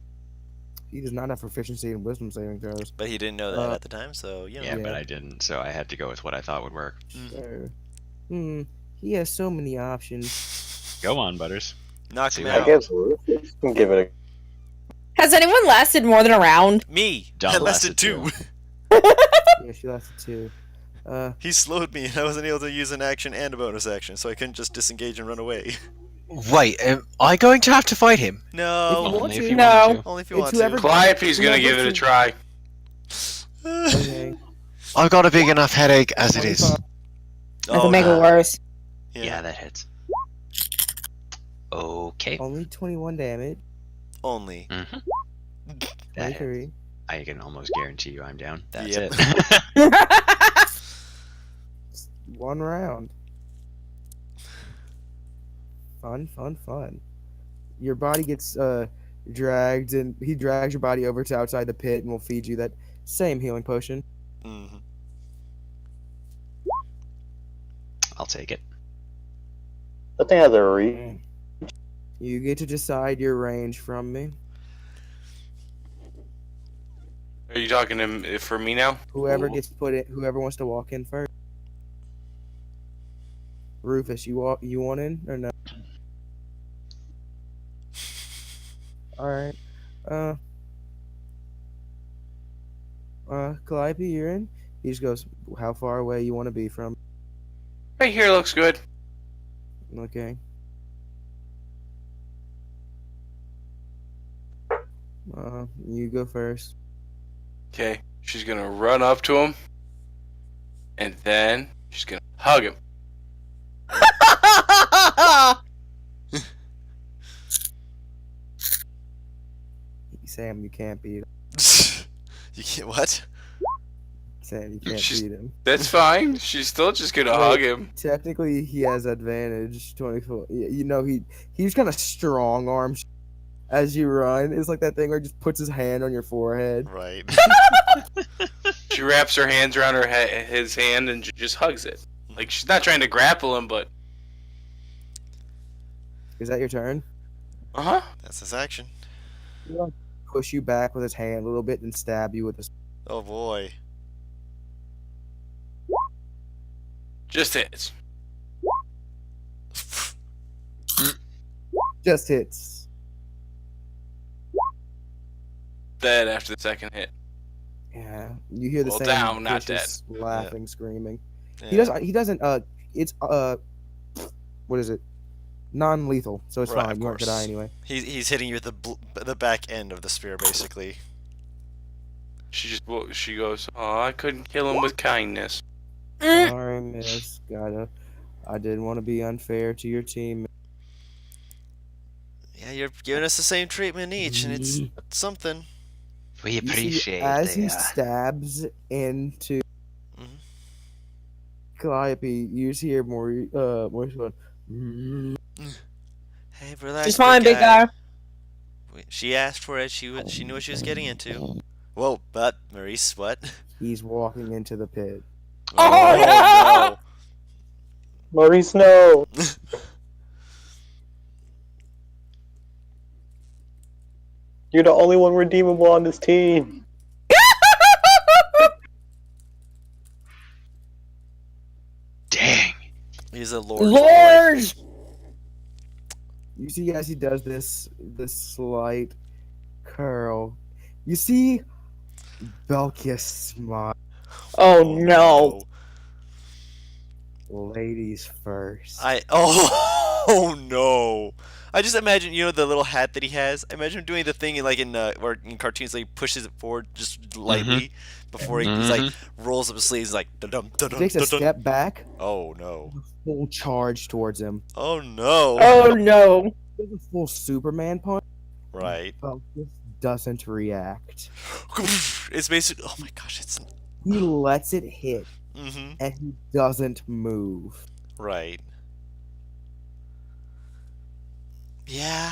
He does not have proficiency in wisdom saving throws. But he didn't know that Uh, at the time, so you know. Yeah, but Yeah. I didn't, so I had to go with what I thought would work. So, he has so many options. Go on, Butters. Knock See him what I out. guess Rufus can give it Has anyone lasted more than a round? Me. John I lasted lasted 2. Yeah, she lasted 2. He slowed me, and I wasn't able to use an action and a bonus action, so I couldn't just disengage and run away. Wait, am I going to have to fight him? If you No. want Only if to. you No. want to. Only if you It's want whoever- to. Calliope's gonna give it a try. Okay. I've got a big enough headache as it is. That'll make it no. worse. Yeah, that hits. Okay. Only 21 damage. Only. Mm-hmm. That hits. 23. I can almost guarantee you I'm down. That's Yep. it. One round. Fun. Your body gets dragged, and he drags your body over to outside the pit, and will feed you that same healing potion. Mhm. I'll take it. That thing has a reach. You get to decide your range from me. Are you talking to for me now? Whoever Ooh. gets put in, whoever wants to walk in first. Rufus, you want in or no? All right. Calliope, you're in. He just goes, how far away you want to be from? Right here looks good. Okay. You go first. Okay, she's gonna run up to him, and then she's gonna hug him. Sam, you can't beat him. You can't what? Sam, you can't Just- beat him. That's fine. She's still just gonna hug him. Technically, he has advantage. 24. You know, he's kind of strong arms as you run. It's like that thing where he just puts his hand on your forehead. Right. She wraps her hands around his hand and just hugs it. Like she's not trying to grapple him, but Is that your turn? That's his action. Push you back with his hand a little bit and stab you with his. Oh boy. just hits. Just hits. Dead after the second hit. Yeah, you hear the Well, same down, not vicious laughing, screaming. Yeah. He doesn't. It's what is it? Non-lethal, so it's Right, fine. of You aren't gonna course. die anyway. He's hitting you with the back end of the spear, basically. She goes, "Oh, I couldn't kill him with kindness." Sorry, miss. I didn't want to be unfair to your team. Yeah, you're giving us the same treatment each, and it's something. We You see, appreciate as the, he stabs into Mhm. Calliope, you just hear Maurice going. Hey, relax. She's fine, big guy. She asked for it. She knew what she was getting into. Whoa, but Maurice, what? He's walking into the pit. Oh, Maurice, no. You're the only one redeemable on this team. He's a lord. Lord! You see, as he does this slight curl, you see Belkius smile. Oh no. Ladies first. Oh no. I just imagine, the little hat that he has. I imagine him doing the thing where in cartoons, like, he pushes it forward just lightly before he's like rolls up his sleeves, like dum dum He takes a dum. step back, Oh no. full charge towards him. Oh no. Oh no. Does a full Superman punch. Right. Belkius doesn't react. It's basically. Oh my gosh. It's. He lets it hit, Mm-hmm. and he doesn't move. Right. Yeah.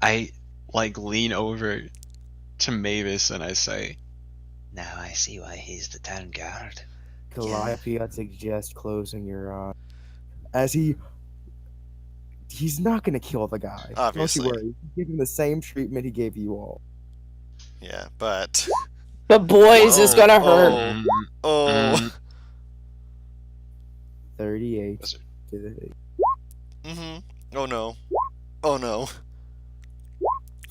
I lean over to Mavis and I say, Now I see why he's the town guard. Calliope, I'd suggest closing your eyes. As he's not gonna kill the guy. Obviously. Don't you worry. He's giving the same treatment he gave you all. Yeah, but. The boys is gonna hurt. Oh. 38. Was Mm-hmm. Oh no. Oh no.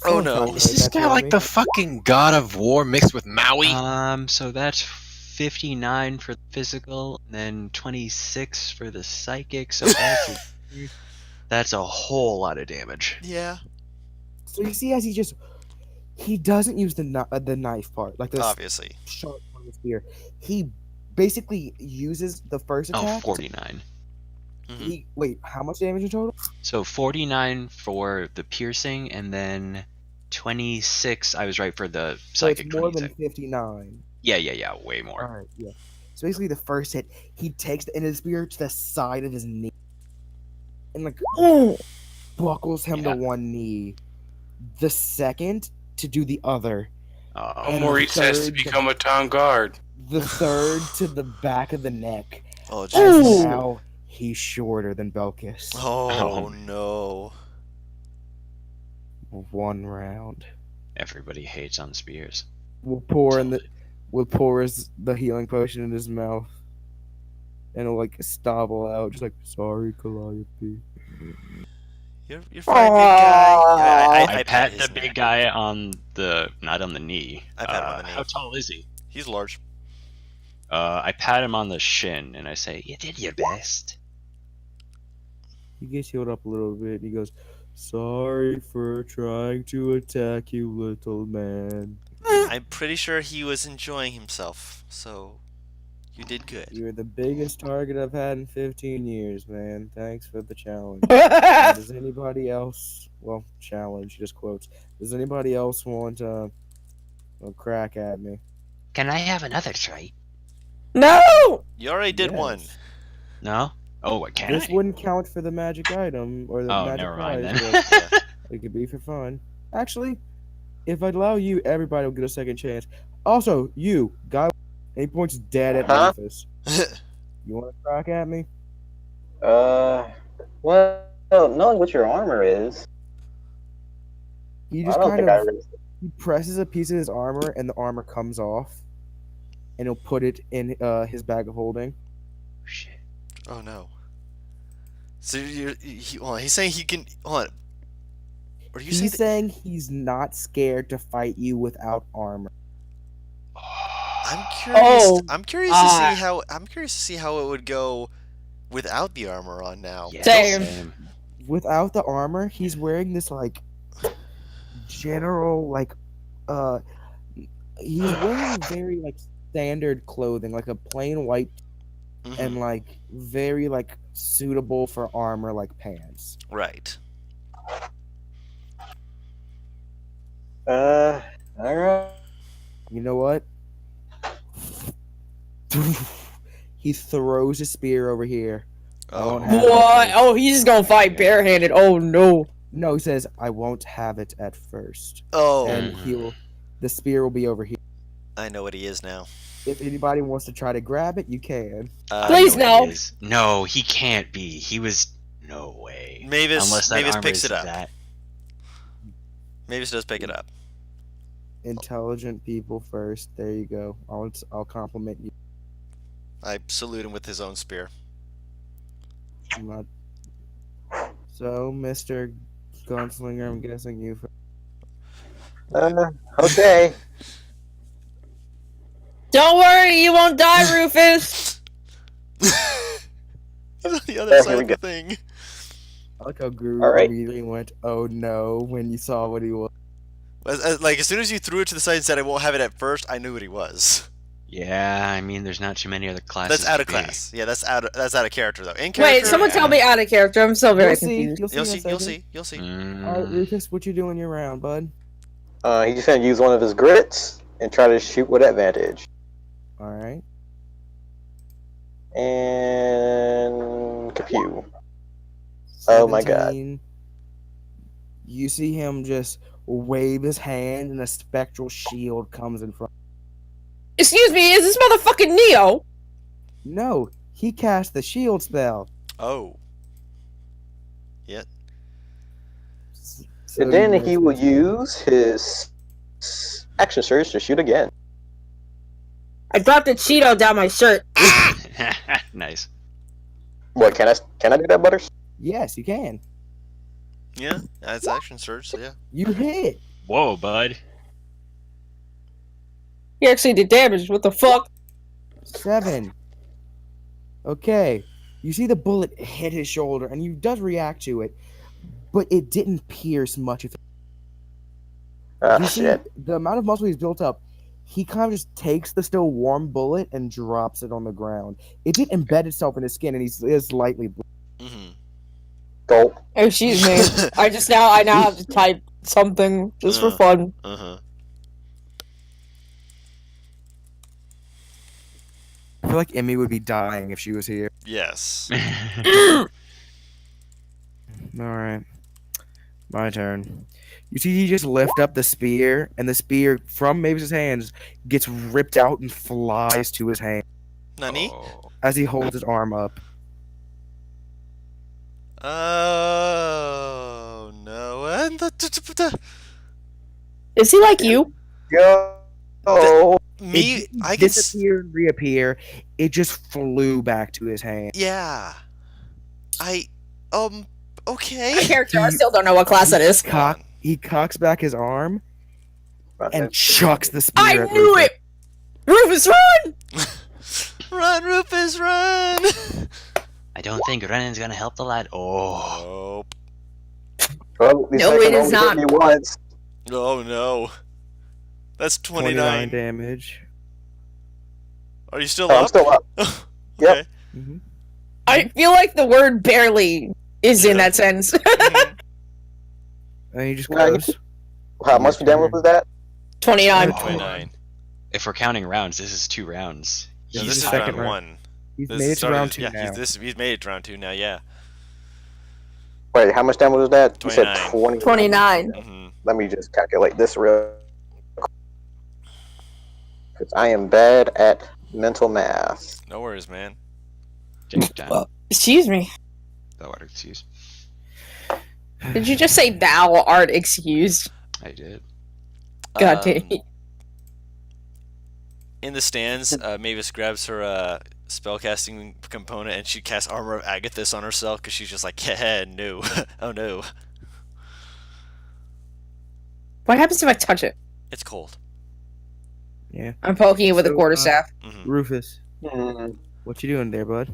Oh no. Is this guy like the fucking god of war mixed with Maui? so that's 59 for the physical, and then 26 for the psychic, so that's a whole lot of damage. Yeah. So you see, as he doesn't use the knife part, like the Obviously. sharp part of the spear. He basically uses the first Oh, attack. 49. Wait, how much damage in total? So 49 for the piercing, and then 26, I was right for the So psychic. it's more than 26. 59. Yeah, way more. Alright, yeah. So basically, the first hit, he takes the end of the spear to the side of his knee, and like buckles him Yeah. to one knee. The second to do the other. No And Maurice has to third- become a town guard. The third to the back of the neck. Oh As jeez. now he's shorter than Belkius. Oh no. 1 round. Everybody hates on spears. We'll pour the healing potion in his mouth, and it'll like stobble out, just like sorry, Calliope. You're fine, big guy. I I pat his the big neck. guy on the, not on the knee. I pat him on the knee. How tall is he? He's large. I pat him on the shin and I say, You did your best. He gets healed up a little bit. He goes, "Sorry for trying to attack you, little man. I'm pretty sure he was enjoying himself, so you did good. You're the biggest target I've had in 15 years, man. Thanks for the challenge." Does anybody else? Well, challenge. Just quotes. Does anybody else want a crack at me? Can I have another trait? No! You already did Yes. one. no? Oh, what can This I? wouldn't count for the magic item or the Oh, magic never mind prize, then. but it could be for fun. Actually, if I allow you, everybody will get a second chance. Also, you, guy, and he points dead at Huh? Memphis. You want to crack at me? Well, knowing what your armor is, He I just don't kind think I of really. he presses a piece of his armor, and the armor comes off, and he'll put it in his bag of holding. Shit. Oh no. So he's saying he can. Hold on. Are you saying He's that, saying he's not scared to fight you without armor. I'm curious. Oh, I'm curious to see how. I'm curious to see how it would go without the armor on now. Yeah, Same. Without the armor, he's wearing this like general he's wearing very like standard clothing, like a plain white Mhm. and like very like suitable for armor like pants. Right. Alright. You know what? He throws a spear over here. Oh. won't have- What? Oh, he's just gonna fight barehanded. Oh no. No, he says, "I won't have it at first." Oh. And the spear will be over here. I know what he is now. If anybody wants to try to grab it, you can. Please I know what no. he is. No, he can't be. He was. No way. Mavis. Unless that Mavis armor picks is it up. that. Mavis does pick it up. Intelligent people first. There you go. I'll compliment you. I salute him with his own spear. I'm not... So, Mr. Gunslinger, I'm guessing you. Okay. Don't worry, you won't die, Rufus. He's on the other Here side we of the thing. I like how Guru All right. immediately went, "Oh no," when you saw what he was. As soon as you threw it to the side and said I won't have it at first, I knew what he was. Yeah, I mean, there's not too many other classes. That's out of to be. class. Yeah, that's out of character though. In character. Wait, someone tell me out of character. I'm still very You'll see. confused. You'll see. You'll in a see. You'll second. see. You'll see. All right, Rufus, what you doing your round, bud? He's just gonna use one of his grits and try to shoot with advantage. All right. And kapew. Oh my god. 17. You see him just wave his hand, and a spectral shield comes in front. Excuse me, is this motherfucking Neo? No, he cast the shield spell. Oh. So And then you he missed will it. use his action surge to shoot again. I dropped a Cheeto down my shirt. Nice. What can I do that, Butters? Yes, you can. Yeah, that's action surge. So yeah. You hit. Whoa, bud. He actually did damage. What the fuck? 7. Okay. You see the bullet hit his shoulder, and he does react to it, but it didn't pierce much of it. Ah, You see, shit. the amount of muscle he's built up, he kind of just takes the still warm bullet and drops it on the ground. It did embed itself in his skin, and he is lightly bleeding. Mm-hmm. Gulp. Excuse me. I now have to type something just for fun. Uh-huh. I feel like Emmy would be dying if she was here. Yes. Alright. My turn. You see, he just lift up the spear, and the spear from Mavis' hands gets ripped out and flies to his hand Nani? Oh. as he holds his arm up. Oh no! And Is he like you? Go. Oh. me, It I can. disappear and reappear. It just flew back to his hand. Yeah. Okay. My character, I still don't know what class that is. He cocks back his arm and chucks the spear. I at knew Rufus. it! Rufus, run! Run, Rufus, run! I don't think running's gonna help the lad. Oh. Nope. Well, at least No, I can it is only hit not. me once. Oh no. That's 29 29. damage. Are you still Oh, up? I'm still up. Okay. Yep. Mm-hmm. I feel like the word barely is in that sentence. Mhm. And he just Yeah, goes. How much damage was that? 29. 29. If we're counting rounds, this is 2 rounds. Yeah, He's this is the round second round. 1. He's This made it to started- round 2 yeah, now. he's made it to round 2 now, yeah. Wait, how much damage was that? You said 29. 20. 29. Mm-hmm. Let me just calculate this real quick. Because I am bad at mental math. No worries, man. Take your time. Excuse me. The water excuse. Did you just say thou art excused? I did. God damn it. In the stands, Mavis grabs her spellcasting component and she casts Armor of Agathis on herself because she's just like, yeah, no. Oh no. What happens if I touch it? It's cold. Yeah. I'm poking it with a So, quarterstaff. Mm-hmm. Rufus, Hmm. what you doing there, bud?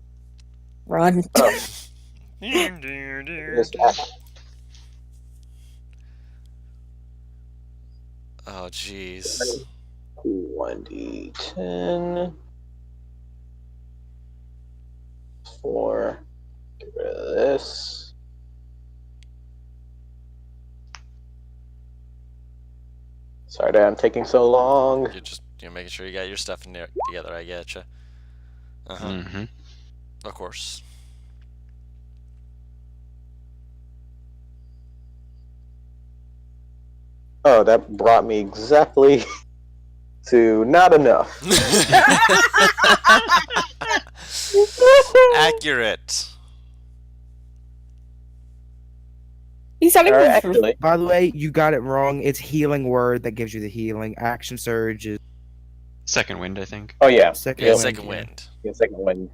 Run. Just Oh, jeez. 1d10. 4. Get rid of this. Sorry that I'm taking so long. You're just making sure you got your stuff in there together. I getcha. Uh-huh. Mm-hmm. Of course. Oh, that brought me exactly to not enough. Accurate. He's not even. Alright, actually, By the way, you got it wrong. It's healing word that gives you the healing. Action surge is Second wind, I think. oh yeah, second Yeah, wind. second yeah. wind. Yeah, second one.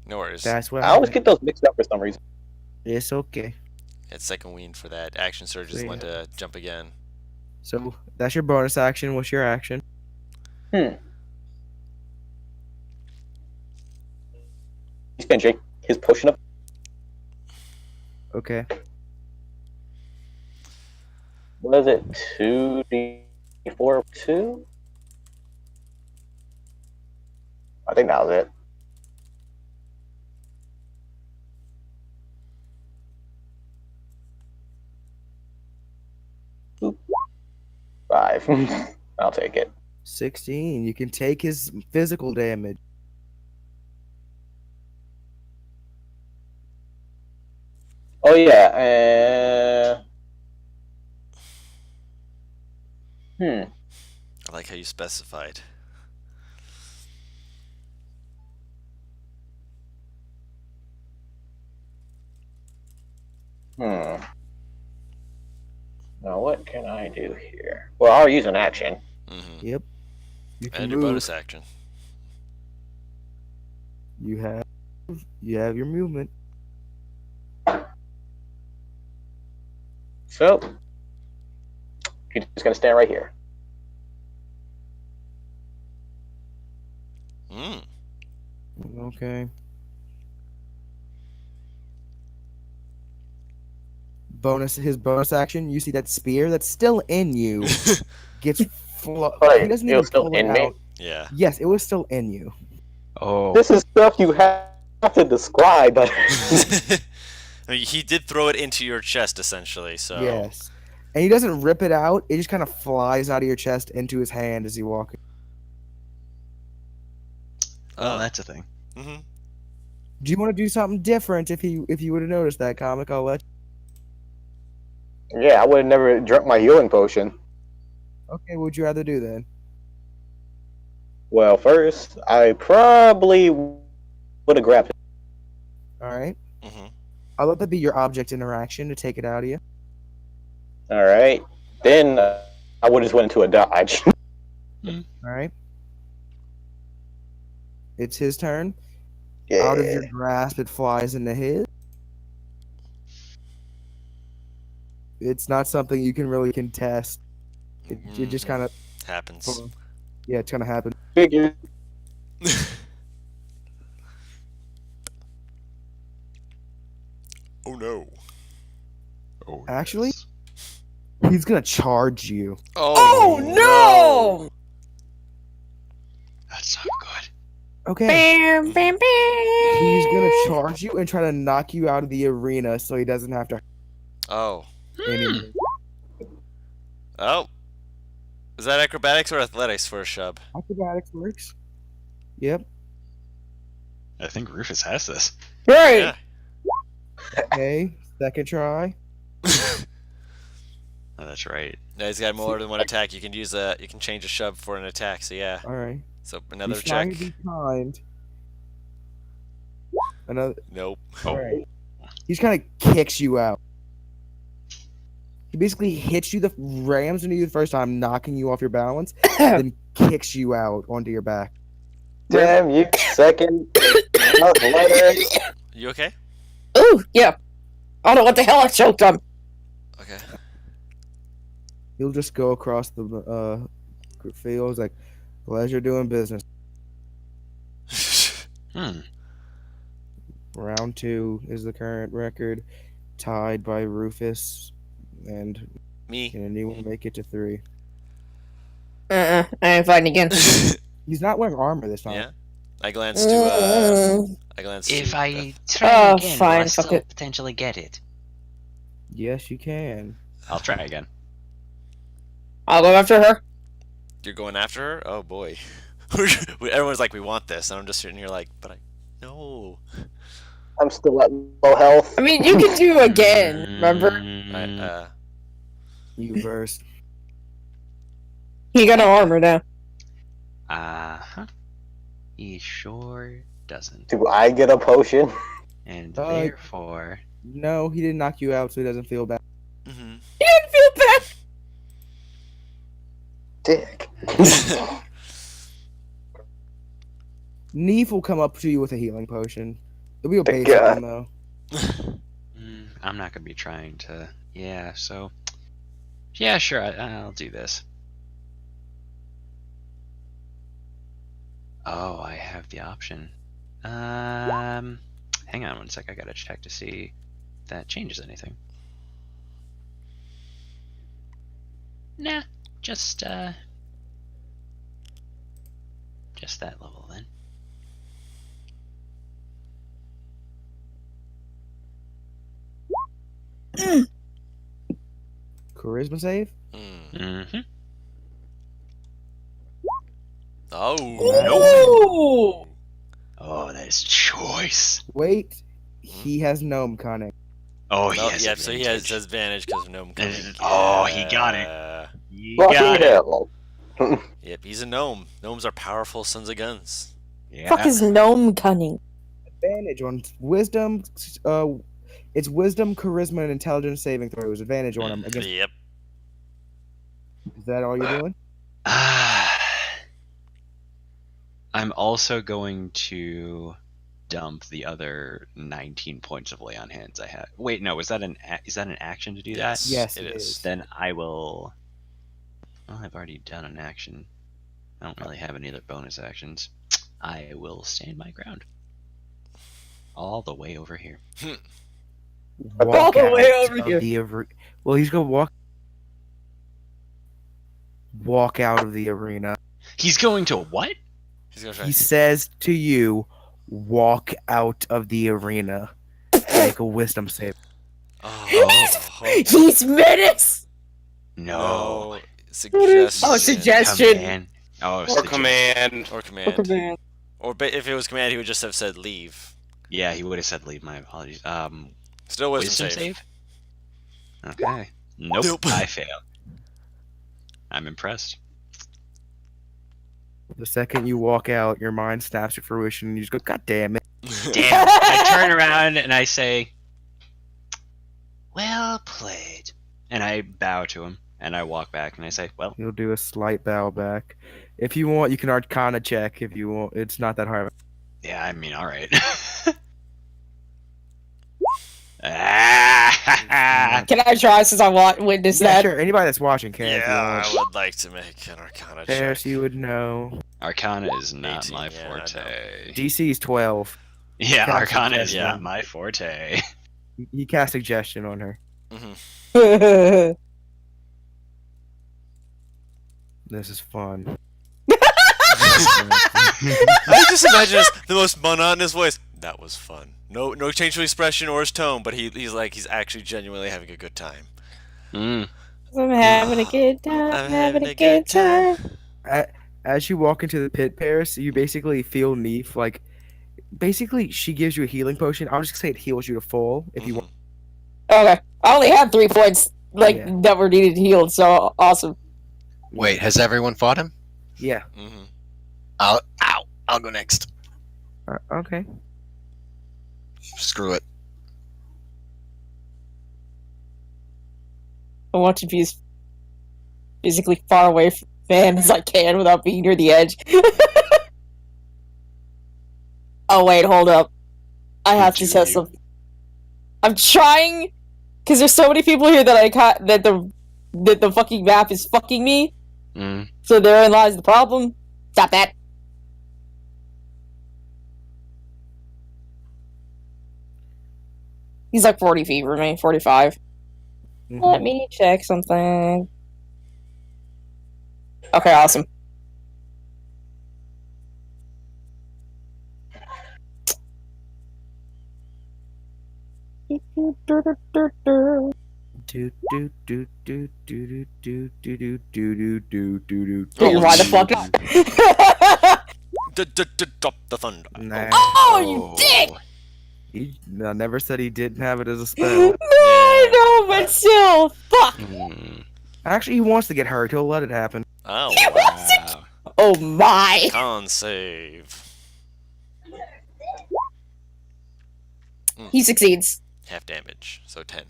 No worries. That's what I always get those mixed up for some reason. It's okay. It's second wind for that. Action surge is So, one yeah. to jump again. So that's your bonus action. What's your action? He's finishing. He's pushing up. Okay. What is it? 2d4 2? I think that was it. Oop. 5. I'll take it. 16. You can take his physical damage. Oh yeah. I like how you specified. Now what can I do here? Well, I'll use an action. Mm-hmm. Yep. You can And your move. bonus action. You have your movement. So he's just gonna stand right here. Mm. Okay. His bonus action. You see that spear that's still in you gets. Wait, He doesn't it even was still pull it in me? out. Yeah. Yes, it was still in you. Oh, This is stuff you have to describe. But I mean, he did throw it into your chest, essentially. So Yes, and he doesn't rip it out. It just kind of flies out of your chest into his hand as he walks. oh, that's a thing. Mm-hmm. Do you want to do something different if you would have noticed that, comic? I'll let. yeah, I would have never drunk my healing potion. Okay, what would you rather do then? Well, first, I probably would have grabbed it. All right. Mm-hmm. I'll let that be your object interaction to take it out of you. Alright. Then I would have just went into a dodge. All right. It's his turn. Yeah. Out of your grasp, it flies into his. It's not something you can really contest. It just kind of, happens. yeah, it's gonna happen. Figure. Oh no. Oh, Actually? yes. He's gonna charge you. Oh no! That's not good. Okay. Bam, bam, bam. He's gonna charge you and try to knock you out of the arena so he doesn't have to Oh. anymore. Oh. Is that acrobatics or athletics for a shub? Acrobatics works. Yep. I think Rufus has this. Right. Yeah. Okay. Second try. Oh, that's right. No, he's got more than one attack. You can use you can change a shove for an attack. So yeah. All right. So another He's trying check. to be kind. Another. Nope. All right. He's kind of kicks you out. He basically hits you, rams into you the first time, knocking you off your balance, then kicks you out onto your back. Damn you, second. Letter. You okay? Ooh, yeah. I don't know what the hell I choked on. Okay. He'll just go across the fields like, pleasure doing business. Round 2 is the current record, tied by Rufus, and Me. can anyone make it to 3? I ain't fighting again. He's not wearing armor this time. Yeah. I glanced to If to, I try Oh, again, will fine, I fuck still it. potentially get it? Yes, you can. I'll try again. I'll go after her. you're going after her? Oh boy. Everyone's like, we want this, and I'm just sitting here like, but I no. I'm still at low health. I mean, you can do again, remember? I, You first. He got no armor now. Uh-huh. He sure doesn't. Do I get a potion? And Uh, therefore... No, he didn't knock you out, so he doesn't feel bad. mhm. He didn't feel bad. Dick. Neef will come up to you with a healing potion. It'll be a Thank basic God. one though. I'm not gonna be trying to. Yeah, so. Yeah, sure. I'll do this. Oh, I have the option. Hang on one sec. I gotta check to see if that changes anything. Nah, just that level then. Charisma save? Mm-hmm. Oh, Ooh! Oh, that is choice. Wait, he has gnome cunning. Oh, no. he has Yeah, so he has advantage. advantage because of gnome coming. Oh, he got it. Yeah. You Fucking got it. hell. Yep, he's a gnome. Gnomes are powerful sons of guns. Yeah. Fuck is gnome cunning? Advantage on wisdom. It's wisdom, charisma, and intelligence saving throws. Advantage on him. Against. Yep. Is that all you're doing? I'm also going to dump the other 19 points of lay on hands I have. Wait, no, is that an action to do that? Yes, it it is. is. Then I will. Well, I've already done an action. I don't really have any other bonus actions. I will stand my ground. All the way over here. All the way out over of here. the well, he's gonna walk out of the arena. He's going to what? He's gonna try. He says to you, "Walk out of the arena." Make a wisdom save. Oh, He's menace! No. Suggestion. Oh, suggestion. Command. Oh, Or suggestion. command. Or command. Man. If it was command, he would just have said leave. Yeah, he would have said leave. My apologies. Still wisdom Wisdom save. save? Okay. Nope. Nope. I failed. I'm impressed. The second you walk out, your mind snaps to fruition, and you just go, "God damn it!" Damn. I turn around and I say, "Well played." And I bow to him and I walk back and I say, "Well, You'll do a slight bow back. If you want, you can Arcana check. If you want, it's not that hard. yeah, I mean, all right." Can I try since I witness Yeah, that? sure. Anybody that's watching can. if you Yeah, want. I would like to make an Arcana check. Paris, you would know. Arcana is not 18, my yeah, I forte. DC is 12. Yeah, Cast Arcana is suggestion. not my forte. He cast suggestion on her. This is fun. I just imagine us the most monotonous voice. That was fun. No change to expression or his tone, but he's actually genuinely having a good time. Mm. I'm having a good time. I'm having a good time. As you walk into the pit, Paris, you basically feel Neef like. Basically, she gives you a healing potion. I'll just say it heals you to full if you want. Okay. I only had 3 points Yeah. that were needed healed, so awesome. Wait, has everyone fought him? Yeah. Mm-hmm. I'll go next. Okay. Screw it. I want to be as physically far away from Van as I can without being near the edge. Oh wait, hold up. I have to test something. I'm trying, because there's so many people here that that the fucking map is fucking me. Mm. So therein lies the problem. Stop that. He's like 40 feet from me, 45. Mhm. Let me check something. Okay, awesome. Do do do do do do do do do do do do do. Dude, why the fuck not? Drop the thunder. Nah. Oh, you dick! I never said he didn't have it as a spell. No, I know, but still, fuck. Mm. Actually, he wants to get hurt. He'll let it happen. Oh, He wants to- Wow. Oh my! con save. He succeeds. Half damage, so 10.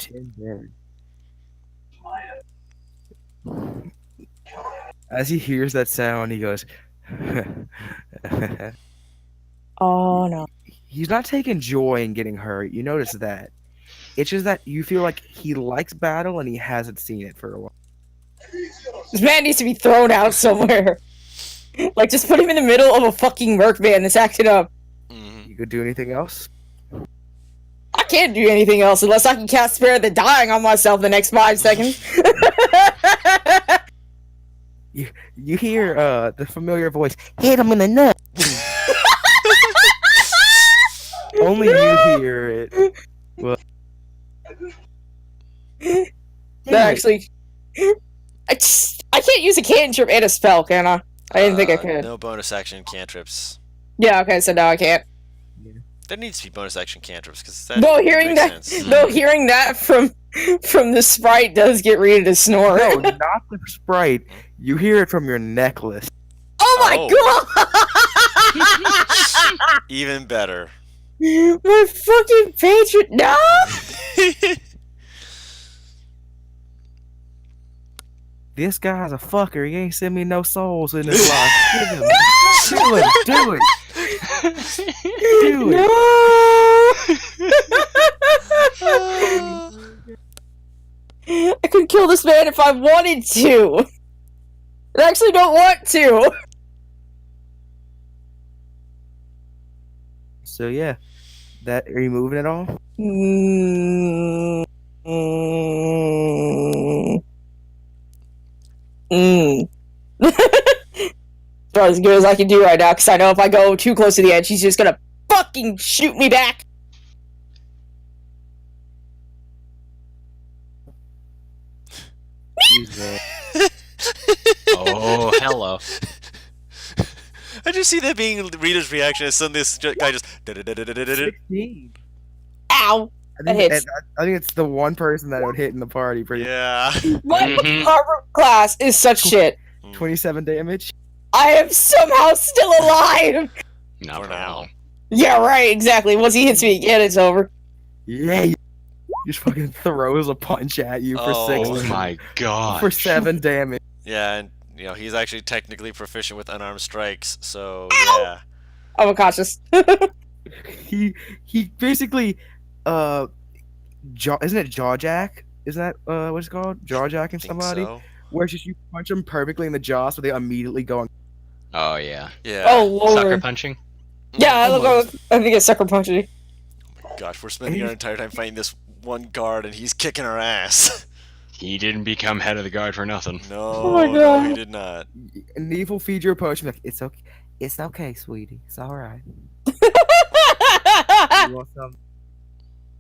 As he hears that sound, he goes. Oh no. He's not taking joy in getting hurt. You notice that. It's just that you feel like he likes battle and he hasn't seen it for a while. This man needs to be thrown out somewhere. Like, just put him in the middle of a fucking merc band that's acting up. Mhm. You could do anything else? I can't do anything else unless I can cast Spare the Dying on myself the next 5 seconds. You hear the familiar voice, hit him in the nut. Only you hear it. Well, That actually... I can't use a cantrip and a spell, can I? I didn't think I could. No bonus action cantrips. Yeah, okay, so now I can't. There needs to be bonus action cantrips because that Though hearing makes that, sense. though hearing that from the sprite does get Rita to snore. no, not the sprite. You hear it from your necklace. Oh my god! Even better. My fucking patron. No! This guy's a fucker. He ain't sent me no souls in his life. Give him. Do it. Do it. Do it. No! I could kill this man if I wanted to. I actually don't want to. So yeah, that are you moving at all? About as good as I can do right now, because I know if I go too close to the edge, she's just gonna fucking shoot me back. Oh, hello. I just see that being Rita's reaction as suddenly this guy just. 16. Ow! That hits. I think it's the one person that would hit in the party. Pretty Yeah. My armor class is such shit. 27 damage. I am somehow still alive. Not For now. Yeah, right. Exactly. Once he hits me again, it's over. Yeah. He just fucking throws a punch at you for Oh. 6. Oh my god. For 7 damage. Yeah, and he's actually technically proficient with unarmed strikes, so Ow! yeah. I'm cautious. He basically isn't it jawjack? Isn't that what it's called? Jawjacking Think somebody? so. Where it's just you punch them perfectly in the jaw so they immediately go on. Oh yeah. Yeah. Oh lord. Sucker punching? Yeah, Almost. I think it's sucker punching. Gosh, we're spending our entire time fighting this one guard, and he's kicking our ass. He didn't become head of the guard for nothing. No, Oh my no, God. he did not. And evil feed your potion like it's okay. It's okay, sweetie. It's alright. You want some?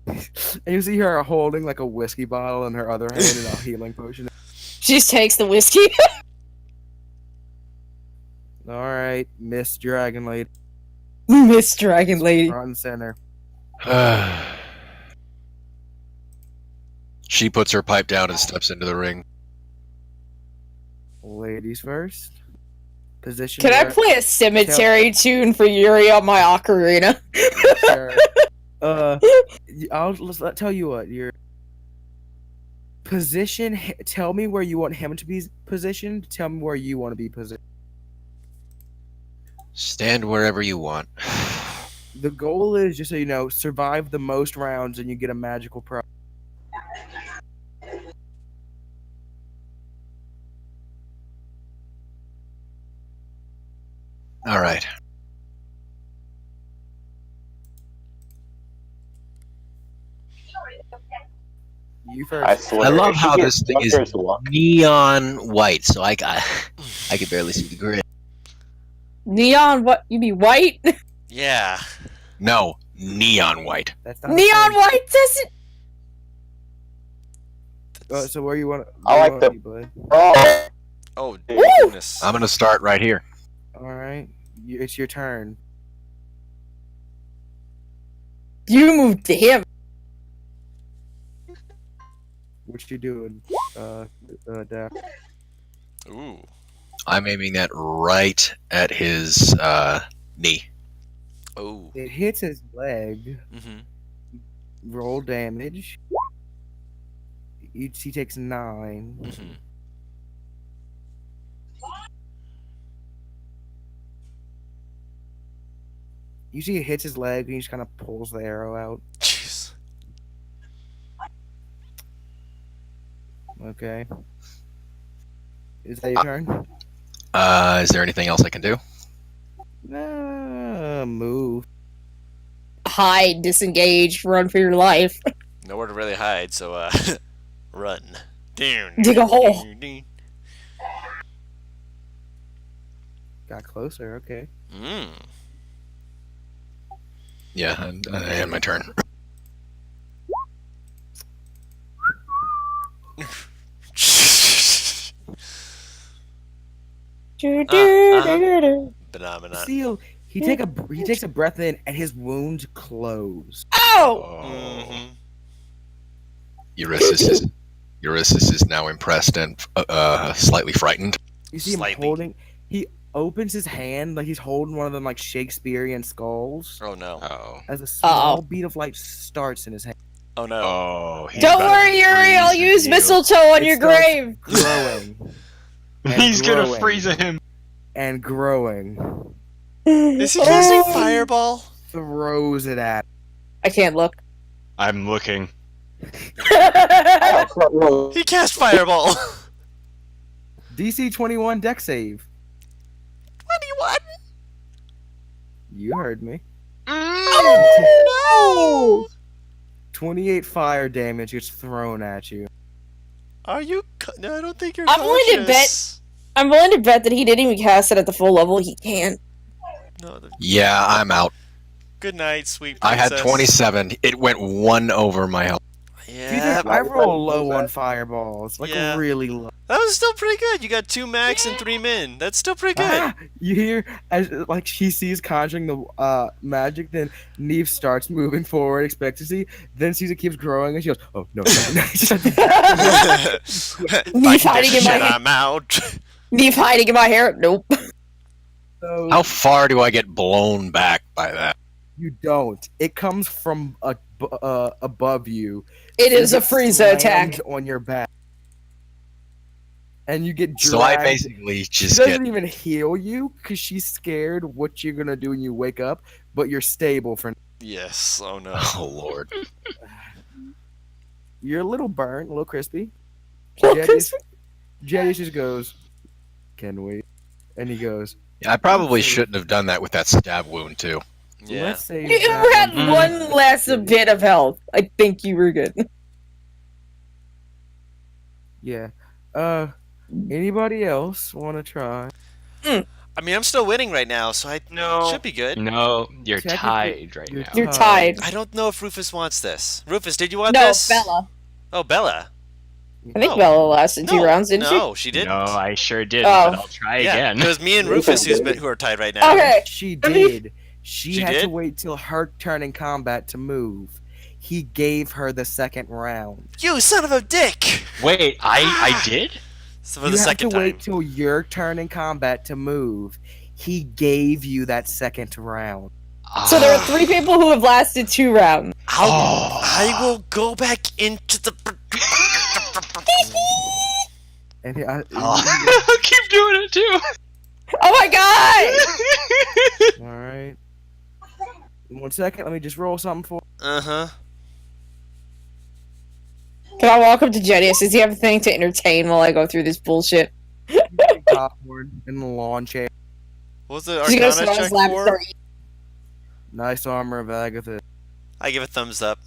And you see her holding like a whiskey bottle in her other hand and a healing potion. She just takes the whiskey. Alright, Miss Dragon Lady. Miss Dragon Lady. Front and center. She puts her pipe down and steps into the ring. Ladies first. Position. Can I where- play a cemetery tune for Yuri on my ocarina? Sure. Tell you what. Your position. Tell me where you want him to be positioned. Tell me where you want to be positioned. Stand wherever you want. The goal is just so you know, survive the most rounds and you get a magical prize. All right. You first. I swear. I love if she how gets this thing is Dunker's luck. neon white, so I can barely see the grid. Neon, what? You mean white? Yeah. No, neon white. That's not the Neon same. white doesn't. So where you want? I like the- Oh, Oh, Woo! goodness. I'm gonna start right here. All right, it's your turn. You moved to him. What you doing, Dak? Ooh. I'm aiming that right at his knee. Oh. It hits his leg. Mm-hmm. Roll damage. He takes 9. Mm-hmm. You see, it hits his leg, and he just kind of pulls the arrow out. Jeez. Okay. Is that your turn? Is there anything else I can do? Move. Hide, disengage, run for your life. Nowhere to really hide, so run. Dig a hole. Got closer. Okay. Mm. Yeah, and my turn. Phenomenon. See, he takes a breath in, and his wounds close. Oh! Mhm. Ulysses is now impressed and slightly frightened. You see him Slightly. holding. He opens his hand like he's holding one of them like Shakespearean skulls. Oh no. Oh. As a small bead of light starts in his hand, Oh no. Oh. he's Don't about to worry, Yuri, I'll freeze use you. mistletoe on It your starts grave! growing. and He's gonna growing freeze him. and growing. Is he casting fireball? Throws it at. I can't look. I'm looking. He cast fireball. DC 21 deck save. 21. You heard me. Oh, 28 fire damage gets thrown at you. Are you? No, I don't think you're. I'm willing to conscious. I'm willing to bet that he didn't even cast it at the full level. He can't. No. Yeah, I'm out. Good night, sweet I princess. had 27. It went 1 over my health. Yeah. I roll low on fireballs, like Yeah. really low. That was still pretty good. You got 2 max and 3 min. That's still pretty good. Ah, you hear as like she sees conjuring the magic, then Neve starts moving forward, expectancy, then sees it keeps growing, and she goes, "Oh no!" Neve hiding in my Shit, hair. I'm out. Neve hiding in my hair. Nope. So How far do I get blown back by that? you don't. It comes from above you. It is a It Frieza attack. slams on your back, and you get dragged. So I basically She just doesn't get. even heal you because she's scared what you're gonna do when you wake up, but you're stable for. Yes. Oh no. Oh lord. You're a little burnt, a little crispy. Little Jetty just goes, "Can we?" And he goes, Yeah, I probably shouldn't have done that with that stab wound too. Yeah. "Let's say You ever had Mm. one last bit of health? I think you were good. yeah." Anybody else want to try? I mean, I'm still winning right now, so I should be good. No, you're Technically, tied right you're now. You're tied. I don't know if Rufus wants this. Rufus, did you want No, this? Bella. Oh, Bella. I think No. Bella lasted 2 rounds, didn't no, she didn't. No, I sure did, Oh. but I'll try Yeah, again. because me and Rufus Rufus, did. who are tied right she? now. Okay. She I mean- did. She She had to did? wait till her turn in combat to move. He gave her the second round. You son of a dick! Wait, I did? So for You the have second to wait time. till your turn in combat to move. He gave you that second round. So there are 3 people who have lasted 2 rounds. I will go back into the. And I'll keep doing it too. Oh my god! all right. 1 second. Let me just roll something for. Uh huh. Can I walk up to Jedius? Does he have a thing to entertain while I go through this bullshit? Popcorn in the lawn chair. What's the Is he gonna Arcana sit on check his lap and for? start eating? Nice armor of Agatha. I give a thumbs up.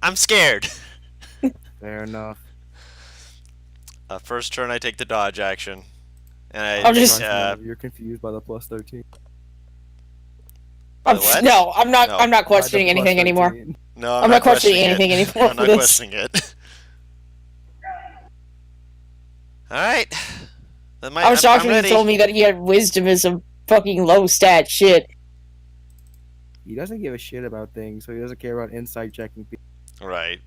I'm scared. Fair enough. First turn, I take the dodge action, and I'm just- You're confused by the plus 13. By the what? No, I'm not. No. I'm not By the questioning plus anything anymore. 13. No, I'm not questioning anything it. anymore I'm for not this. questioning it. All right. I was shocked I'm when ready. he told me that he had wisdom as some fucking low stat shit. He doesn't give a shit about things, so he doesn't care about insight checking people. Right.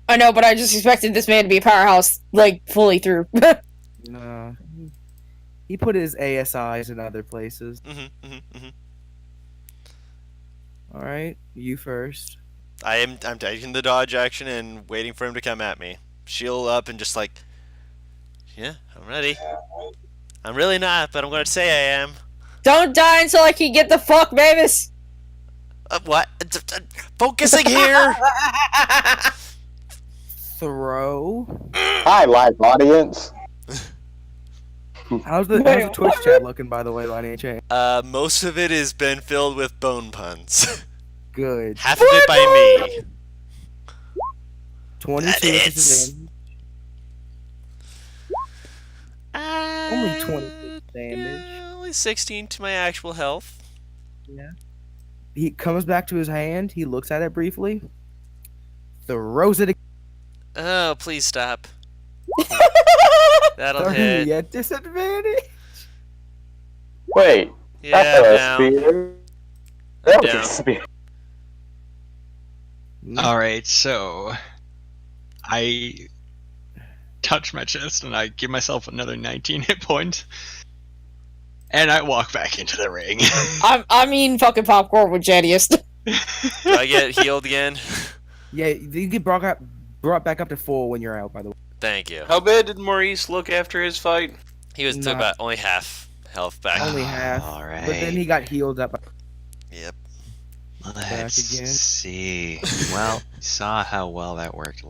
I know, but I just expected this man to be a powerhouse, like, fully through. No. He put his ASIs in other places. Mm-hmm. Alright, you first. I'm taking the dodge action and waiting for him to come at me. Shield up and just like, yeah, I'm ready. I'm really not, but I'm gonna say I am. Don't die until I can get the fuck, Mavis. What? Focusing here. Throw. Hi, live audience. How's the Twitch chat looking, by the way, by any chance? Most of it has been filled with bone puns. Good. Half of it by me. 22 It's- damage. Only 26 damage. Yeah, only 16 to my actual health. He comes back to his hand. He looks at it briefly. Throws it again. Oh, please stop. That'll Are hit. you at disadvantage? Wait, Yeah, that's a down. spear. That was Down. a spear. Alright, so I touch my chest and I give myself another 19 hit points. And I walk back into the ring. I'm eating fucking popcorn with Janius. Do I get healed again? Yeah, you get brought back up to full when you're out, by the way. Thank you. How bad did Maurice look after his fight? He was Nah. about only half health back. Only half. Alright. But then he got healed up. Yep. Let's again. see. Well, saw how well that worked.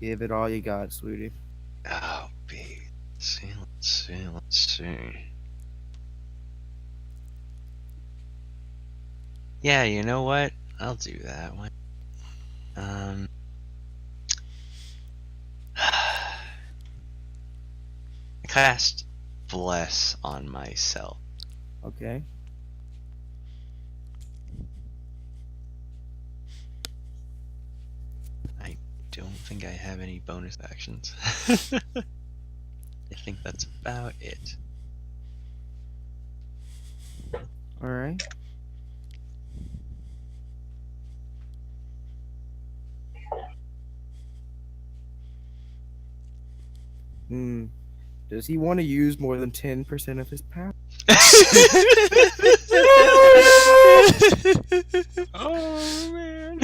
Give it all you got, sweetie. Oh, B. Let's see. Yeah, you know what? I'll do that one. I cast Bless on myself. Okay. I don't think I have any bonus actions. I think that's about it. Alright. Does he want to use more than 10% of his power? Oh man.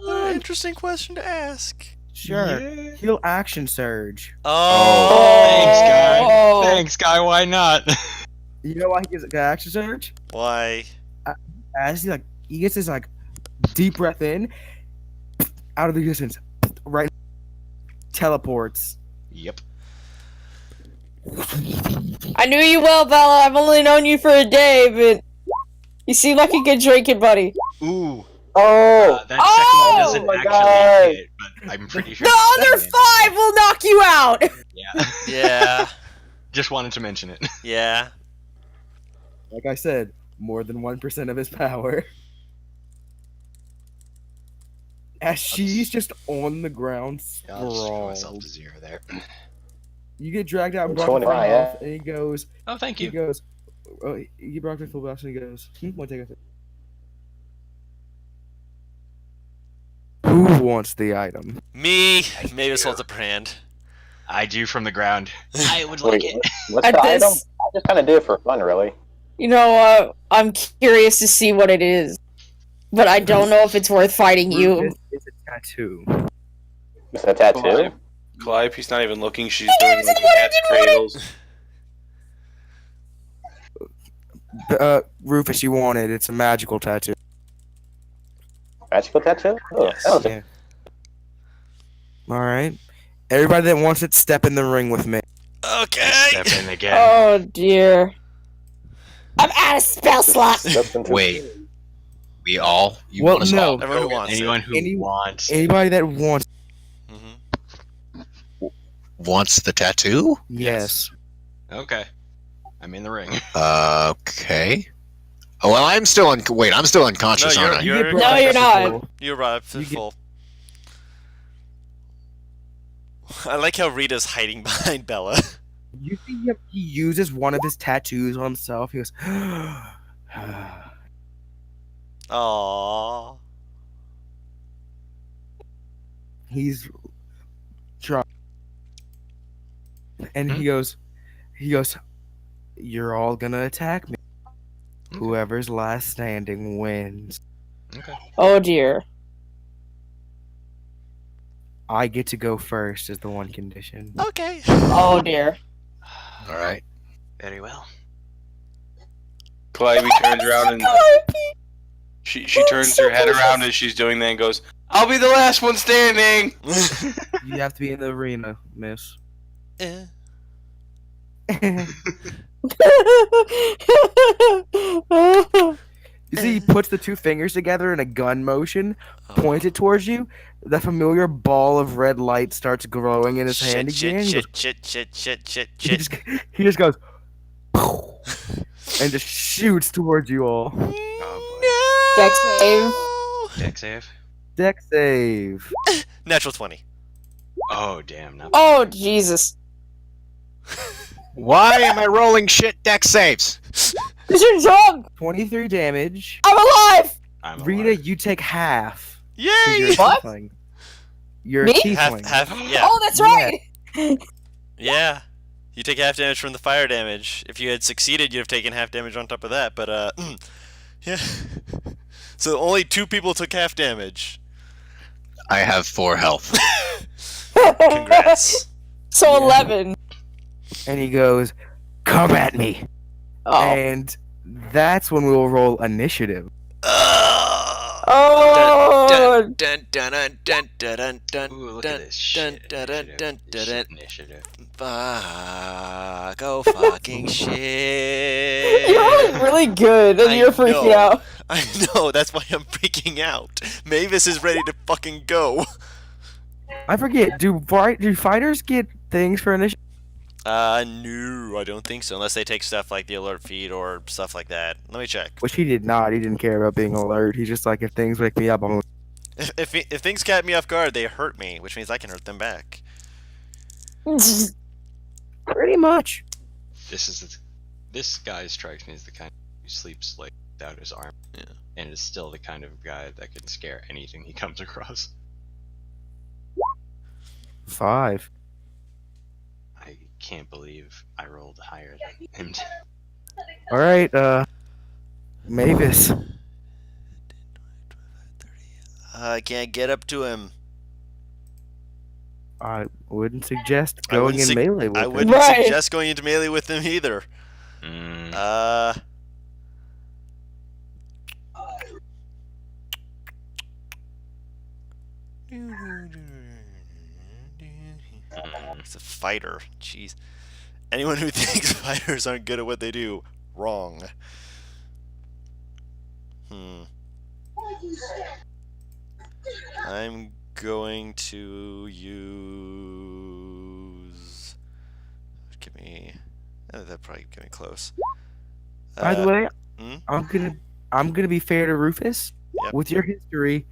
What an interesting question to ask. Sure. Yeah. He'll action surge. Oh. Thanks, guy. Oh. Thanks, guy. Why not? You know why he gets an action surge? Why? As he gets his deep breath in, out of the distance, right, teleports. Yep. I knew you well, Bella. I've only known you for a day, but you seem like a good drinking buddy. Ooh. Oh, That second one doesn't my actually God. hit, but I'm pretty sure. The other 5 will knock you out. Yeah. Yeah. Just wanted to mention it. Yeah. Like I said, more than 1% of his power. As she's just on the ground, I'll just throw myself sprawled. to 0 there. You get dragged out and Which brought one to full am I health, at? and he goes, Oh, thank he you. goes, oh, you get brought to full health, and he goes, one take a Who wants the item? Me. Mavis holds up her hand. I do from the ground. I would like wait, it. what's At the this- item? I just kind of did it for fun, really. You know, I'm curious to see what it is, but I don't know if it's worth fighting you. It's a tattoo. It's a tattoo. Clive, he's not even looking. She's I doing didn't like even want it, cat's didn't cradles. Rufus, you want it. It's a magical tattoo. Magical tattoo? Oh, Yes. that was Yeah. Alright. Everybody that wants it, step in the ring with me. Okay. Step in again. Oh dear. I'm out of spell slots. Steps into- Wait. We all? You Well, want us no. all? Everyone who wants Anyone who Any- wants. Anybody that wants it. Mm-hmm. Wants the tattoo? yes. Okay. I'm in the ring. Okay. Oh, well, I'm still wait, I'm still unconscious, No, aren't I? You You're- get brought No, back you're up to not. full. You arrived for You get- full. I like how Rita's hiding behind Bella. You see him, he uses one of his tattoos on himself. He goes, Aww. he's trying. And he goes, you're all gonna attack me. Whoever's last standing wins. Okay. Oh dear. I get to go first is the one condition. Okay. Oh dear. All right. Very well. Calliope turns around and she turns her head around as she's doing that and goes, "I'll be the last one standing." You have to be in the arena, miss. Eh. You see, he puts the two fingers together in a gun motion, points it towards you. The familiar ball of red light starts glowing in his hand again. He goes- he just goes, and just shoots towards you all. Dex save. Deck save. Deck save. Natural 20. Oh damn! Not Oh, Jesus. Why am I rolling shit deck saves? Because you're drunk! 23 damage. I'm alive! I'm Rita, alive. you take half. 'Cause Yay! You're a What? tiefling. You're Me? a tiefling. Half, yeah. Oh, that's right! Yeah. You take half damage from the fire damage. If you had succeeded, you'd have taken half damage on top of that, but, yeah. So only 2 people took half damage. I have 4 health. Congrats. So Yeah. 11. And he goes, "Come at me." Oh. And that's when we'll roll initiative. Oh! Dun, dun, dun, dun, dun, dun, dun, Ooh, look dun, at this shit. dun, dun, Initiative. dun, This dun, shit dun. initiative. Fuck. Oh, fucking shit. You're really good, and I you're freaking know. out. I know, that's why I'm freaking out. Mavis is ready to fucking go. I forget. Do fighters get things for initiative? No, I don't think so, unless they take stuff like the alert feed or stuff like that. Let me check. Which he did not. He didn't care about being alert. He's just like, if things wake me up, I'm. If things catch me off guard, they hurt me, which means I can hurt them back. Pretty much. This guy strikes me as the kind who sleeps like without his arm. Yeah. And is still the kind of guy that can scare anything he comes across. 5. I can't believe I rolled higher than him. All right. Mavis. I can't get up to him. I wouldn't suggest I going wouldn't in sug- melee with I him. wouldn't Right. suggest going into melee with him either. Mm, It's a fighter. Jeez. Anyone who thinks fighters aren't good at what they do, wrong. I'm going to use. Give me. That probably get me close. By the way, hmm? I'm gonna be fair to Rufus. Yep. With your history,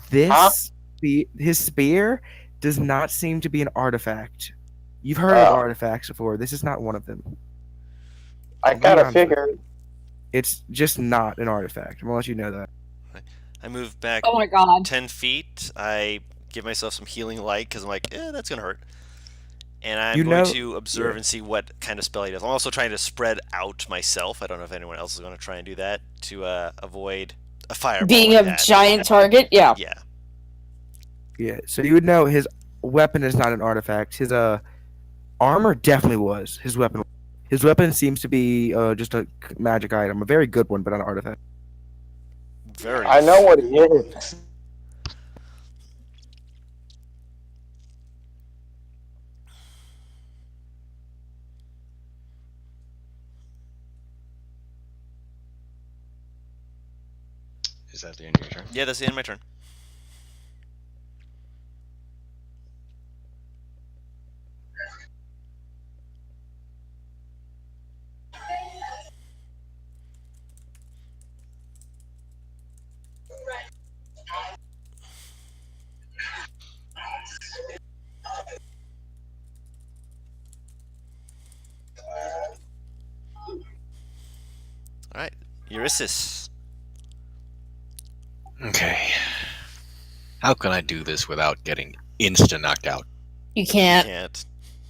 this his spear does not seem to be an artifact. You've heard of artifacts before. This is not one of them. I Be kind of honest with figured. It's just not an artifact. I'm gonna let you know that. I move back Oh my god. 10 feet. I give myself some healing light because I'm like, that's going to hurt. And I'm You going know- to observe yeah. and see what kind of spell he does. I'm also trying to spread out myself. I don't know if anyone else is going to try and do that to avoid a fireball. Being like a that. giant target? Yeah. Yeah. Yeah. So you would know his weapon is not an artifact. His armor definitely was. His weapon. His weapon seems to be just a magic item, a very good one, but not an artifact. Very. I know what it is. is that the end of your turn? Yeah, that's the end of my turn. Alright. Eurysis. Okay. How can I do this without getting insta knocked out? You can't. Can't.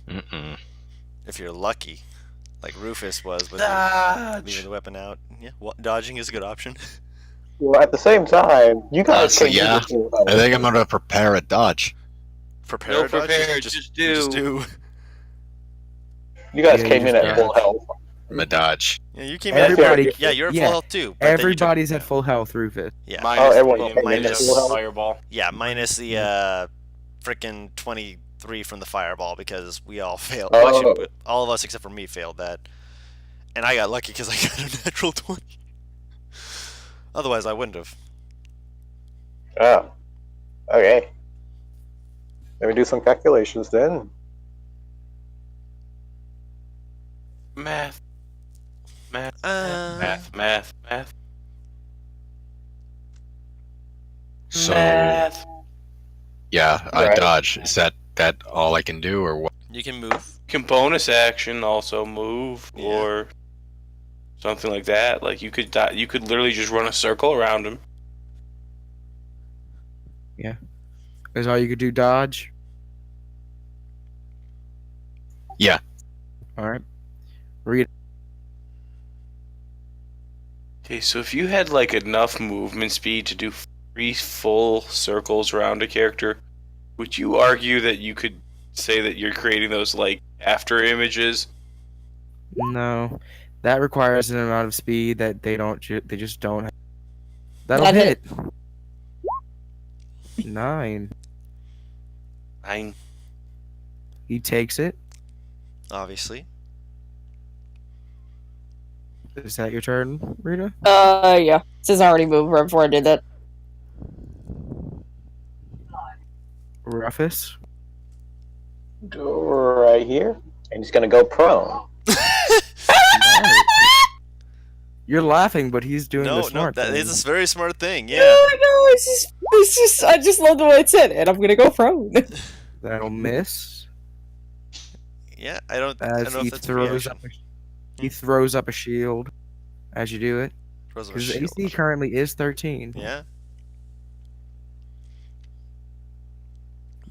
Mm-mm. If you're lucky. Like Rufus was with Dodge. leaving the weapon out. Yeah, dodging is a good option. Well, at the same time, you guys So can do yeah, this without I think I'm gonna prepare a dodge. Prepare No a dodge? prepare, Just just do. do. You guys Yeah, you came in just at full dodged. health. My dodge. Yeah, you came Everybody- in. Yeah, you're at yeah, full health too. But then you took- Everybody's at full health, Rufus. Yeah. Minus everyone the came in at minus- full health. fireball. Yeah, minus the frickin' 23 from the fireball because we all failed. Oh. Well, actually, all of us except for me failed that. And I got lucky because I got a natural 20. Otherwise, I wouldn't have. Oh. Okay. Let me do some calculations then. Math. Uh, Math. So Math. yeah, I Right. dodge. Is that all I can do, or what? You can move. You can bonus action also move Yeah. or something like that. Like you could literally just run a circle around him. Is all you could do dodge? Yeah. All right. Read. Okay, so if you had like enough movement speed to do 3 full circles around a character, would you argue that you could say that you're creating those like after images? No, that requires an amount of speed that they don't. They just don't. Have. That'll That hit. 9. He takes it. Obviously. Is that your turn, Rita? Yeah. It says I already moved right before I did that. Rufus. Right here. And he's gonna go prone. You're laughing, but he's doing the No, smart that thing. is a very smart thing. Yeah, Yeah. I know. It's just. I just love the way it said, and I'm gonna go prone. That'll miss Yeah. I don't know as he if that's a throws reaction. up. He throws up a shield as you do it. Throws up a Because shield. AC currently is 13. Yeah.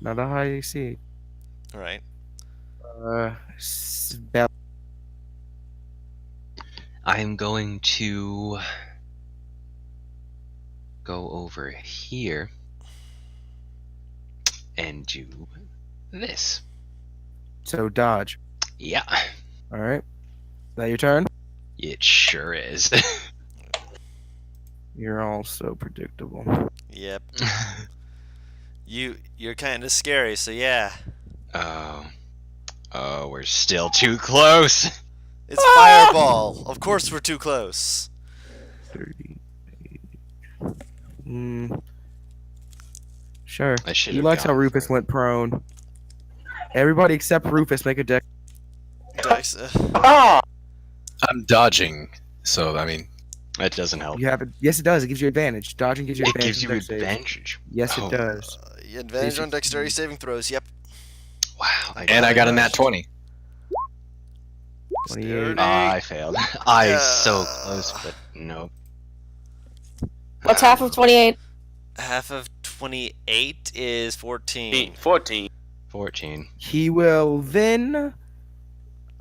Not a high AC. All right. Spell. I'm going to go over here and do this. So dodge. Yeah, All right. That your turn? it sure is. You're all so predictable. Yep. You're kind of scary. So yeah. Oh, we're still too close. It's fireball. Of course we're too close. 30. Sure. I should He have likes how gone Rufus for- went prone. Everybody except Rufus make a deck. Dex, Ah! I'm dodging, so I mean, That doesn't help. You have it. Yes, it does. It gives you advantage. Dodging gives you It advantage. gives you on dex saves. advantage. Yes, Oh. it does. advantage on dexterity saving throws. Yep. Wow. and I got a nat 20. 28. I failed. I so close, but no. What's half of 28? Half of 28 is 14. 14. 14. He will then.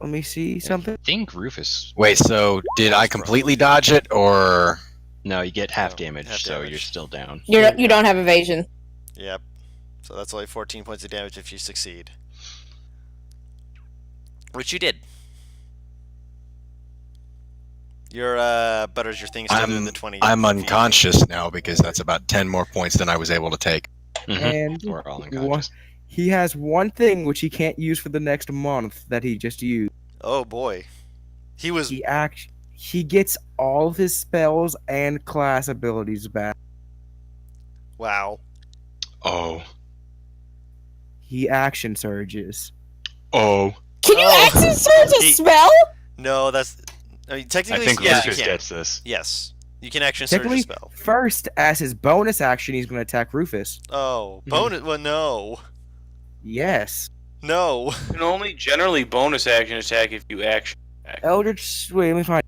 Let me see something. I think Rufus. Wait, so did I completely dodge it, or No, you get half No, damage, half so damage. you're still down. You don't have evasion. Yep. So that's only 14 points of damage if you succeed. Which you did. Your Butters, your thing's still doing the 20. I'm feet. unconscious now because that's about 10 more points than I was able to take. Mhm. And We're all unconscious. he has one thing which he can't use for the next month that he just used. Oh boy. He was. He gets all of his spells and class abilities back. Wow. Oh. He action surges. Oh. Can you Oh. action surge a He- spell? No, that's. I mean, I technically, think yes, Rufus you can. gets this. Yes. You can action surge a Technically, spell. first, as his bonus action, he's going to attack Rufus. Oh, bonus. Well, no. Yes. No. You can only generally bonus action attack if you action attack. Eldritch. Wait, let me find.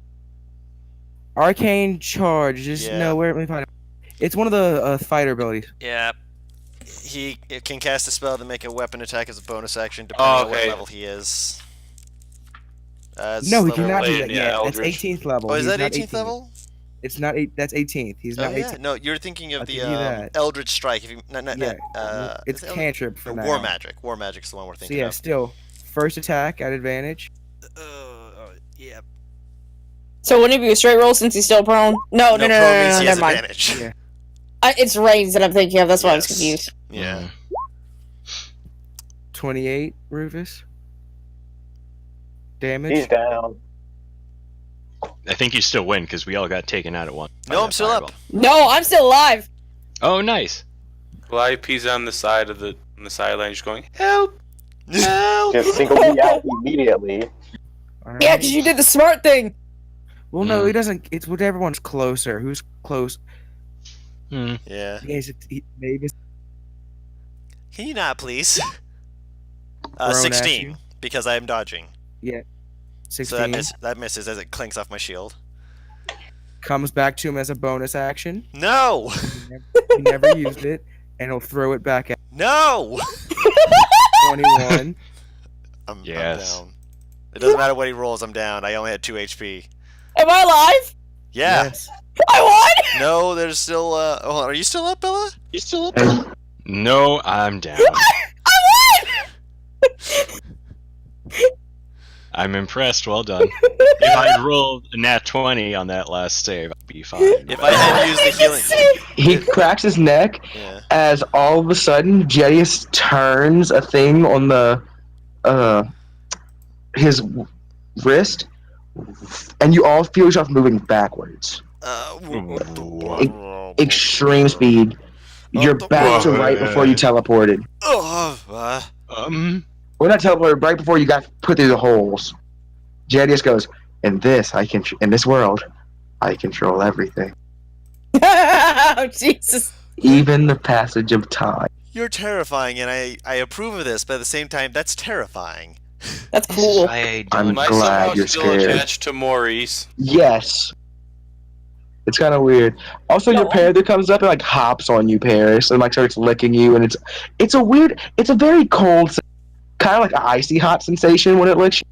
Arcane charge. Just Yeah. no. Where? Let me find it. It's one of the fighter abilities. Yeah. He can cast a spell to make a weapon attack as a bonus action, depending on what okay. level he is. It's No, he level- cannot do eight, that yeah, yet. That's Eldritch. 18th level. Oh, is He's that not 18th level? It's not 8. That's 18th. He's Oh not yeah. 18th. No, you're thinking of I'll the give you that. Eldritch Strike. If you not, Yeah, it's is it cantrip for now. War magic. War magic's the one we're So thinking yeah, of. still first attack at advantage. Yeah. So wouldn't it be a straight roll since he's still prone? No, prone means he has never mind. advantage. Yeah. It's range that I'm thinking of. That's why I was Yes. confused. Yeah. 28, Rufus. Damage. He's down. I think you still win because we all got taken out at once. by No, that I'm still fireball. up. No, I'm still alive. Oh, nice. Calliope's on the side of the sideline, just going help. No. Just single me out immediately. Alright. Yeah, because you did the smart thing. Well, no, he doesn't. It's when everyone's closer. Who's close? Yeah. Mavis. Can you not, please? Thrown at 16, you. because I am dodging. 16. So that misses as it clinks off my shield. Comes back to him as a bonus action. No! He never used it, and he'll throw it back at No! 21. I'm Yes. down. It doesn't matter what he rolls, I'm down. I only had 2 HP. Am I alive? Yeah. Yes. I won. No, there's still, hold on, are you still up, Bella? You still up? No, I'm down. I'm impressed. Well done. If I'd rolled a nat 20 on that last save, I'd be fine. If I had used the healing... He cracks his neck Yeah. as all of a sudden Jedius turns a thing on the his wrist, and you all feel yourself moving backwards. Extreme speed. You're back to right before you teleported. Well, not teleported, right before you got put through the holes. Jedius goes, in this world, I control everything. Oh, Jesus. Even the passage of time. You're terrifying, and I approve of this, but at the same time, that's terrifying. That's cool. I I'm Am I glad somehow you're still scared. attached to Maurice? Yes. It's kind of weird. Also, your panther comes up and like hops on you, Paris, and like starts licking you, and it's a very cold, kind of like an icy hot sensation when it licks you.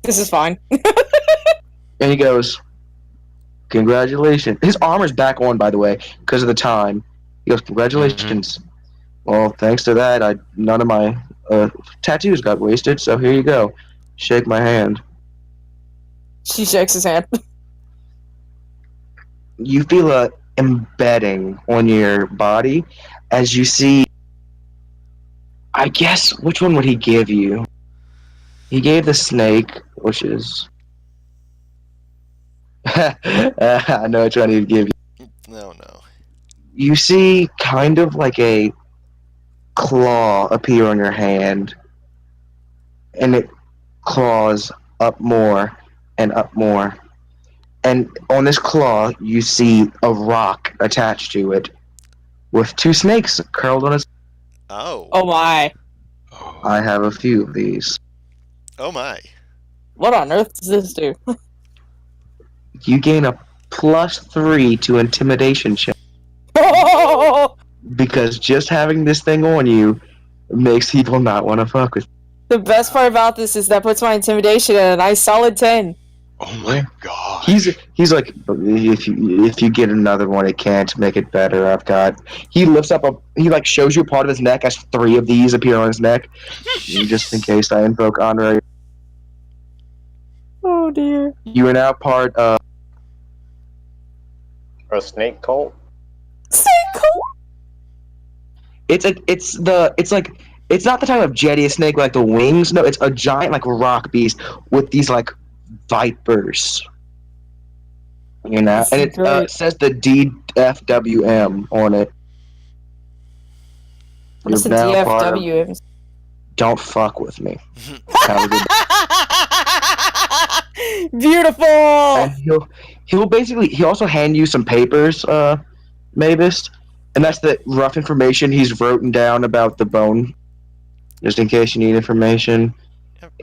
This is fine. And he goes, "Congratulations." His armor's back on, by the way, because of the time. He goes, "Congratulations." Well, thanks to that, none of my tattoos got wasted, so here you go. Shake my hand. She shakes his hand. You feel a embedding on your body as you see. I guess, which one would he give you? He gave the snake, which is I know which one he'd give you. No. You see kind of like a claw appear on your hand, and it claws up more and up more. And on this claw, you see a rock attached to it with 2 snakes curled on its. Oh. Oh my. I have a few of these. Oh my. What on earth does this do? You gain a +3 to intimidation check because just having this thing on you makes people not want to fuck with you. The best part about this is that puts my intimidation at a nice solid 10. Oh my god. He's like, if you get another one, it can't make it better. I've got. He lifts up he like shows you part of his neck as 3 of these appear on his neck, just in case I invoke Andre. Oh dear. You are now part of. A snake cult? Snake cult? It's not the type of Jedi snake with, like, the wings. No, it's a giant like rock beast with these like vipers. You know, and it says the DFWM on it. What's the You're now part of- DFW? Don't fuck with me. Have a good Beautiful. And he'll also hand you some papers, Mavis, and that's the rough information he's written down about the bone, just in case you need information.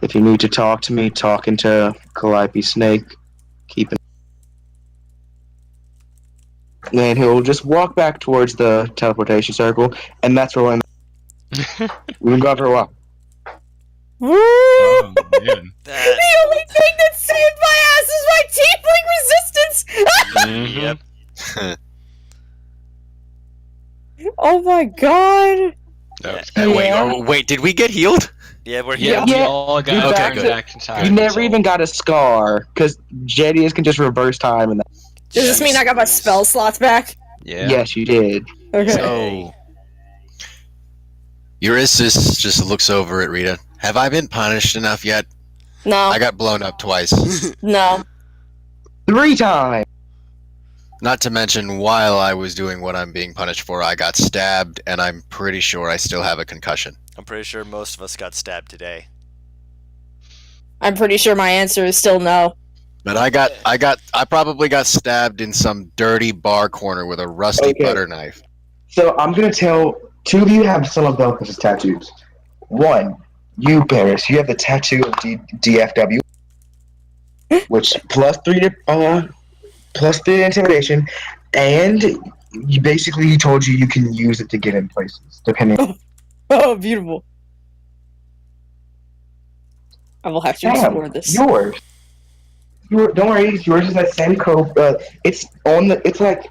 If you need to talk to me, talking to Calliope Snake, keep it. And he'll just walk back towards the teleportation circle, and that's where we've been gone for a while. Woo! Oh, man. The only thing that saved my ass is my tiefling resistance! Yep. Oh my god! No. Wait, did we get healed? Yeah, we're Yeah, here. we Yeah. all got You turned back to- back in time. You never so- even got a scar, because Jedius can just reverse time. And Does this mean I got my spell slots back? Yeah. Yes, you did. Okay. So, Eurysis just looks over at Rita. Have I been punished enough yet? No. I got blown up twice. No. 3 times. Not to mention, while I was doing what I'm being punished for, I got stabbed, and I'm pretty sure I still have a concussion. I'm pretty sure most of us got stabbed today. I'm pretty sure my answer is still no. But I probably got stabbed in some dirty bar corner with a rusty Okay. butter knife. So I'm gonna tell 2 of you have Son of Belkis' tattoos. 1, you, Paris, you have the tattoo of DFW, which +3 to +3 intimidation, and you basically he told you can use it to get in places, depending. Oh, beautiful. I will have to explore Damn, this. yours. Don't worry, yours is that same code. It's on the. It's like,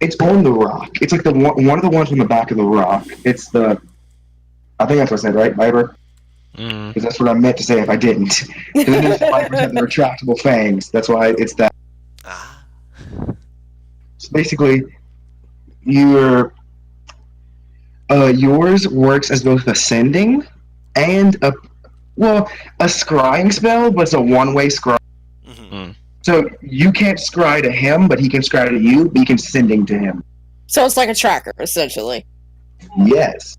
it's on the rock. It's like the one of the ones on the back of the rock. It's the. I think that's what I said, right, Viper? Mm. Because that's what I meant to say if I didn't. And then there's Vipers have the retractable fangs. That's why it's that. Ah. So basically, yours works as both ascending and a scrying spell, but it's a one-way scry. Mm-hmm. So you can't scry to him, but he can scry to you, but you can sending to him. So it's like a tracker, essentially. Yes.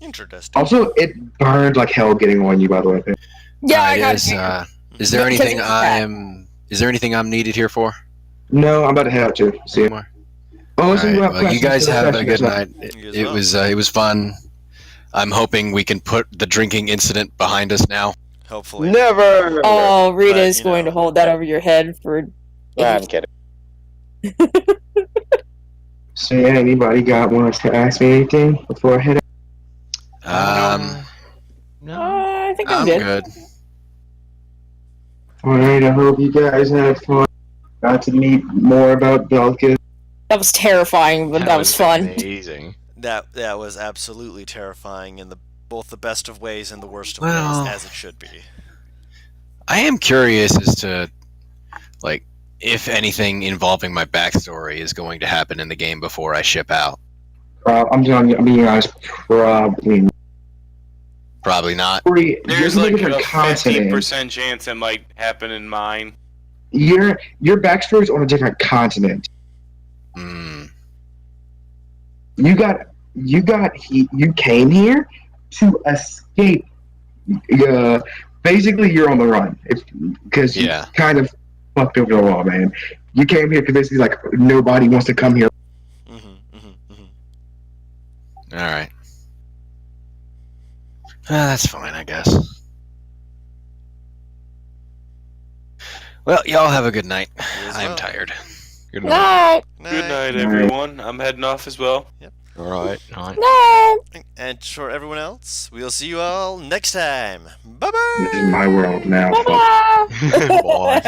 Interesting. Also, it burned like hell getting on you, by the way. Yeah, I got is, it. is there Because anything it's bad. Is there anything I'm needed here for? No, I'm about to head out too. See you. More? Oh, All so right, you have well, you questions guys for the have a session, good so- night. You as It was fun. I'm hoping we can put the drinking incident behind us now. Hopefully. Never. Oh, Rita But, is you going know. to hold that over your head for. I'm kidding. So yeah, anybody wants to ask me anything before I head out? No. I think I'm, I'm good. good. Alright, I hope you guys had fun. Got to meet more about Belkis. That was terrifying, but that was fun. Amazing. That was absolutely terrifying in both the best of ways and the worst of Well- ways, as it should be. I am curious as to, like, if anything involving my backstory is going to happen in the game before I ship out. I'm being honest, probably. Probably not. There's You're like a different a continent. 50% chance it might happen in mine. Your backstory's on a different continent. Hmm. You came here to escape. Basically, you're on the run because you Yeah. kind of fucked over the law, man. You came here because basically, like, nobody wants to come here. All right. That's fine, I guess. Well, y'all have a good night. You as I'm well. tired. Good night. No, Good night, everyone. I'm heading off as well. All right. All right. no. And for everyone else, we'll see you all next time. Bye bye. This is my world now. Fuck. Bye-bye. Boy.